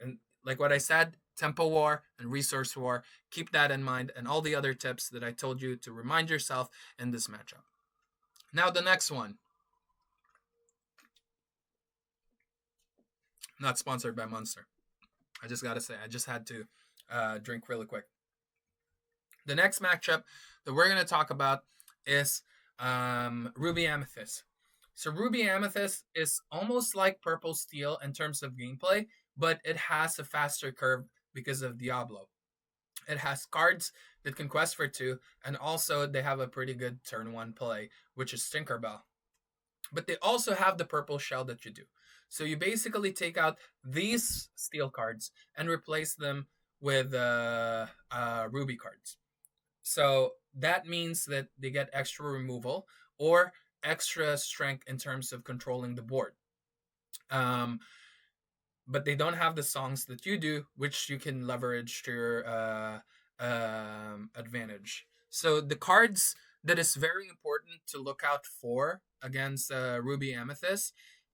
and like what I said, tempo war and resource war. Keep that in mind, and all the other tips that I told you to remind yourself in this matchup. Now the next one. Not sponsored by Monster. I just gotta say, I just had to drink really quick. The next matchup that we're gonna talk about is Ruby Amethyst. So Ruby Amethyst is almost like Purple Steel in terms of gameplay, but it has a faster curve because of Diablo. It has cards that can quest for 2, and also they have a pretty good turn 1 play, which is Tinkerbell. But they also have the purple shell that you do. So you basically take out these steel cards and replace them with ruby cards. So that means that they get extra removal or extra strength in terms of controlling the board. Um, but they don't have the songs that you do, which you can leverage to your advantage. So the cards that is very important to look out for against Ruby Amethyst,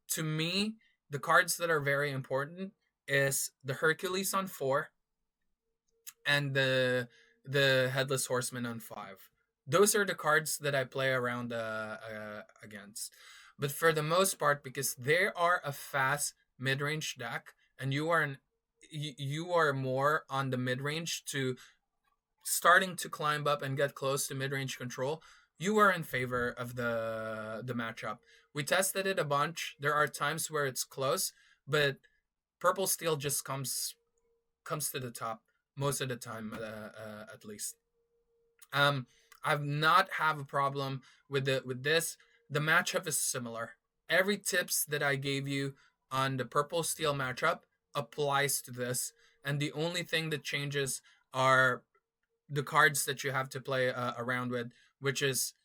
to me, the cards that are very important is the Hercules on 4 and the Headless Horseman on 5. Those are the cards that I play around against. But for the most part, because they are a fast mid-range deck, and you are more on the mid-range to starting to climb up and get close to mid-range control, you are in favor of the matchup. We tested it a bunch. There are times where it's close, but Purple Steel just comes to the top most of the time, at least. I've not have a problem with this. The matchup is similar. Every tips that I gave you on the Purple Steel matchup applies to this, and the only thing that changes are the cards that you have to play around with, which is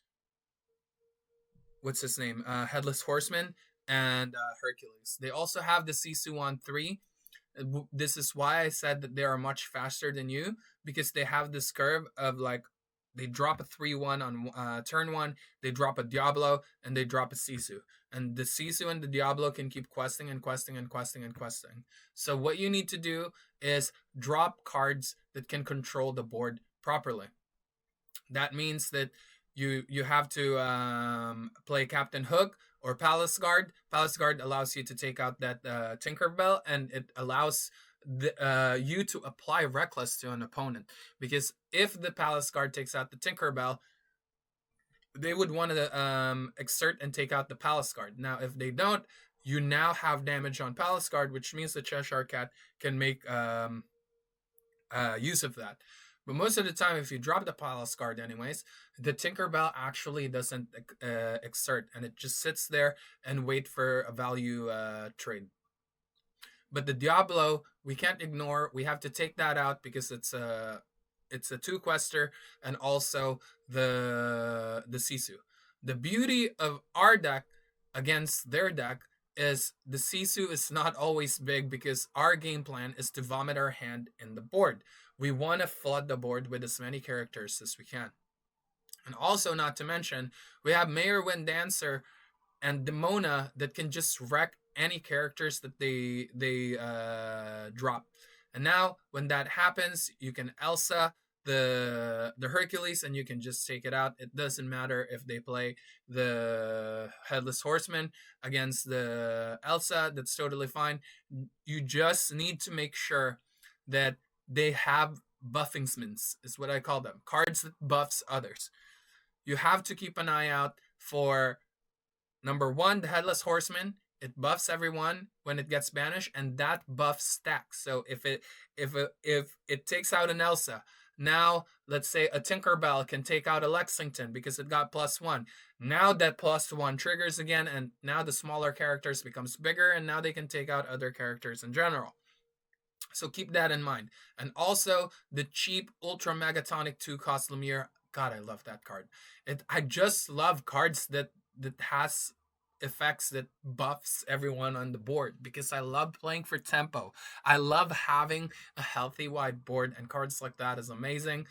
what's his name, Headless Horseman and Hercules. They also have the Sisu on 3. This is why I said that they are much faster than you, because they have this curve of like they drop a 3-1 on turn 1, they drop a Diablo, and they drop a Sisu. And the Sisu and the Diablo can keep questing and questing and questing and questing. So what you need to do is drop cards that can control the board properly. That means that you have to play Captain Hook or Palace Guard. Palace Guard allows you to take out that Tinkerbell, and it allows you to apply Reckless to an opponent. Because if the Palace Guard takes out the Tinkerbell, they would want to exert and take out the Palace Guard. Now, if they don't, you now have damage on Palace Guard, which means the Cheshire Cat can make use of that. But most of the time, if you drop the Palace Guard anyways, the Tinkerbell actually doesn't exert, and it just sits there and wait for a value trade. But the Diablo, we can't ignore. We have to take that out because it's a 2-quester, and also the Sisu. The beauty of our deck against their deck is the Sisu is not always big, because our game plan is to vomit our hand in the board. We want to flood the board with as many characters as we can. And also, not to mention, we have Mayor Wind Dancer and Demona that can just wreck any characters that they drop. And now, when that happens, you can Elsa the Hercules, and you can just take it out. It doesn't matter if they play the Headless Horseman against the Elsa. That's totally fine. You just need to make sure that they have buffingsmans, is what I call them, cards that buffs others. you have to keep an eye out for number one, the Headless Horseman. It buffs everyone when it gets banished, and that buff stacks. So if it takes out an Elsa, now let's say a Tinkerbell can take out a Lexington because it got +1. Now that +1 triggers again, and now the smaller characters becomes bigger, and now they can take out other characters in general. So keep that in mind. And also the cheap Ultra Megatonic 2 cost Lumiere. God, I love that card. I just love cards that has effects that buffs everyone on the board because I love playing for tempo. I love having a healthy wide board, and cards like that is amazing.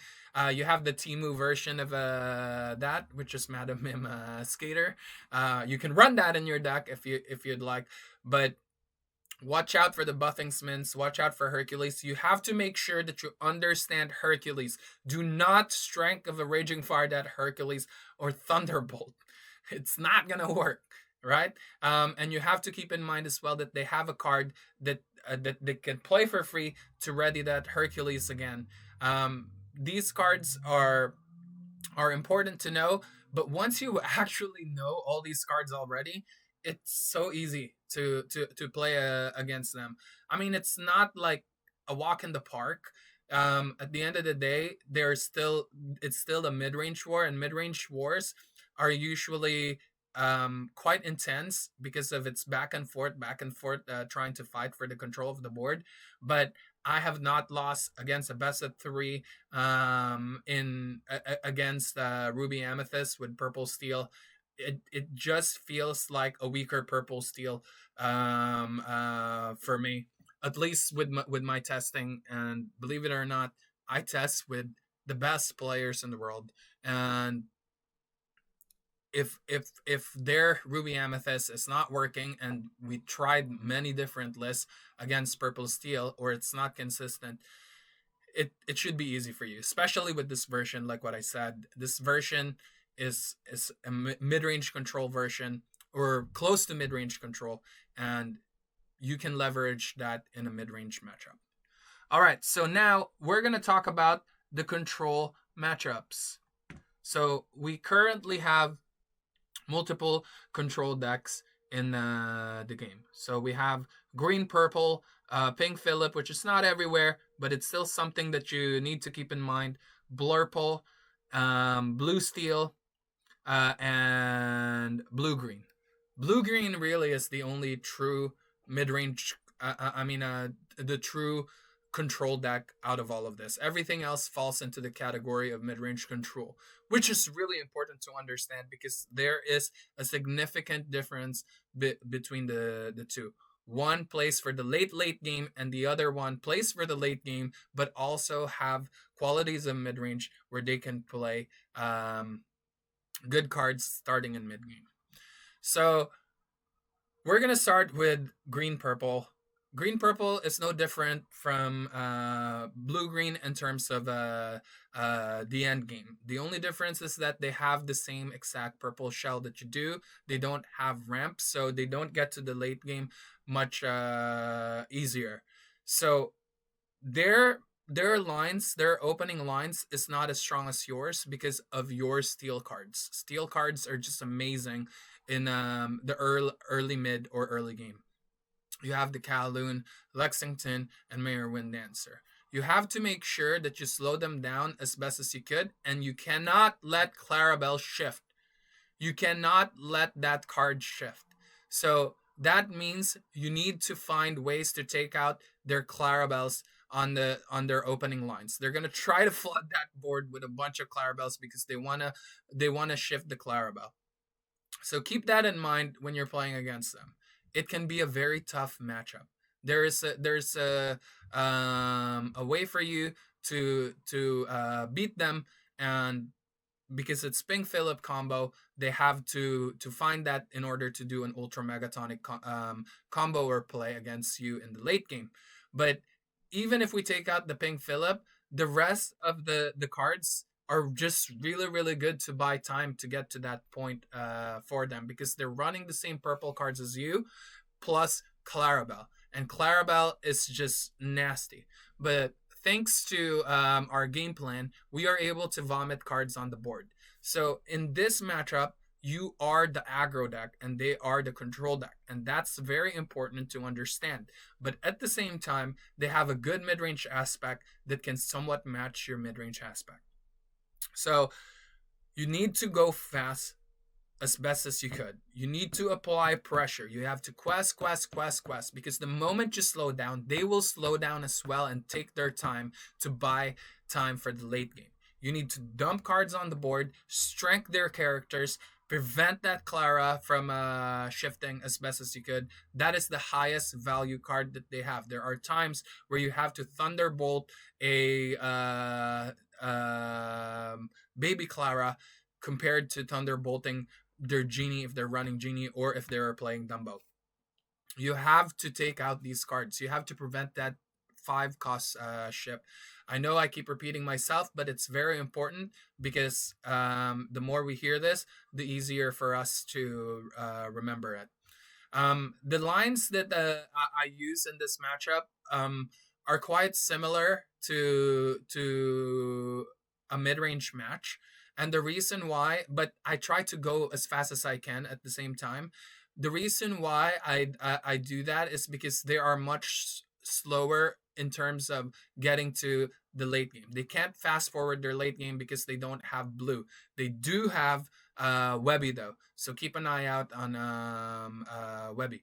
You have the Timu version of that, which is Madam Mim Skater. You can run that in your deck if you'd like, but watch out for the Buffingsmans. Watch out for Hercules. You have to make sure that you understand Hercules. Do not Strength of a Raging Fire that Hercules or Thunderbolt. It's not gonna work, right? And you have to keep in mind as well that they have a card that they can play for free to ready that Hercules again. These cards are important to know, but once you actually know all these cards already, it's so easy to play against them. I mean, it's not like a walk in the park. At the end of the day, it's still a mid-range war, and mid-range wars are usually quite intense because of its back and forth, trying to fight for the control of the board. But I have not lost against a best of three in against Ruby Amethyst with Purple Steel. It just feels like a weaker Purple Steel for me, at least with my testing. And believe it or not, I test with the best players in the world, and if their Ruby Amethyst is not working, and we tried many different lists against Purple Steel, or it's not consistent, it should be easy for you, especially with this version. Like what I said, this version is a mid-range control version, or close to mid-range control, and you can leverage that in a mid-range matchup. All right, so now we're going to talk about the control matchups. So we currently have multiple control decks in the game. So we have green, purple, pink Philip, which is not everywhere, but it's still something that you need to keep in mind. Blurple, blue steel, and blue green. Blue green really is the only true mid range. The true control deck out of all of this. Everything else falls into the category of mid-range control, which is really important to understand because there is a significant difference between the two. One plays for the late game, and the other one plays for the late game, but also have qualities of mid-range where they can play good cards starting in mid-game. So we're going to start with green-purple. Green-purple is no different from blue-green in terms of the end game. The only difference is that they have the same exact purple shell that you do. They don't have ramps, so they don't get to the late game much easier. So their lines, their opening lines is not as strong as yours because of your steel cards. Steel cards are just amazing in the early mid or early game. You have the Kowloon, Lexington, and Mayor Wind Dancer. You have to make sure that you slow them down as best as you could, and you cannot let Clarabelle shift. You cannot let that card shift. So that means you need to find ways to take out their Clarabelles on their opening lines. They're gonna try to flood that board with a bunch of Clarabelles because they wanna shift the Clarabelle. So keep that in mind when you're playing against them. It can be a very tough matchup. There's a way for you to beat them, and because it's Pink Philip combo, they have to find that in order to do an Ultra Megatonic combo or play against you in the late game. But even if we take out the Pink Philip, the rest of the cards are just really, really good to buy time to get to that point for them because they're running the same purple cards as you, plus Clarabelle. And Clarabelle is just nasty. But thanks to our game plan, we are able to vomit cards on the board. So in this matchup, you are the aggro deck and they are the control deck. And that's very important to understand. But at the same time, they have a good mid range aspect that can somewhat match your mid range aspect. So you need to go fast as best as you could. You need to apply pressure. You have to quest, because the moment you slow down, they will slow down as well and take their time to buy time for the late game. You need to dump cards on the board, strength their characters, prevent that Clara from shifting as best as you could. That is the highest value card that they have. There are times where you have to Thunderbolt a baby Clara compared to Thunderbolting their Genie if they're running Genie or if they're playing Dumbo. You have to take out these cards. You have to prevent that 5 cost ship. I know I keep repeating myself, but it's very important because the more we hear this, the easier for us to remember it. The lines that I use in this matchup are quite similar to a mid-range match. And the reason why, but I try to go as fast as I can at the same time. The reason why I do that is because they are much slower in terms of getting to the late game. They can't fast forward their late game because they don't have blue. They do have Webby though, so keep an eye out on Webby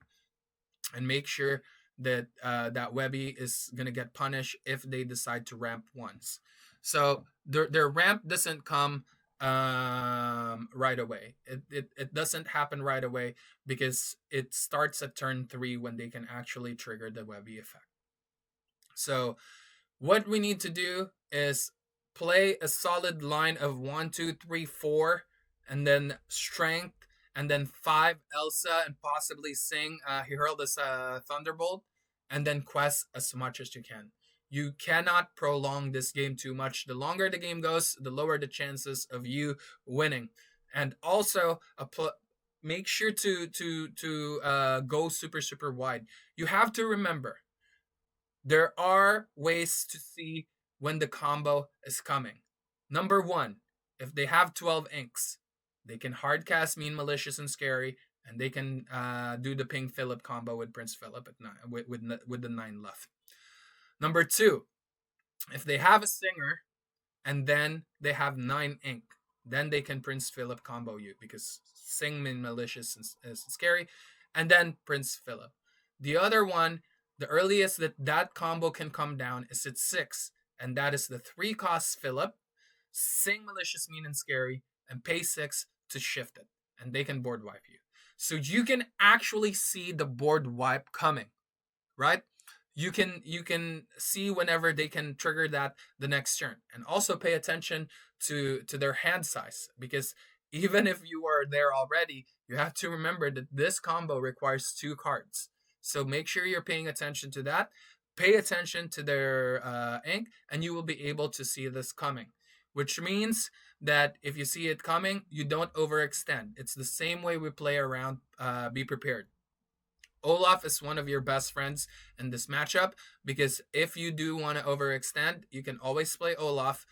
and make sure that that Webby is gonna get punished if they decide to ramp once. So their ramp doesn't come right away. It doesn't happen right away because it starts at turn 3 when they can actually trigger the Webby effect. So what we need to do is play a solid line of 1, 2, 3, 4, and then strength, and then 5 Elsa, and possibly sing Heraldus Thunderbolt, and then quest as much as you can. You cannot prolong this game too much. The longer the game goes, the lower the chances of you winning. And also, make sure to go super wide. You have to remember, there are ways to see when the combo is coming. Number 1, if they have 12 inks, they can hardcast Mean, Malicious, and Scary, and they can do the Ping Philip combo with Prince Philip at 9, with the 9 left. Number 2, if they have a Singer and then they have 9 ink, then they can Prince Philip combo you because Sing, Mean, Malicious, and Scary, and then Prince Philip. The other one, the earliest that combo can come down is at 6, and that is the 3 cost Philip, Sing, Malicious, Mean, and Scary, and pay 6 to shift it, and they can board wipe you. So you can actually see the board wipe coming, right? You can see whenever they can trigger that the next turn, and also pay attention to their hand size, because even if you are there already, you have to remember that this combo requires 2 cards. So make sure you're paying attention to that. Pay attention to their ink, and you will be able to see this coming. Which means that if you see it coming, you don't overextend. It's the same way we play around Be Prepared. Olaf is one of your best friends in this matchup, because if you do want to overextend, you can always play Olaf.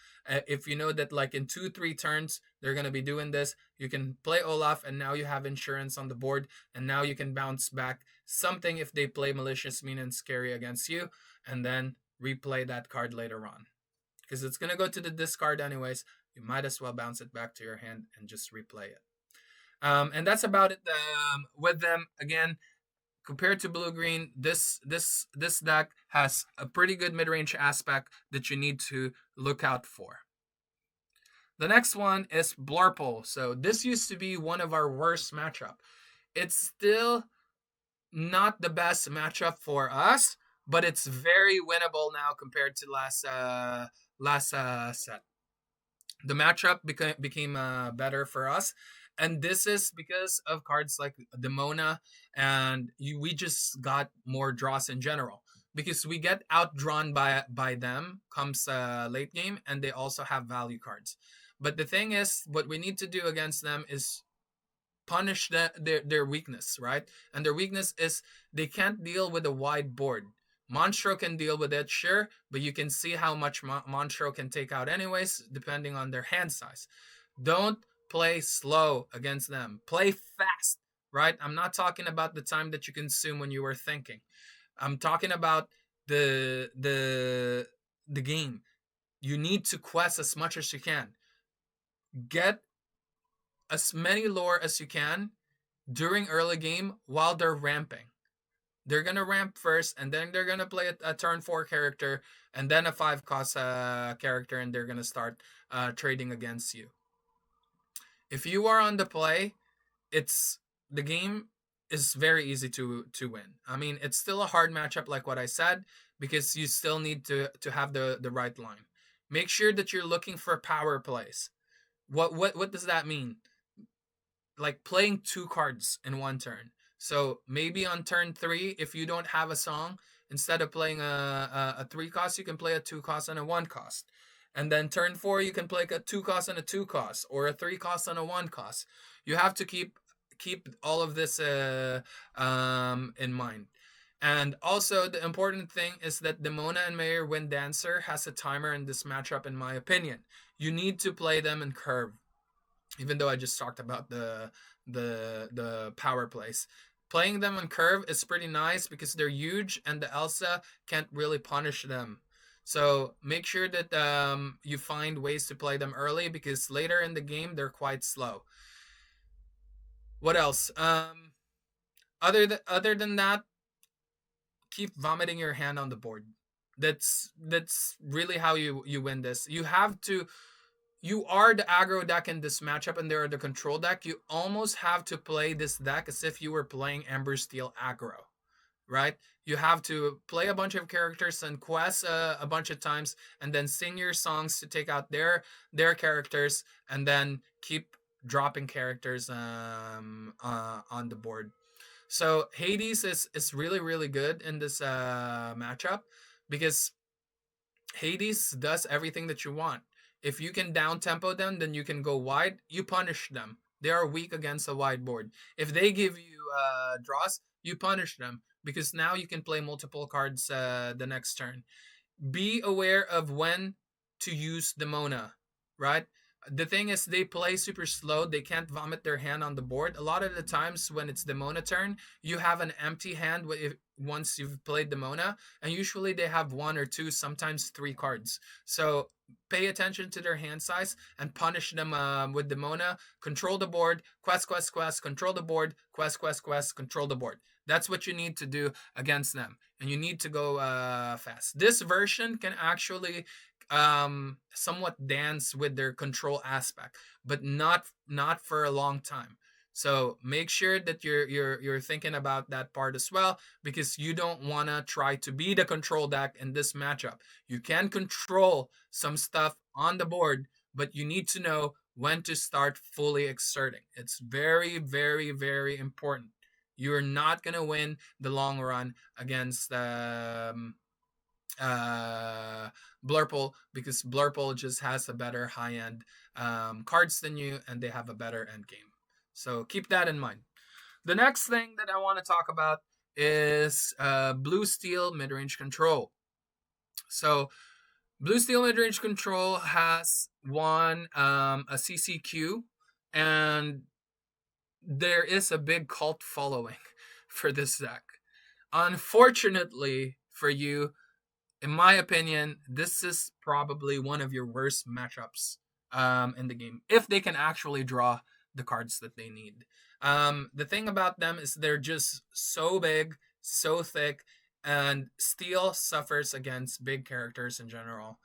If you know that like in 2-3 turns they're going to be doing this, you can play Olaf, and now you have insurance on the board, and now you can bounce back something if they play Malicious, Mean, and Scary against you, and then replay that card later on. Because it's going to go to the discard anyways, you might as well bounce it back to your hand and just replay it. And that's about it with them. Again, compared to blue-green, this deck has a pretty good mid-range aspect that you need to look out for. The next one is Blarple. So this used to be one of our worst matchup. It's still not the best matchup for us, but it's very winnable now compared to last set. The matchup became better for us, and this is because of cards like Demona, and we just got more draws in general, because we get outdrawn by them comes late game, and they also have value cards. But the thing is, what we need to do against them is punish their weakness, right? And their weakness is they can't deal with a wide board. Monstro can deal with it, sure, but you can see how much Monstro can take out anyways, depending on their hand size. Don't play slow against them. Play fast, right? I'm not talking about the time that you consume when you were thinking. I'm talking about the game. You need to quest as much as you can. Get as many lore as you can during early game while they're ramping. They're gonna ramp first, and then they're gonna play a turn 4 character, and then a 5 cost character, and they're gonna start trading against you. If you are on the play, it's the game is very easy to win. I mean, it's still a hard matchup, like what I said, because you still need to have the right line. Make sure that you're looking for power plays. What does that mean? Like playing 2 cards in one turn. So maybe on turn 3, if you don't have a song, instead of playing a 3 cost, you can play a 2 cost and a 1 cost. And then turn 4, you can play a 2 cost and a 2 cost, or a 3 cost and a 1 cost. You have to keep all of this in mind. And also, the important thing is that Demona and Mayor Wind Dancer has a timer in this matchup, in my opinion. You need to play them in curve, even though I just talked about the power plays. Playing them on curve is pretty nice because they're huge and the Elsa can't really punish them. So make sure that you find ways to play them early, because later in the game they're quite slow. What else? Other than that, keep vomiting your hand on the board. That's really how you win this. You are the aggro deck in this matchup, and they're the control deck. You almost have to play this deck as if you were playing Ember Steel aggro, right? You have to play a bunch of characters and quest a bunch of times, and then sing your songs to take out their characters, and then keep dropping characters on the board. So Hades is really really good in this matchup, because Hades does everything that you want. If you can down tempo them, then you can go wide. You punish them. They are weak against a wide board. If they give you draws, you punish them, because now you can play multiple cards the next turn. Be aware of when to use the Mona, right? The thing is, they play super slow. They can't vomit their hand on the board. A lot of the times when it's the Mona turn, you have an empty hand once you've played the Mona, and usually they have 1 or 2, sometimes 3 cards. So pay attention to their hand size and punish them with the Mona. Control the board, quest, quest, quest, control the board, quest, quest, quest, control the board. That's what you need to do against them, and you need to go fast. This version can actually somewhat dance with their control aspect, but not for a long time. So make sure that you're thinking about that part as well, because you don't want to try to be the control deck in this matchup. You can control some stuff on the board, but you need to know when to start fully exerting. It's very very very important. You're not gonna win the long run against uh, Blurple, because Blurple just has a better high end cards than you, and they have a better end game. So keep that in mind. The next thing that I want to talk about is Blue Steel Midrange Control. So Blue Steel Midrange Control has won a CCQ, and there is a big cult following for this deck. Unfortunately for you, in my opinion, this is probably one of your worst matchups in the game, if they can actually draw the cards that they need. The thing about them is they're just so big, so thick, and Steel suffers against big characters in general.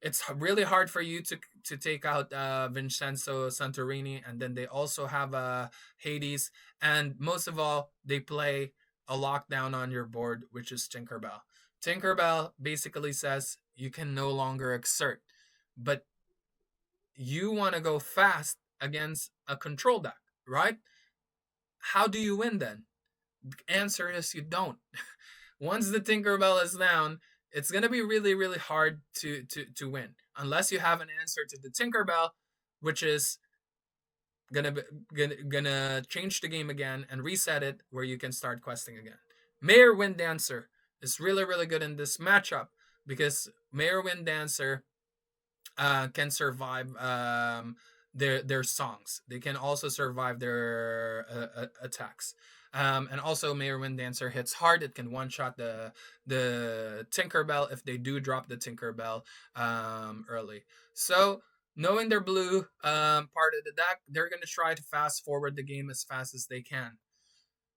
It's really hard for you to take out Vincenzo Santorini, and then they also have Hades, and most of all, they play a lockdown on your board, which is Tinkerbell. Tinkerbell basically says you can no longer exert, but you want to go fast against a control deck, right? How do you win then? The answer is you don't. Once the Tinkerbell is down, it's gonna be really really hard to win, unless you have an answer to the Tinkerbell, which is gonna change the game again and reset it, where you can start questing again. Mayor Wind Dancer is really really good in this matchup, because Mayor Wind Dancer can survive their songs. They can also survive their attacks. And also, Mayor Wind Dancer hits hard. It can one shot the Tinkerbell if they do drop the Tinkerbell early. So knowing their blue part of the deck, they're gonna try to fast forward the game as fast as they can.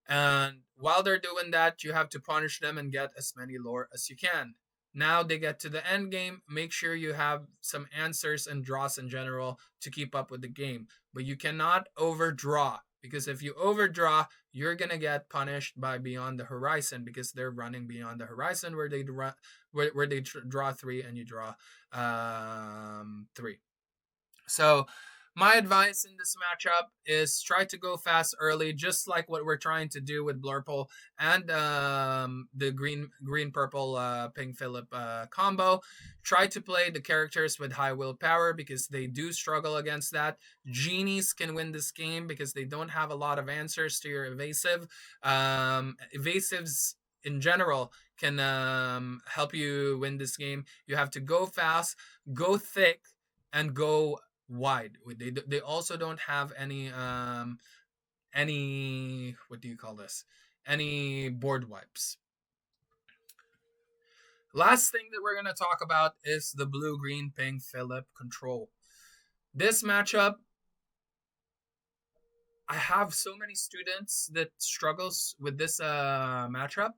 And while they're doing that, you have to punish them and get as many lore as you can. Now they get to the end game. Make sure you have some answers and draws in general to keep up with the game. But you cannot overdraw, because if you overdraw, you're gonna get punished by Beyond the Horizon, because they're running Beyond the Horizon where they draw 3 and you draw 3. So my advice in this matchup is try to go fast early, just like what we're trying to do with Blurple and the green purple pink Philip combo. Try to play the characters with high willpower, because they do struggle against that. Genies can win this game because they don't have a lot of answers to your evasive. Evasives in general can help you win this game. You have to go fast, go thick, and go wide. They also don't have any what do you call this? Any board wipes. Last thing that we're gonna talk about is the blue green pink Philip control. This matchup, I have so many students that struggles with this matchup,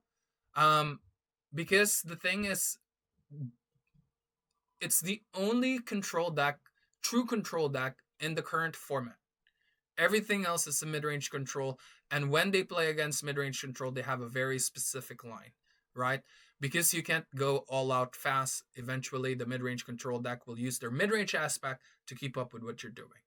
because the thing is, it's the only control deck, true control deck in the current format. Everything else is a mid-range control, and when they play against mid-range control, they have a very specific line, right? Because you can't go all out fast. Eventually, the mid-range control deck will use their mid-range aspect to keep up with what you're doing.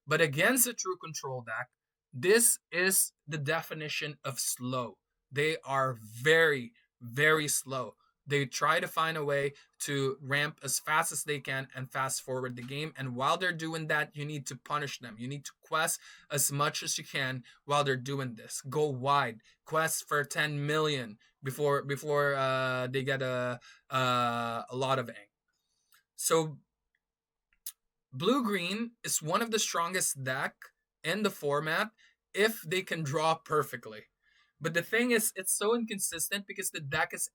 But against a true control deck, this is the definition of slow. They are very, very slow. They try to find a way to ramp as fast as they can and fast forward the game. And while they're doing that, you need to punish them. You need to quest as much as you can while they're doing this. Go wide. Quest for 10 million before they get a lot of ink. So blue green is one of the strongest deck in the format if they can draw perfectly. But the thing is, it's so inconsistent because the deck is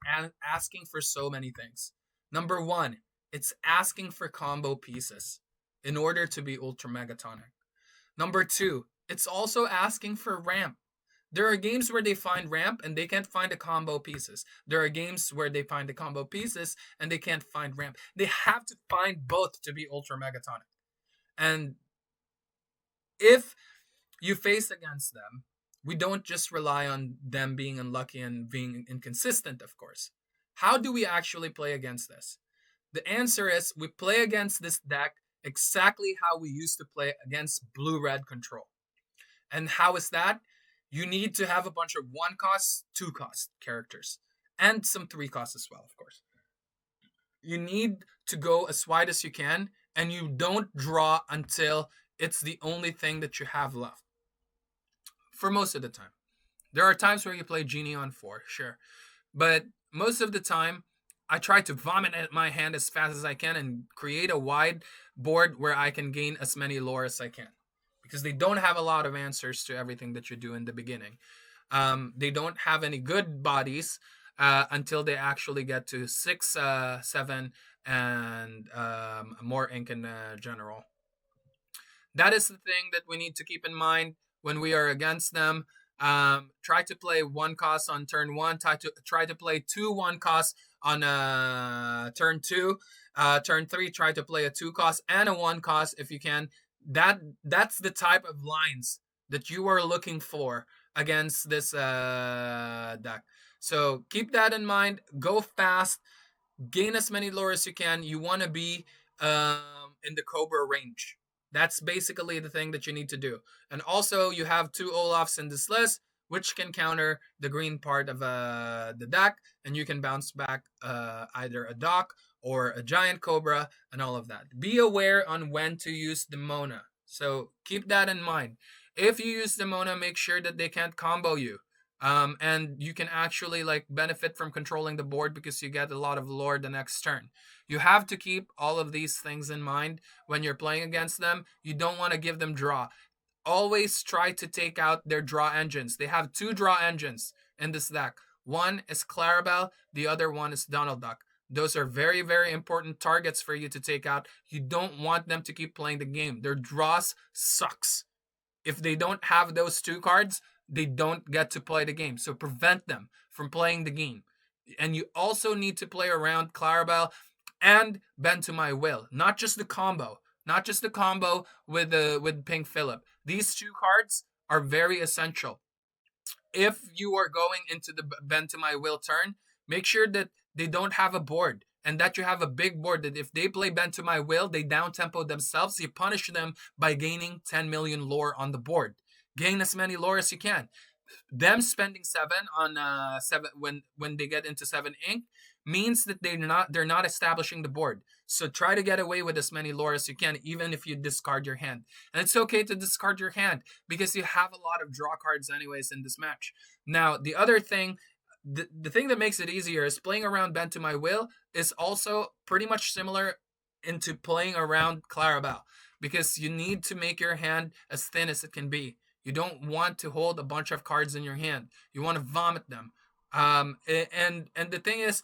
asking for so many things. Number one, it's asking for combo pieces in order to be ultra megatonic. Number two, it's also asking for ramp. There are games where they find ramp and they can't find the combo pieces. There are games where they find the combo pieces and they can't find ramp. They have to find both to be ultra megatonic. And if you face against them, we don't just rely on them being unlucky and being inconsistent, of course. How do we actually play against this? The answer is we play against this deck exactly how we used to play against blue-red control. And how is that? You need to have a bunch of 1-cost, 2-cost characters. And some 3-cost as well, of course. You need to go as wide as you can, and you don't draw until it's the only thing that you have left. For most of the time. There are times where you play Genie on 4, sure. But most of the time, I try to vomit at my hand as fast as I can and create a wide board where I can gain as many lore as I can. Because they don't have a lot of answers to everything that you do in the beginning. They don't have any good bodies until they actually get to 6, 7, and more ink in general. That is the thing that we need to keep in mind when we are against them. Try to play 1-cost on turn 1. Try to play 2 1-cost on turn 2. Turn 3, try to play a 2-cost and a 1-cost if you can. That's the type of lines that you are looking for against this deck. So keep that in mind. Go fast. Gain as many lore as you can. You want to be in the Cobra range. That's basically the thing that you need to do. And also, you have 2 Olafs in this list, which can counter the green part of the deck, and you can bounce back either a Doc or a Giant Cobra and all of that. Be aware on when to use the Mona. So keep that in mind. If you use the Mona, make sure that they can't combo you. And you can actually like benefit from controlling the board because you get a lot of lore the next turn. You have to keep all of these things in mind when you're playing against them. You don't want to give them draw. Always try to take out their draw engines. They have two draw engines in this deck. One is Clarabelle, the other one is Donald Duck. Those are very, very important targets for you to take out. You don't want them to keep playing the game. Their draws sucks. If they don't have those two cards, they don't get to play the game. So prevent them from playing the game. And you also need to play around Clarabelle and Bend to My Will. Not just the combo. Not just the combo with Pink Phillip. These two cards are very essential. If you are going into the Bend to My Will turn, make sure that they don't have a board and that you have a big board that if they play Bend to My Will, they down tempo themselves. You punish them by gaining 10 million lore on the board. Gain as many lore as you can. Them spending 7 when they get into 7 ink means that they're not establishing the board. So try to get away with as many lore as you can, even if you discard your hand. And it's okay to discard your hand because you have a lot of draw cards anyways in this match. Now the other thing, the thing that makes it easier is playing around Bend to My Will is also pretty much similar into playing around Clarabelle because you need to make your hand as thin as it can be. You don't want to hold a bunch of cards in your hand. You want to vomit them. And the thing is,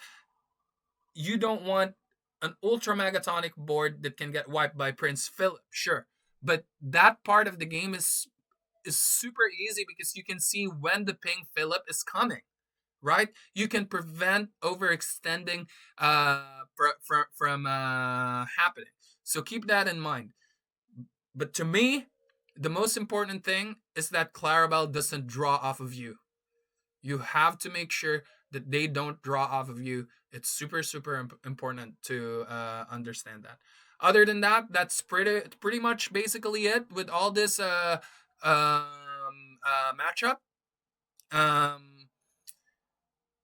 you don't want an ultra megatonic board that can get wiped by Prince Philip, sure. But that part of the game is super easy because you can see when the Pink Philip is coming, right? You can prevent overextending from happening. So keep that in mind. But to me, the most important thing is that Clarabelle doesn't draw off of you. You have to make sure that they don't draw off of you. It's super, super important to understand that. Other than that, that's pretty much basically it with all this matchup. Um,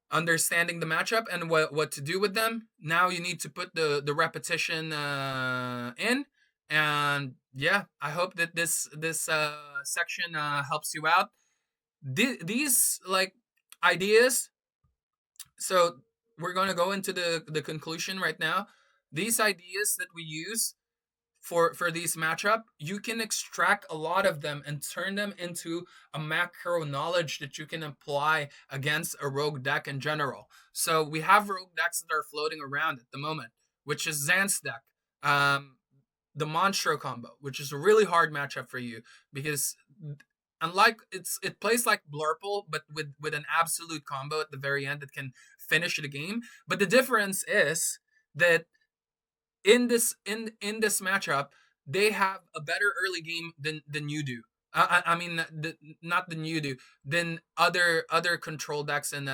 Understanding the matchup and what to do with them. Now you need to put the repetition in, and yeah, I hope that this section helps you out. These like ideas. So we're gonna go into the conclusion right now. These ideas that we use for these matchup, you can extract a lot of them and turn them into a macro knowledge that you can apply against a rogue deck in general. So we have rogue decks that are floating around at the moment, which is Zan's deck. The Monstro combo, which is a really hard matchup for you because unlike it plays like Blurple, but with an absolute combo at the very end that can finish the game. But the difference is that in this matchup, they have a better early game than you do. I mean, not than you do, than other control decks in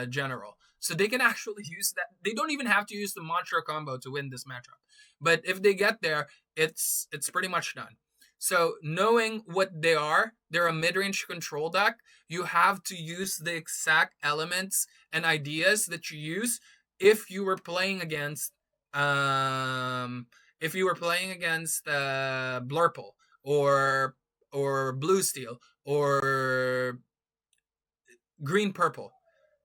general. So they can actually use that. They don't even have to use the Mantra combo to win this matchup. But if they get there, it's pretty much done. So knowing what they are, they're a mid-range control deck. You have to use the exact elements and ideas that you use if you were playing against um Blurple or Blue Steel or Green Purple.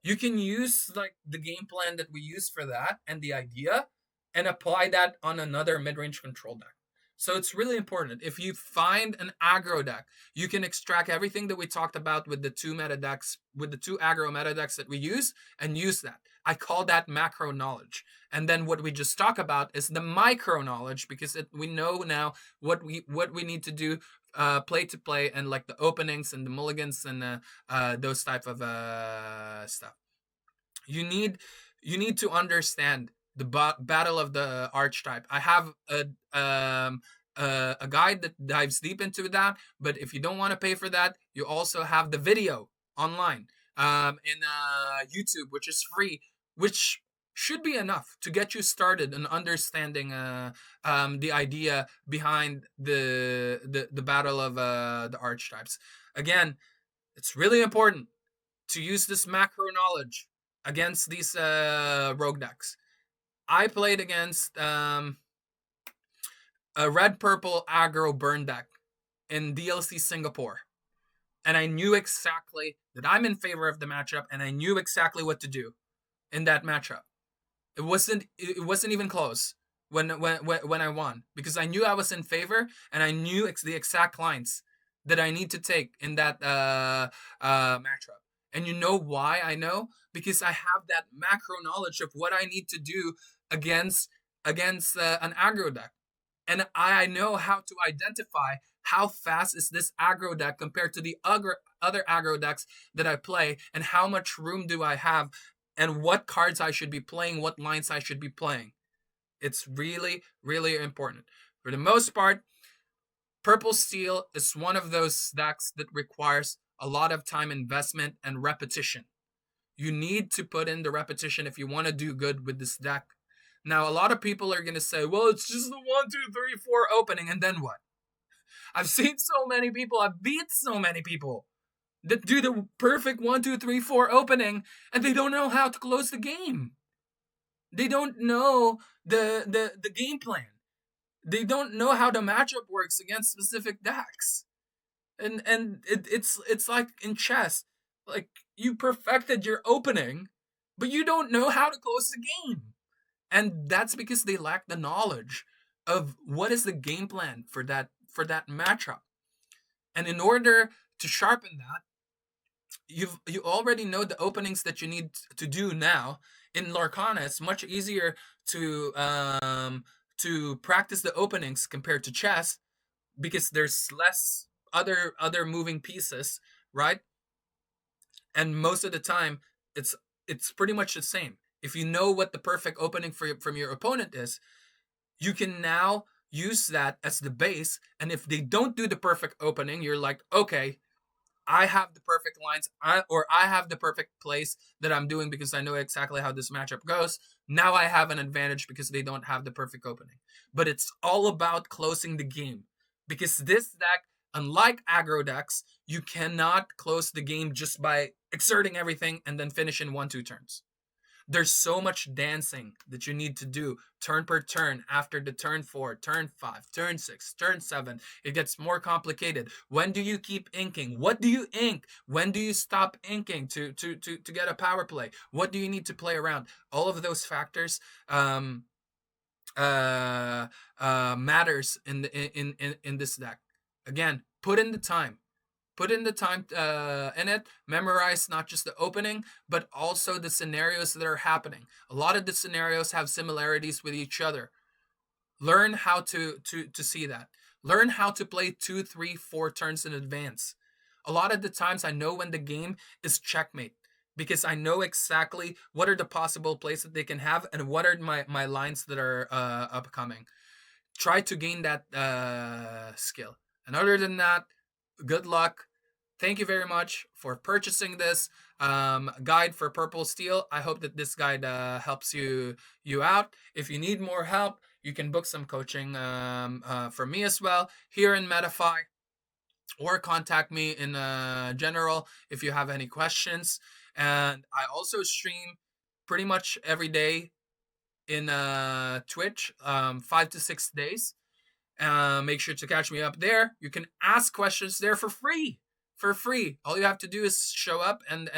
You can use like the game plan that we use for that and the idea and apply that on another mid-range control deck. So it's really important. If you find an aggro deck, you can extract everything that we talked about with the two meta decks, with the two aggro meta decks that we use, and use that. I call that macro knowledge. And then what we just talk about is the micro knowledge because we know now what we need to do play to play and like the openings and the mulligans and those type of stuff. You need to understand the battle of the archetype. I have a guide that dives deep into that, but if you don't want to pay for that, you also have the video online in YouTube, which is free, which should be enough to get you started in understanding the idea behind the battle of the archetypes. Again, it's really important to use this macro knowledge against these rogue decks. I played against a red purple aggro burn deck in DLC Singapore. and I knew exactly that I'm in favor of the matchup, and I knew exactly what to do in that matchup. It wasn't even close when I won, because I knew I was in favor, and I knew the exact lines that I need to take in that matchup. And you know why I know? Because I have that macro knowledge of what I need to do against an aggro deck, and I know how to identify how fast is this aggro deck compared to the other aggro decks that I play, and how much room do I have, and what cards I should be playing, what lines I should be playing. It's really, really important. For the most part, Purple Steel is one of those decks that requires a lot of time investment and repetition. You need to put in the repetition if you want to do good with this deck. Now, a lot of people are going to say, well, it's just the 1, 2, 3, 4 opening, and then what? I've seen so many people, I've beat so many people that do the perfect 1, 2, 3, 4 opening, and they don't know how to close the game. They don't know the game plan. They don't know how the matchup works against specific decks. And it's like in chess, like you perfected your opening, but you don't know how to close the game. And that's because they lack the knowledge of what is the game plan for that matchup. And in order to sharpen that, you already know the openings that you need to do now. In Lorcana, it's much easier to practice the openings compared to chess, because there's less other moving pieces, right? And most of the time, it's pretty much the same. If you know what the perfect opening from your opponent is, you can now use that as the base. And if they don't do the perfect opening, you're like, okay, I have the perfect lines, or I have the perfect place that I'm doing, because I know exactly how this matchup goes. Now I have an advantage because they don't have the perfect opening. But it's all about closing the game, because this deck, unlike aggro decks, you cannot close the game just by exerting everything and then finish in 1, 2 turns. There's so much dancing that you need to do turn per turn after the turn 4, turn 5, turn 6, turn 7. It gets more complicated. When do you keep inking? What do you ink? When do you stop inking to get a power play? What do you need to play around? All of those factors matters in this deck. Again, put in the time. Put in the time in it. Memorize not just the opening, but also the scenarios that are happening. A lot of the scenarios have similarities with each other. Learn how to see that. Learn how to play 2, 3, 4 turns in advance. A lot of the times I know when the game is checkmate, because I know exactly what are the possible plays that they can have, and what are my lines that are upcoming. Try to gain that skill. And other than that, good luck. Thank you very much for purchasing this guide for Purple Steel. I hope that this guide helps you out. If you need more help, you can book some coaching from me as well here in Metafy, or contact me in general if you have any questions. And I also stream pretty much every day in Twitch, 5 to 6 days. Make sure to catch me up there. You can ask questions there for free. For free, all you have to do is show up and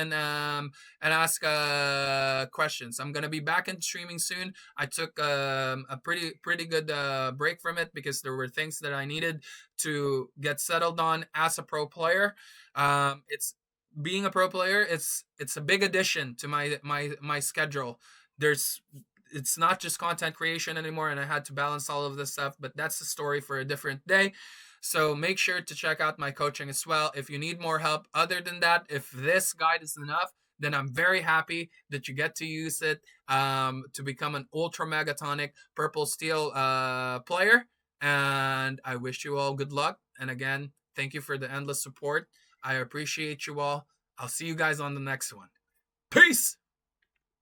ask questions. I'm gonna be back in streaming soon. I took a pretty good break from it, because there were things that I needed to get settled on as a pro player. It's being a pro player. It's a big addition to my schedule. It's not just content creation anymore, and I had to balance all of this stuff, but that's the story for a different day. So make sure to check out my coaching as well if you need more help. Other than that, if this guide is enough, then I'm very happy that you get to use it to become an ultra megatonic Purple Steel player. And I wish you all good luck. And again, thank you for the endless support. I appreciate you all. I'll see you guys on the next one. Peace!